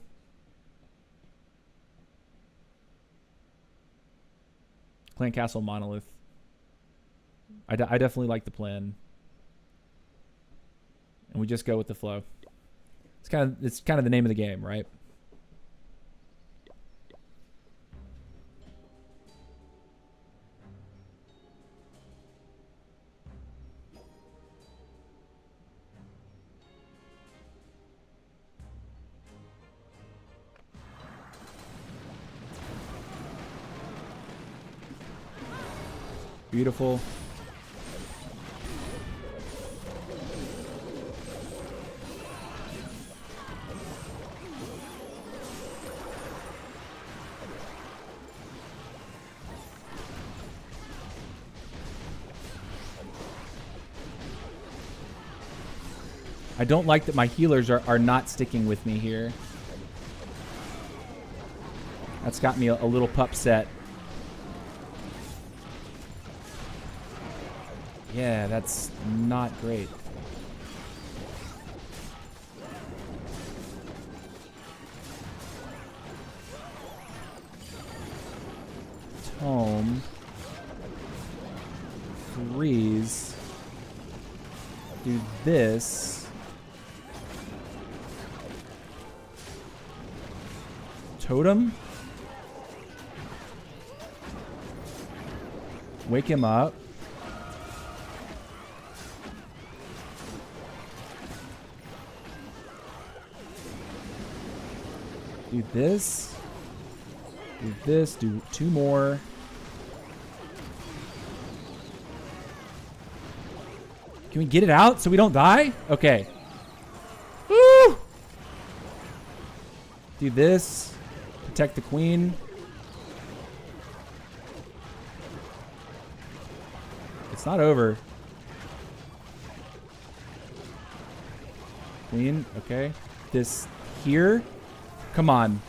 Clan castle monolith. I definitely like the plan. And we just go with the flow. It's kind of the name of the game, right? Beautiful. I don't like that my healers are not sticking with me here. That's got me a little upset. Yeah, that's not great. Tome. Freeze. Do this. Totem. Wake him up. Do this. Do this. Do 2 more. Can we get it out so we don't die? Okay. Woo! Do this. Protect the queen. It's not over. Queen, okay. This here. Come on.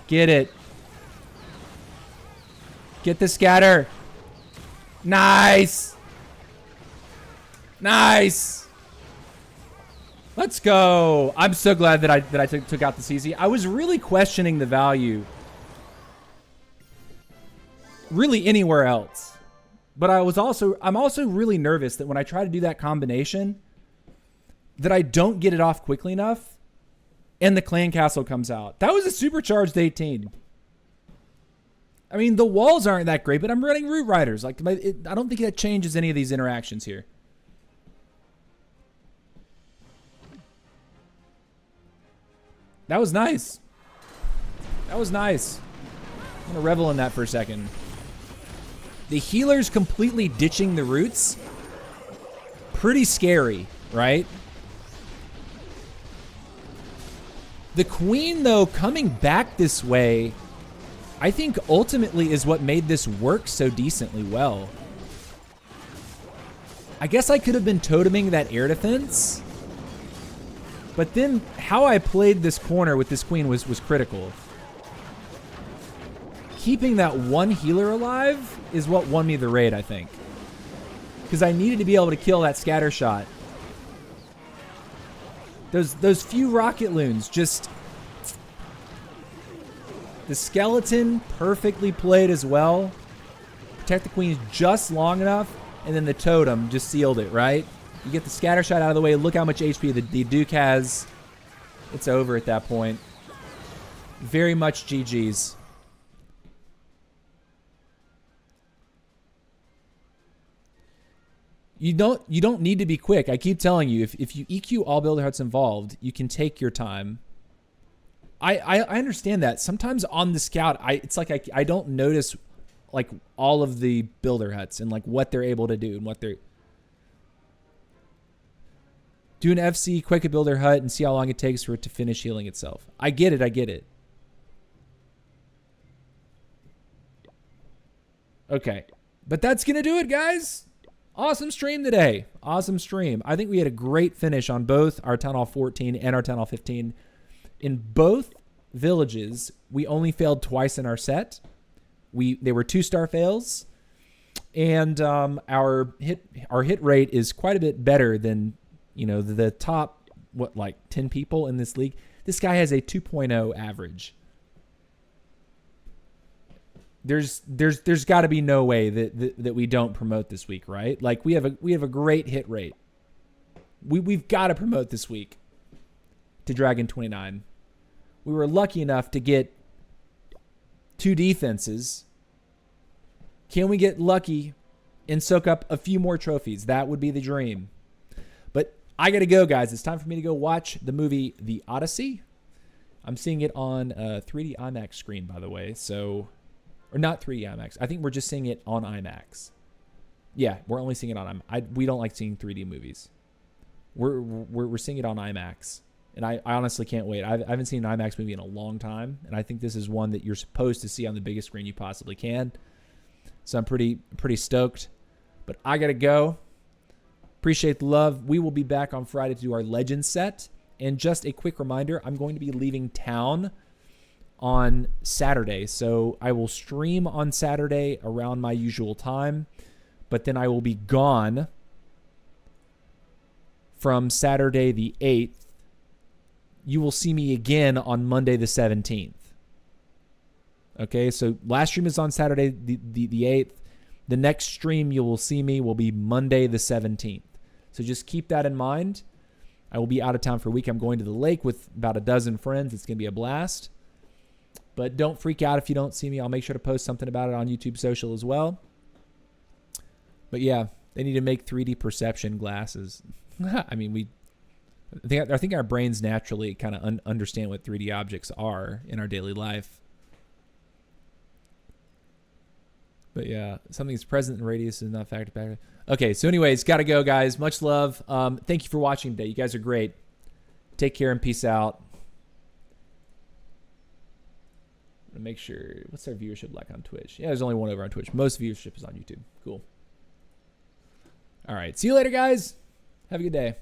Get it. Get the scatter. Nice. Nice. Let's go. I'm so glad that I took out the CZ. I was really questioning the value. Really anywhere else. But I'm also really nervous that when I try to do that combination, that I don't get it off quickly enough and the clan castle comes out. That was a supercharged 18. I mean, the walls aren't that great, but I'm running Root Riders. Like, I don't think that changes any of these interactions here. That was nice. That was nice. I'm going to revel in that for a second. The healer's completely ditching the roots. Pretty scary, right? The queen, though, coming back this way, I think ultimately is what made this work so decently well. I guess I could have been toteming that air defense. But then how I played this corner with this queen was critical. Keeping that one healer alive is what won me the raid, I think. Because I needed to be able to kill that scatter shot. Those few rocket loons just... The skeleton perfectly played as well. Protect the queen just long enough, and then the totem just sealed it, right? You get the scatter shot out of the way. Look how much HP the Duke has. It's over at that point. Very much GG's. You don't need to be quick. I keep telling you, if you EQ all builder huts involved, you can take your time. I understand that. Sometimes on the scout, it's like I don't notice like all of the builder huts and like what they're able to do and what they're... Do an FC, quick a builder hut, and see how long it takes for it to finish healing itself. I get it, I get it. Okay. But that's going to do it, guys. Awesome stream today. Awesome stream. I think we had a great finish on both our Town Hall 14 and our Town Hall 15. In both villages, we only failed twice in our set. They were 2-star fails. And our hit rate is quite a bit better than... You know, the top, like 10 people in this league. This guy has a 2.0 average. There's got to be no way that we don't promote this week, right? Like we have a great hit rate. We've got to promote this week to Dragon 29. We were lucky enough to get 2 defenses. Can we get lucky and soak up a few more trophies? That would be the dream. But I got to go, guys. It's time for me to go watch the movie The Odyssey. I'm seeing it on a 3D IMAX screen, by the way. So Or not 3D IMAX. I think we're just seeing it on IMAX. Yeah, we're only seeing it on IMAX. We don't like seeing 3D movies. We're seeing it on IMAX. And I honestly can't wait. I haven't seen an IMAX movie in a long time. And I think this is one that you're supposed to see on the biggest screen you possibly can. So I'm pretty stoked. But I got to go. Appreciate the love. We will be back on Friday to do our Legends set. And just a quick reminder, I'm going to be leaving town on Saturday. So I will stream on Saturday around my usual time, but then I will be gone from Saturday the 8th. You will see me again on Monday the 17th. Okay, so last stream is on Saturday the 8th. The next stream you will see me will be Monday the 17th. So just keep that in mind. I will be out of town for a week. I'm going to the lake with about a dozen friends. It's going to be a blast. But don't freak out if you don't see me. I'll make sure to post something about it on YouTube social as well. But yeah, they need to make 3D perception glasses. I mean, I think our brains naturally kind of understand what 3D objects are in our daily life. But yeah, something's present in radius is not factor back. Okay, so anyways, gotta go, guys. Much love. Thank you for watching today. You guys are great. Take care and peace out. Make sure, what's our viewership like on Twitch? Yeah, there's only one over on Twitch. Most viewership is on YouTube. Cool. All right. See you later, guys. Have a good day.